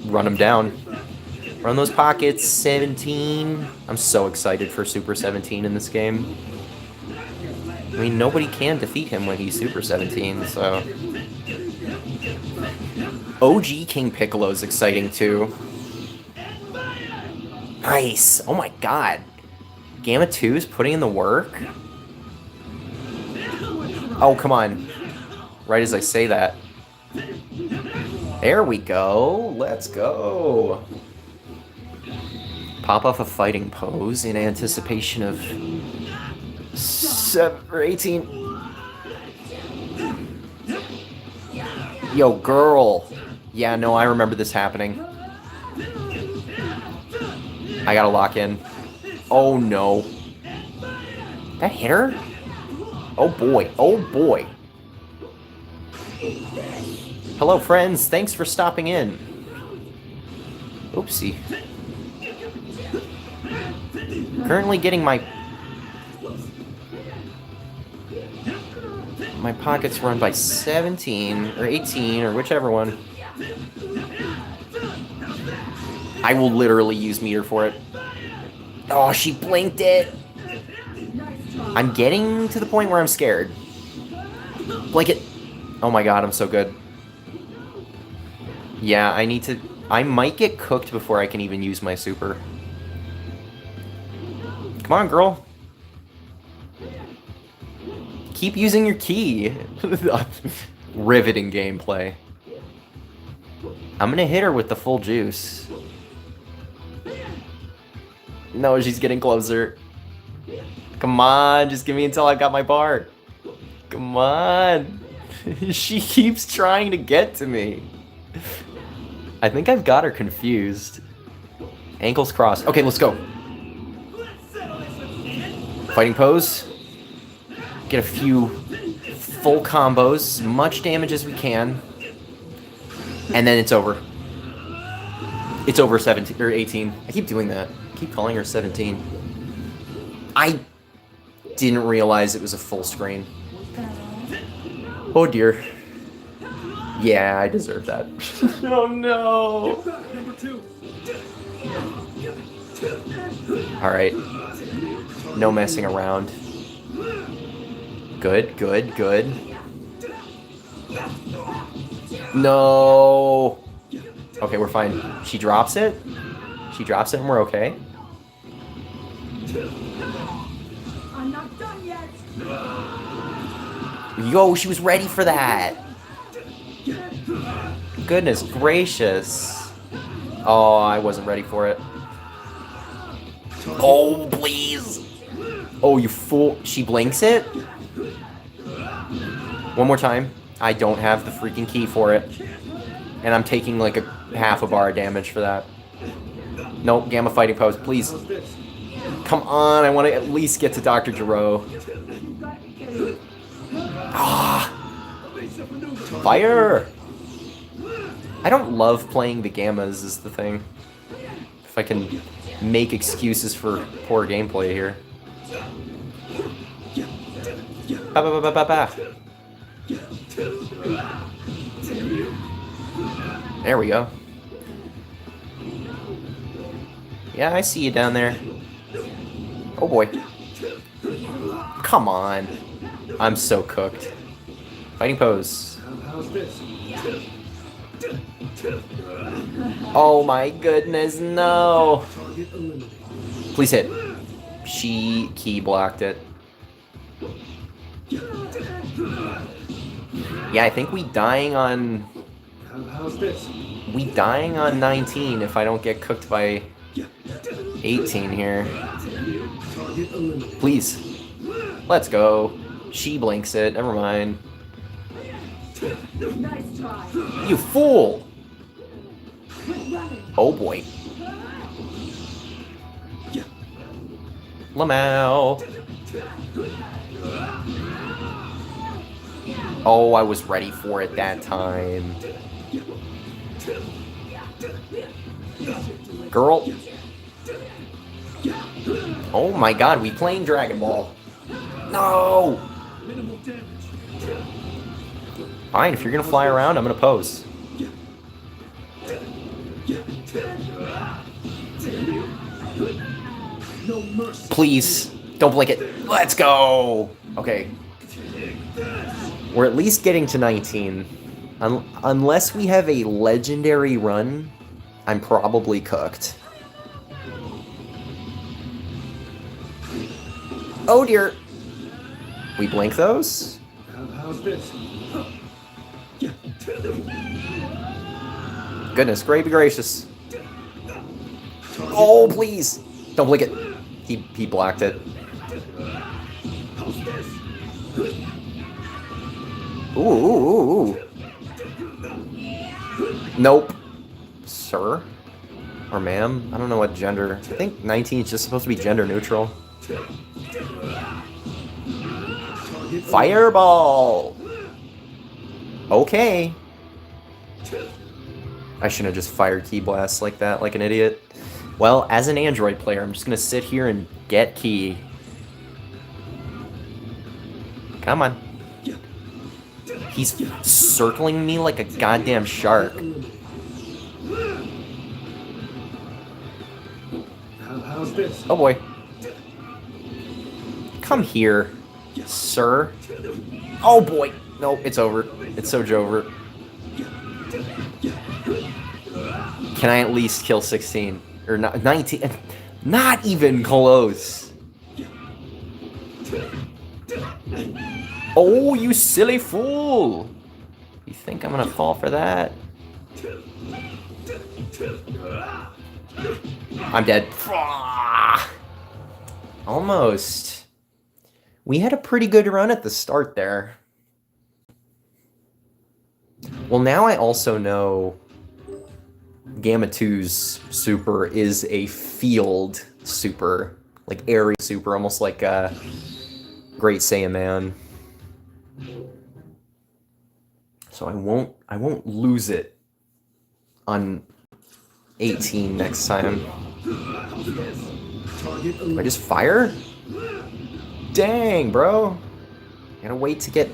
run them down. Run those pockets, 17. I'm so excited for Super 17 in this game. I mean, nobody can defeat him when he's Super 17, so... OG King Piccolo's exciting, too. Nice! Oh my god. Gamma 2's putting in the work? Oh, come on. Right as I say that. There we go. Let's go. Pop off a fighting pose in anticipation of 7 or 18. Yo, girl. Yeah, no, I remember this happening. I gotta lock in. Oh, no. That hit her? Oh, boy. Oh, boy. Hello, friends. Thanks for stopping in. Oopsie. Currently getting my pockets run by 17 or 18 or whichever one. I will literally use meter for it. Oh, she blinked it. I'm getting to the point where I'm scared. Blink it. Oh my god, I'm so good. Yeah, I might get cooked before I can even use my super. Come on, girl. Keep using your key. Riveting gameplay. I'm gonna hit her with the full juice. No, she's getting closer. Come on, just give me until I've got my bar. Come on. She keeps trying to get to me. I think I've got her confused. Ankles crossed. Okay, let's go. Fighting pose. Get a few full combos, much damage as we can. And then it's over. It's over 17 or 18. I keep doing that. I keep calling her 17. I didn't realize it was a full screen. Oh dear. Yeah, I deserve that. Oh no. Alright. No messing around. Good, good, good. No. Okay, we're fine. She drops it. She drops it and we're okay. I'm not done yet. Yo, she was ready for that. Goodness gracious. Oh, I wasn't ready for it. Oh, please. Oh, you fool. She blinks it? One more time. I don't have the freaking key for it. And I'm taking like a half a bar of damage for that. Nope, Gamma Fighting Pose, please. Come on, I want to at least get to Dr. Giro. Ah! Fire! I don't love playing the Gammas is the thing. If I can make excuses for poor gameplay here. Ba ba ba ba ba ba. There we go. Yeah, I see you down there. Oh boy. Come on. I'm so cooked. Fighting pose. How's this? Oh my goodness, no. Please hit. She key blocked it. Yeah, I think we dying on... How's this? We dying on 19 if I don't get cooked by 18 here. Please. Let's go. She blinks it. Never mind. Nice try. You fool! Oh boy. Lamau. Oh, I was ready for it that time. Girl. Oh my god, we playing Dragon Ball. No! Fine, if you're gonna fly around, I'm gonna pose. Please, don't blink it. Let's go! Okay. We're at least getting to 19. Unless we have a legendary run, I'm probably cooked. Oh dear! We blink those? How's this? Goodness, gravy gracious. Oh, please! Don't blink it. He blocked it. Ooh, ooh, ooh, ooh. Nope. Sir? Or ma'am? I don't know what gender. I think 19 is just supposed to be gender neutral. Fireball! Okay. I shouldn't have just fired Key Blast like that, like an idiot. Well, as an Android player, I'm just gonna sit here and get Key. Come on. He's circling me like a goddamn shark. How's this? Oh boy. Come here, sir. Oh boy. Nope, it's over. It's so over. Can I at least kill 16? Or 19? Not even close. Oh, you silly fool! You think I'm gonna fall for that? I'm dead. Almost. We had a pretty good run at the start there. Well, now I also know Gamma 2's super is a field super. Like area super, almost like a Great Saiyaman. So I won't lose it on 18 next time. I just fire? Dang, bro. Gotta wait to get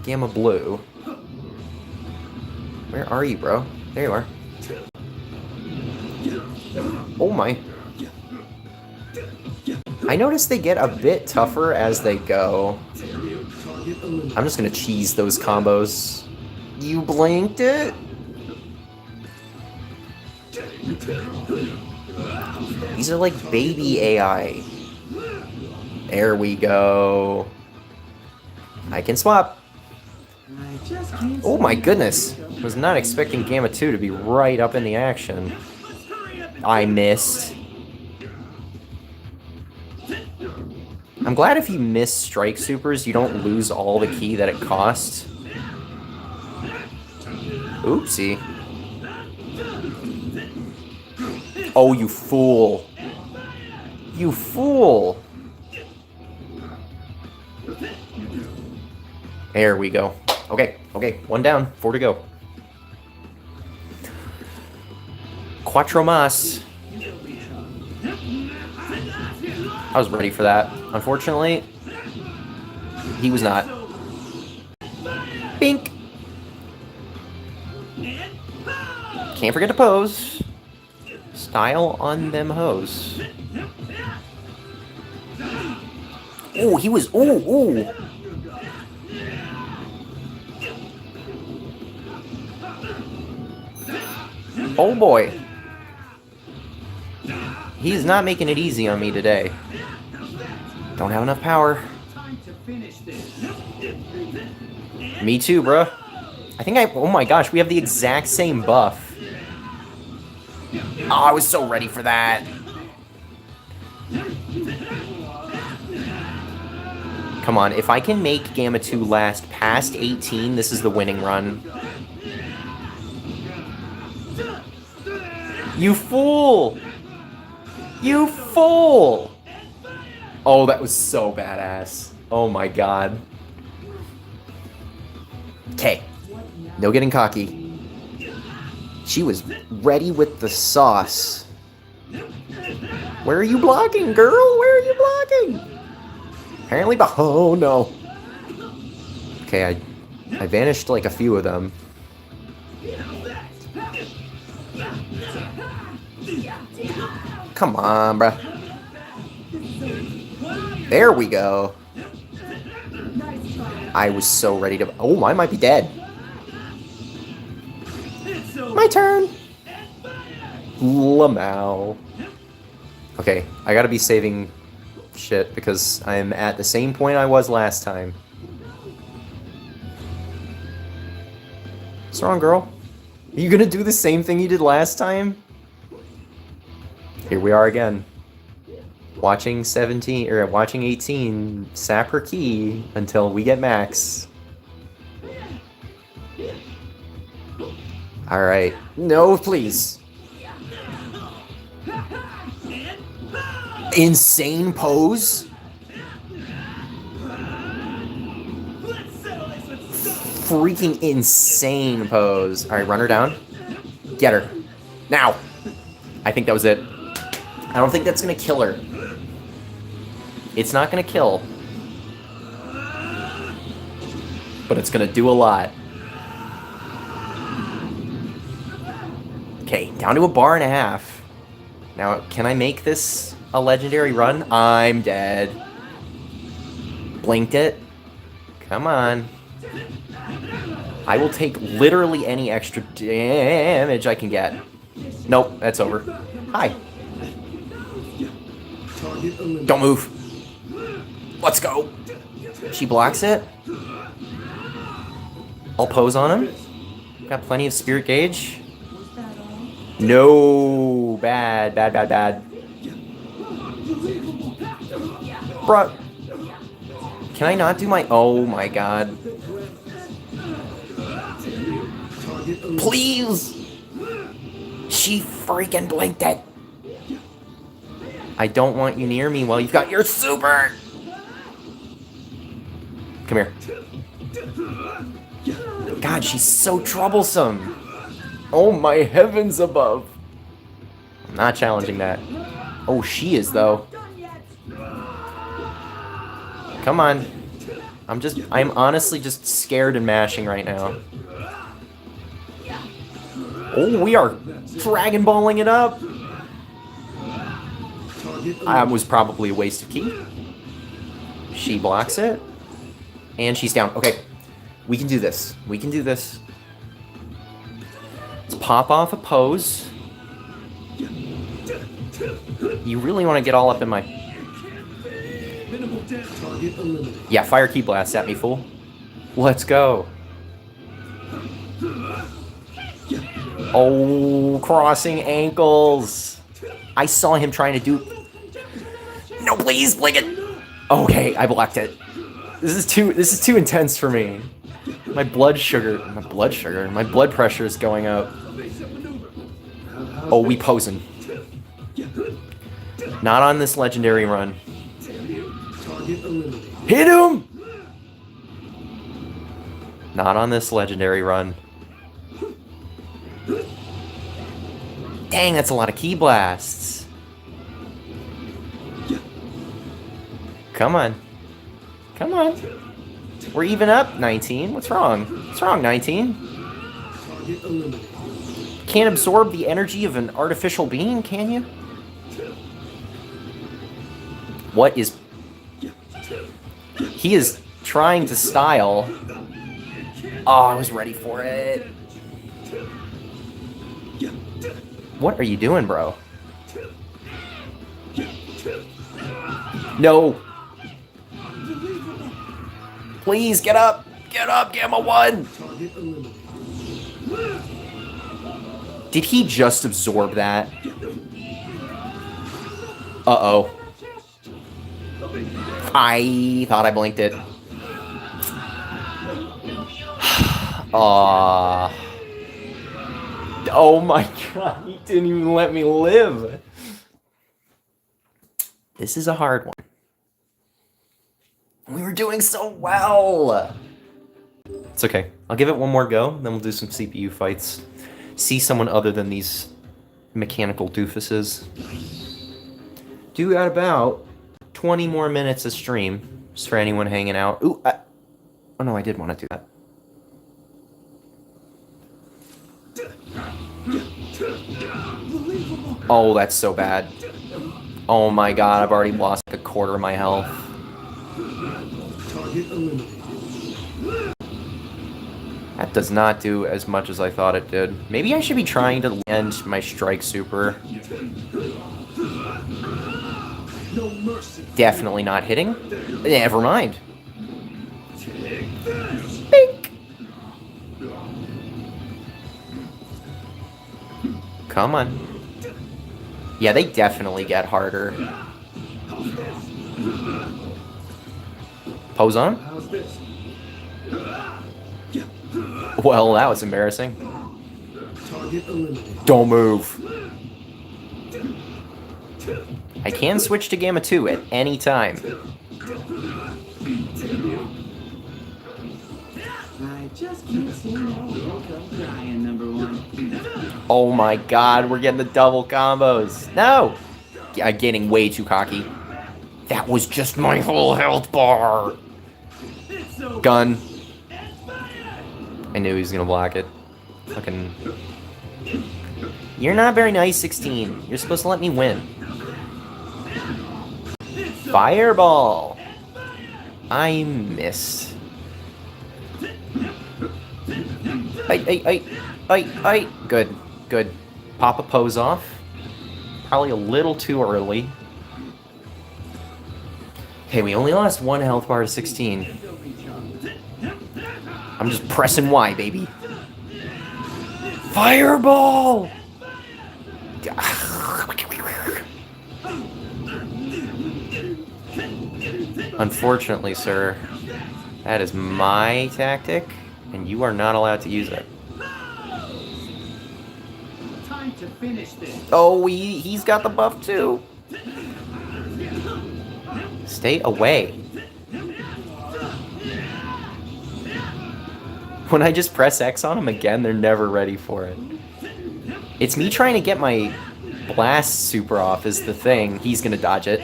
Gamma Blue. Where are you, bro? There you are. Oh my. I notice they get a bit tougher as they go. I'm just gonna cheese those combos. You blinked it? These are like baby AI. There we go. I can swap. Oh my goodness. Was not expecting Gamma 2 to be right up in the action. I missed. I'm glad if you miss strike supers, you don't lose all the ki that it costs. Oopsie. Oh, you fool. You fool. There we go. Okay, one down, 4 to go. Cuatro más. I was ready for that. Unfortunately, he was not. Bink. Can't forget to pose. Style on them hoes. Oh, he was. Ooh. Oh boy. He's not making it easy on me today. Don't have enough power. Me too, bruh. I think oh my gosh, we have the exact same buff. Oh, I was so ready for that. Come on, if I can make Gamma 2 last past 18, this is the winning run. You fool! You fool! Oh, that was so badass. Oh my god. Okay. No getting cocky. She was ready with the sauce. Where are you blocking, girl? Where are you blocking? Apparently, oh no. Okay, I vanished like a few of them. Come on, bruh. There we go. I was so ready to... Oh, I might be dead. My turn. Lamau. Okay, I gotta be saving shit because I'm at the same point I was last time. What's wrong, girl? Are you gonna do the same thing you did last time? Here we are again. Watching 17 or watching 18 sap her key until we get max. All right. No, please. Insane pose. Freaking insane pose. All right, run her down. Get her. Now. I think that was it. I don't think that's gonna kill her. It's not gonna kill. But it's gonna do a lot. Okay, down to a bar and a half. Now, can I make this a legendary run? I'm dead. Blinked it. Come on. I will take literally any extra damage I can get. Nope, that's over. Hi. Don't move. Let's go. She blocks it. I'll pose on him. Got plenty of spirit gauge. No. Bad. Bruh. Can I not do my... Oh my god. Please. She freaking blinked it. I don't want you near me while you've got your super. Come here. God, she's so troublesome. Oh my heavens above. I'm not challenging that. Oh, she is though. Come on. I'm honestly just scared and mashing right now. Oh, we are Dragon Balling it up. That was probably a waste of ki. She blocks it. And she's down. Okay. We can do this. We can do this. Let's pop off a pose. You really want to get all up in my... Yeah, fire ki blast at me, fool. Let's go. Oh, crossing ankles. I saw him trying to do... No, please, blink it. Okay, I blocked it. This is too intense for me. My blood pressure is going up. Oh, we posing. Not on this legendary run. Hit him! Not on this legendary run. Dang, that's a lot of ki blasts. Come on. Come on. We're even up, 19. What's wrong? What's wrong, 19? Can't absorb the energy of an artificial being, can you? What is... He is trying to style. Oh, I was ready for it. What are you doing, bro? No. Please, get up. Get up, Gamma 1. Did he just absorb that? Uh-oh. I thought I blinked it. Aww. Oh my god, he didn't even let me live. This is a hard one. We were doing so well. It's okay. I'll give it one more go, then we'll do some CPU fights. See someone other than these mechanical doofuses. Do got about 20 more minutes of stream, just for anyone hanging out. Ooh, oh no, I did want to do that. Oh, that's so bad. Oh my god, I've already lost like a quarter of my health. That does not do as much as I thought it did. Maybe I should be trying to end my strike super. Definitely not hitting. Never mind. Bink. Come on. Yeah, they definitely get harder. Pose on? Well, that was embarrassing. Don't move. I can switch to Gamma 2 at any time. I just can't see no crying, number one. Oh my god, we're getting the double combos. No! I'm getting way too cocky. That was just my whole health bar. Gun. I knew he was gonna block it. Fucking... You're not very nice, 16. You're supposed to let me win. Fireball! I missed. Ay. Good, good. Pop a pose off. Probably a little too early. Okay, we only lost one health bar to 16. I'm just pressing Y, baby. Fireball! Unfortunately, sir, that is my tactic, and you are not allowed to use it. Time to finish this. Oh, he's got the buff too. Stay away. When I just press X on them again, they're never ready for it. It's me trying to get my blast super off is the thing. He's gonna dodge it.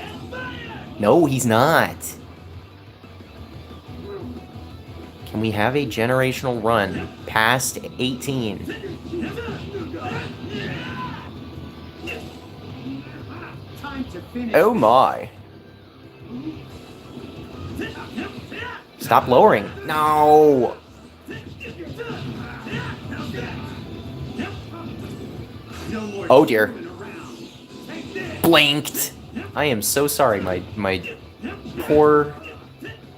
No, he's not. Can we have a generational run past 18? Time to finish. Oh my. Stop lowering. No. No more Oh dear. screwing around. Blinked. I am so sorry, my poor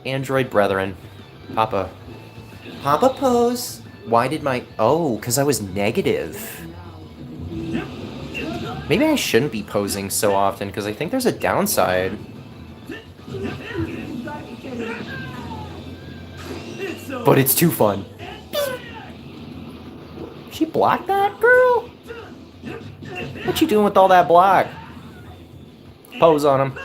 android brethren. Papa pose. Why did my... Oh, because I was negative. Maybe I shouldn't be posing so often, because I think there's a downside. But it's too fun. She blocked that, girl? What you doing with all that block? Pose on him.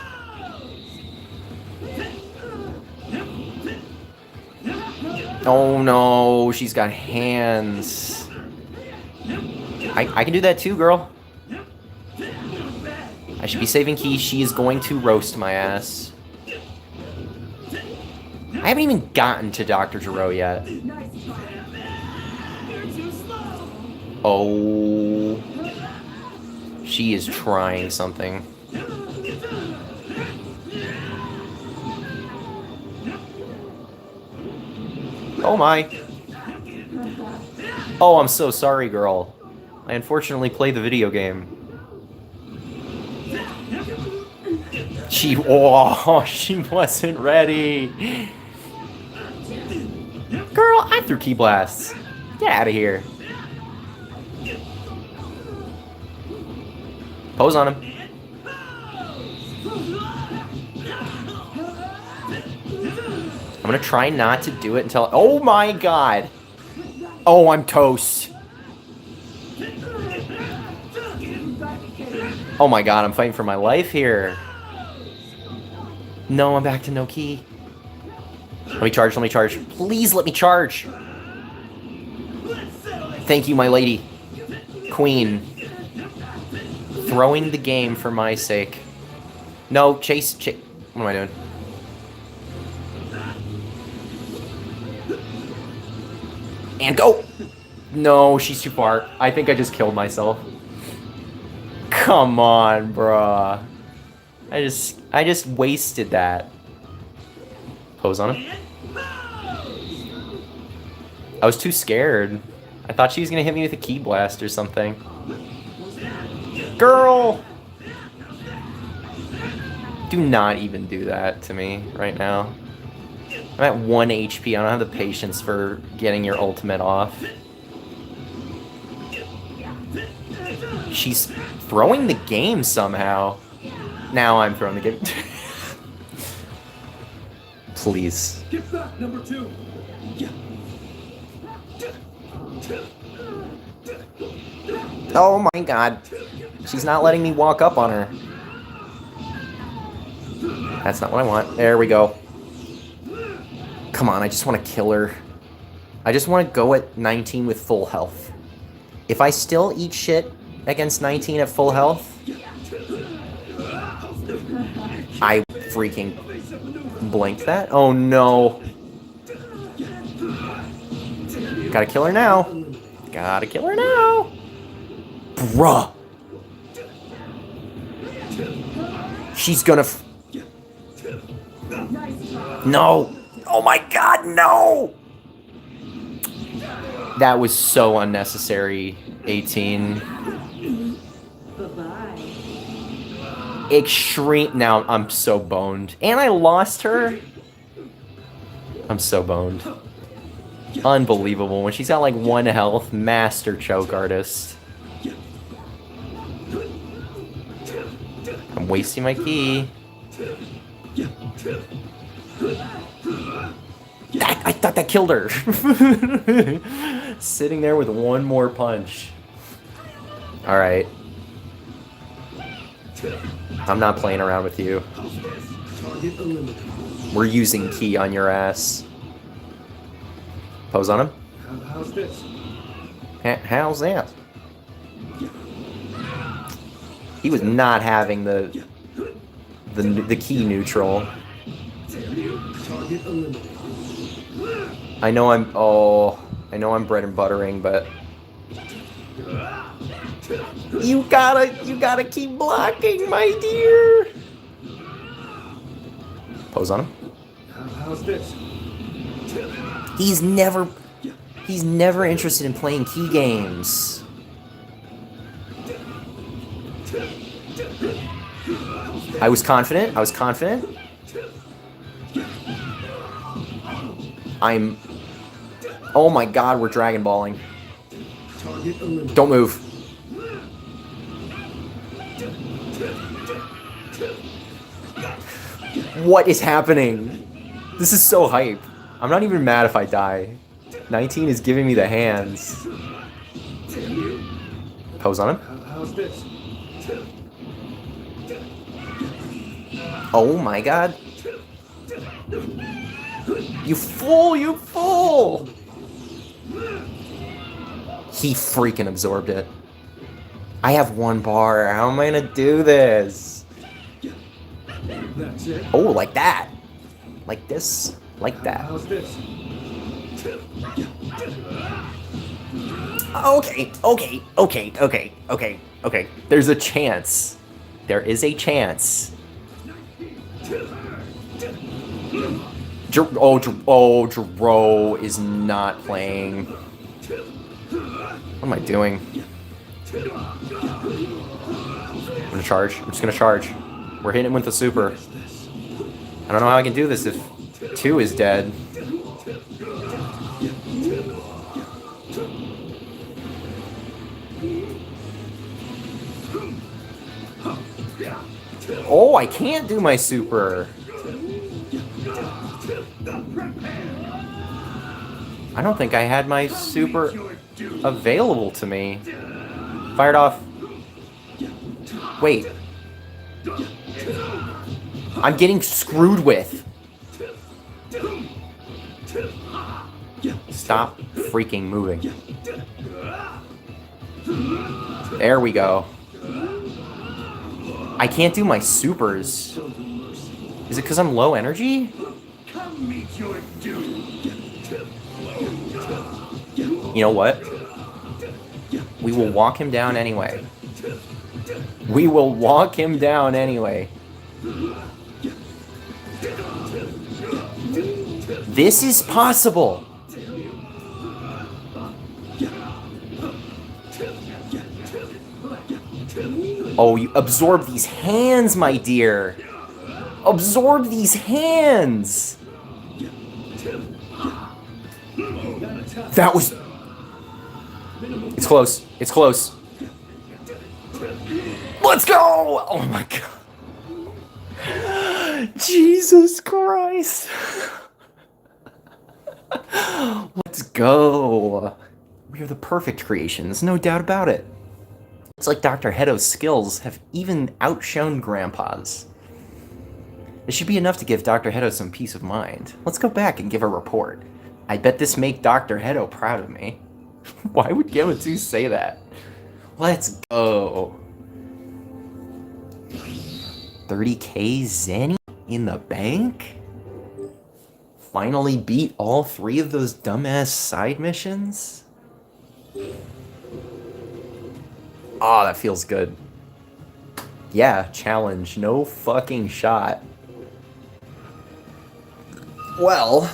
Oh no, she's got hands. I can do that too, girl. I should be saving keys. She is going to roast my ass. I haven't even gotten to Dr. Giro yet. Oh. She is trying something. Oh my. Oh, I'm so sorry, girl. I unfortunately played the video game. She wasn't ready. Girl, I threw key blasts. Get out of here. Pose on him. I'm gonna try not to do it until... Oh my god! Oh, I'm toast. Oh my god, I'm fighting for my life here. No, I'm back to no key. Let me charge, let me charge. Please let me charge. Thank you, my lady. Queen. Throwing the game for my sake. No, chase. What am I doing? And go! No, she's too far. I think I just killed myself. Come on, bruh. I just wasted that. Pose on him. I was too scared. I thought she was gonna hit me with a key blast or something. Girl! Do not even do that to me right now. I'm at 1 HP. I don't have the patience for getting your ultimate off. She's throwing the game somehow. Now I'm throwing the game. Please. Get back, number 2. Oh my god. She's not letting me walk up on her. That's not what I want. There we go. Come on, I just want to kill her. I just want to go at 19 with full health. If I still eat shit against 19 at full health, I freaking blinked that. Oh no. Gotta kill her now. Gotta kill her now. Bruh. She's gonna... No. Oh my god, no! That was so unnecessary, 18. Bye-bye. Extreme... Now, I'm so boned. And I lost her? I'm so boned. Unbelievable. When she's got like 1 health, master choke artist. I'm wasting my key. I thought that killed her. Sitting there with 1 more punch. Alright. I'm not playing around with you. Target eliminated. We're using key on your ass. Pose on him. How's this? How's that? He was not having the key neutral. Target eliminated. I know I'm bread and buttering, but you gotta keep blocking, my dear. Pose on him. How's this? He's never interested in playing key games. I was confident. Oh my god, we're Dragon Balling. Don't move. What is happening? This is so hype. I'm not even mad if I die. 19 is giving me the hands. Pose on him. How's this? Oh my god. You fool, you fool! He freaking absorbed it. I have 1 bar. How am I gonna do this? That's it. Oh, like that. Like this. Like that. How's this? Okay. There's a chance. There is a chance. Jero is not playing. What am I doing? I'm gonna charge. I'm just gonna charge. We're hitting him with the super. I don't know how I can do this if 2 is dead. Oh, I can't do my super. I don't think I had my super available to me. Fired off. Wait. I'm getting screwed with. Stop freaking moving. There we go. I can't do my supers. Is it because I'm low energy? You know what? We will walk him down anyway. We will walk him down anyway. This is possible. Oh, you absorb these hands, my dear. Absorb these hands. That was... It's close. It's close. Let's go! Oh my god. Jesus Christ. Let's go. We are the perfect creations, no doubt about it. It's like Dr. Hedo's skills have even outshone Grandpa's. It should be enough to give Dr. Hedo some peace of mind. Let's go back and give a report. I bet this make Dr. Hedo proud of me. Why would Gamma2 say that? Let's go. 30k Zenny in the bank? Finally beat all 3 of those dumbass side missions? Oh, that feels good. Yeah, challenge. No fucking shot. Well,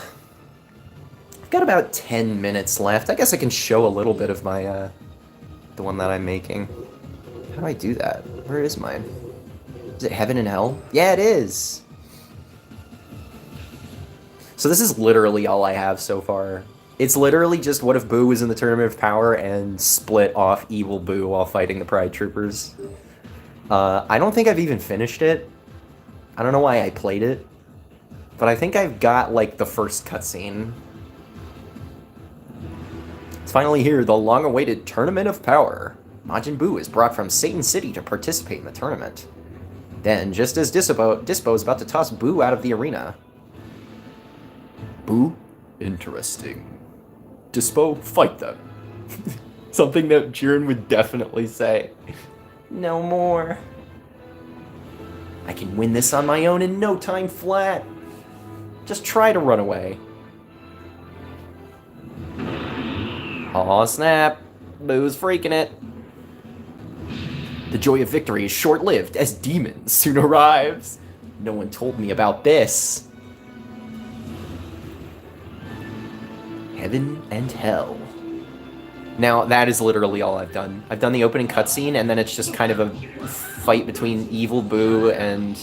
I've got about 10 minutes left. I guess I can show a little bit of my, the one that I'm making. How do I do that? Where is mine? Is it Heaven and Hell? Yeah, it is! So this is literally all I have so far. It's literally just what if Boo was in the Tournament of Power and split off evil Boo while fighting the Pride Troopers. I don't think I've even finished it. I don't know why I played it. But I think I've got, like, the first cutscene. It's finally here, the long-awaited Tournament of Power. Majin Buu is brought from Satan City to participate in the tournament. Then, just as Dispo is about to toss Buu out of the arena. Buu? Interesting. Dispo, fight them. Something that Jiren would definitely say. No more. I can win this on my own in no time flat. Just try to run away. Aw, snap. Boo's freaking it. The joy of victory is short-lived as Demon soon arrives. No one told me about this. Heaven and Hell. Now, that is literally all I've done. I've done the opening cutscene, and then it's just kind of a fight between Evil Boo and...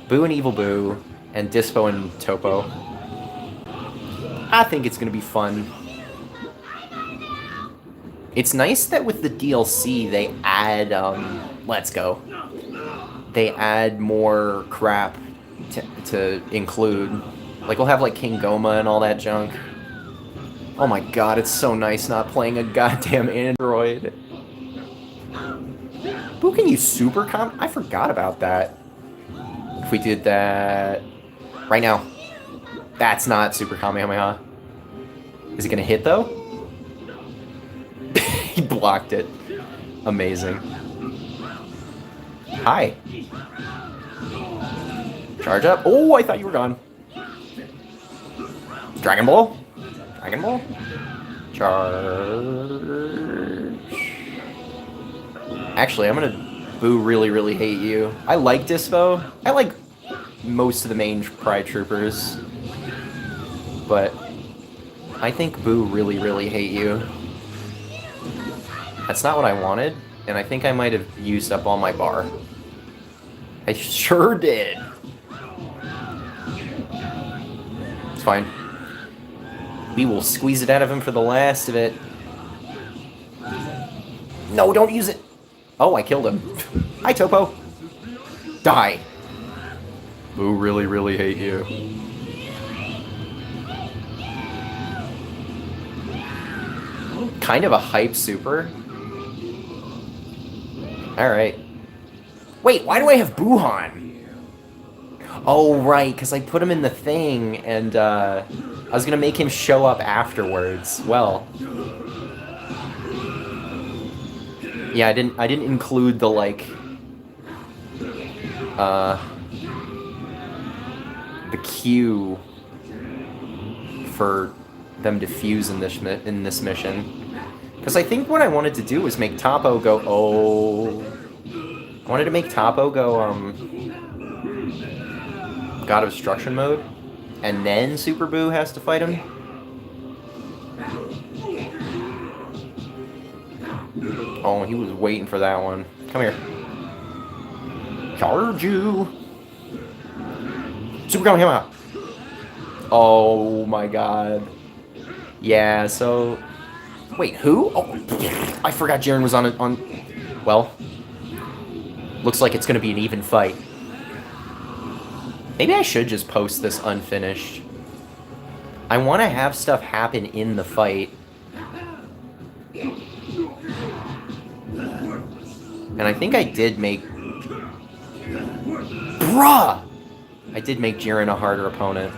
Boo and Evil Boo, and Dispo and Topo. I think it's gonna be fun. It's nice that with the DLC, they add, let's go. They add more crap to include. Like, we'll have, like, King Goma and all that junk. Oh my god, it's so nice not playing a goddamn android. Who can use Super I forgot about that. If we did that... right now. That's not Super Kamehameha. Is it gonna hit, though? He blocked it. Amazing. Hi. Charge up. Oh, I thought you were gone. Dragon Ball? Dragon Ball? Charge. Actually, I'm gonna Boo really hate you. I like Dispo. I like most of the main Pride Troopers. But I think Boo really hate you. That's not what I wanted, and I think I might have used up all my bar. I sure did. It's fine. We will squeeze it out of him for the last of it. No, don't use it! Oh, I killed him. Hi, Topo. Die. Boo really hate you. Kind of a hype super. Alright. Wait, why do I have Buhan? Oh, right, because I put him in the thing, and, I was gonna make him show up afterwards. Well. Yeah, I didn't include the, like... the queue for them to fuse in this mission. Because I think what I wanted to do was make Toppo go, oh... I wanted to make Toppo go, God of Destruction mode. And then Super Boo has to fight him. Oh, he was waiting for that one. Come here. Charge you! Super Kamehameha! Oh my god. Yeah, so... Wait, who? Oh, I forgot Jiren was on... Well... Looks like it's gonna be an even fight. Maybe I should just post this unfinished. I want to have stuff happen in the fight. And I think I did make... Bruh! I did make Jiren a harder opponent.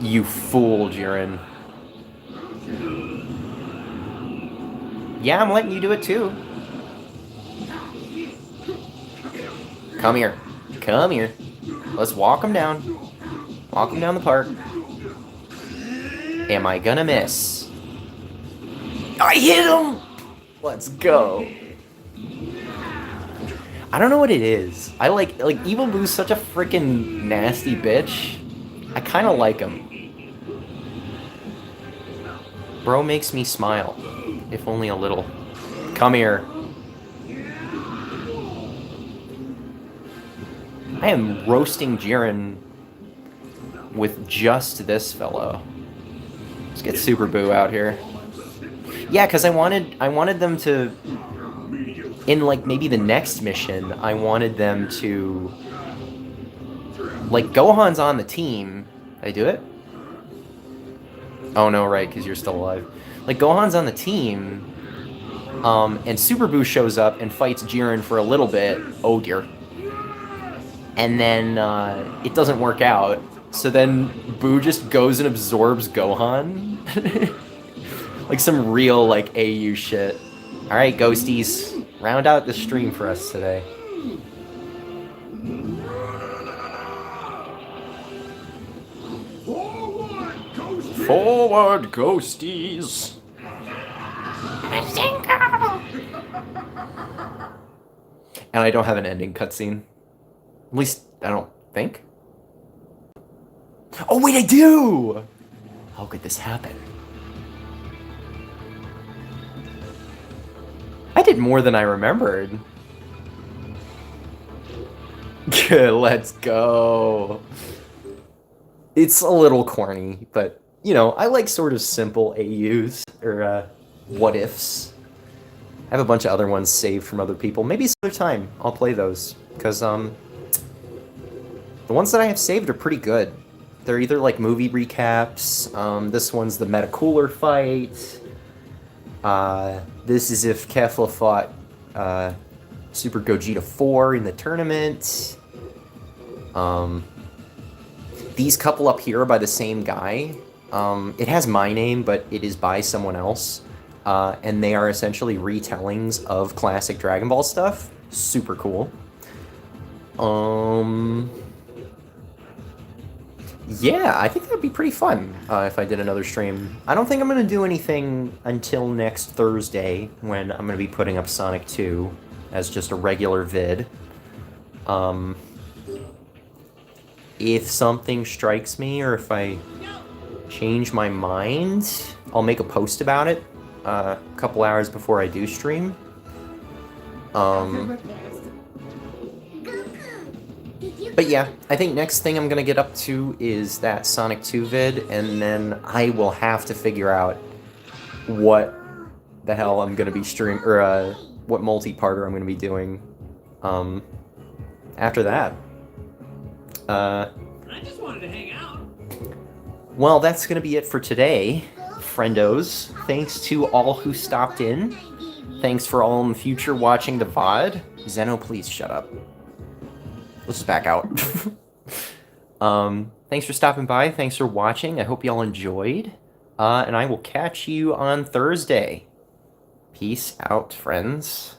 You fool, Jiren. Yeah, I'm letting you do it too. Come here. Come here. Let's walk him down. Walk him down the park. Am I gonna miss? I hit him! Let's go. I don't know what it is. I like Evil Boo's such a freaking nasty bitch. I kind of like him. Bro makes me smile. If only a little. Come here. I am roasting Jiren with just this fellow. Let's get Super Boo out here. Yeah, because I wanted them to, in like maybe the next mission, I wanted them to, like, Gohan's on the team. Did I do it? Oh no, right, because you're still alive. Like, Gohan's on the team, and Super Boo shows up and fights Jiren for a little bit. Oh dear. And then it doesn't work out. So then Boo just goes and absorbs Gohan. Like some real, like, AU shit. Alright, Ghosties. Round out the stream for us today. Forward, Ghosties! And I don't have an ending cutscene. At least, I don't think. Oh, wait, I do! How could this happen? I did more than I remembered. Let's go. It's a little corny, but, you know, I like sort of simple AUs, or, what-ifs. I have a bunch of other ones saved from other people. Maybe some other time I'll play those, because, the ones that I have saved are pretty good. They're either, like, movie recaps, this one's the Metacooler fight, this is if Kefla fought, Super Gogeta 4 in the tournament, these couple up here are by the same guy. It has my name, but it is by someone else. And they are essentially retellings of classic Dragon Ball stuff. Super cool. Yeah, I think that'd be pretty fun if I did another stream. I don't think I'm going to do anything until next Thursday, when I'm going to be putting up Sonic 2 as just a regular vid. If something strikes me, or if I change my mind, I'll make a post about it a couple hours before I do stream. But yeah, I think next thing I'm gonna get up to is that Sonic 2 vid, and then I will have to figure out what the hell I'm gonna be or what multi-parter I'm gonna be doing after that. I just wanted to hang out. Well, that's gonna be it for today, friendos. Thanks to all who stopped in. Thanks for all in the future watching the VOD. Zeno, please shut up. Let's just back out. Thanks for stopping by. Thanks for watching. I hope y'all enjoyed. And I will catch you on Thursday. Peace out, friends.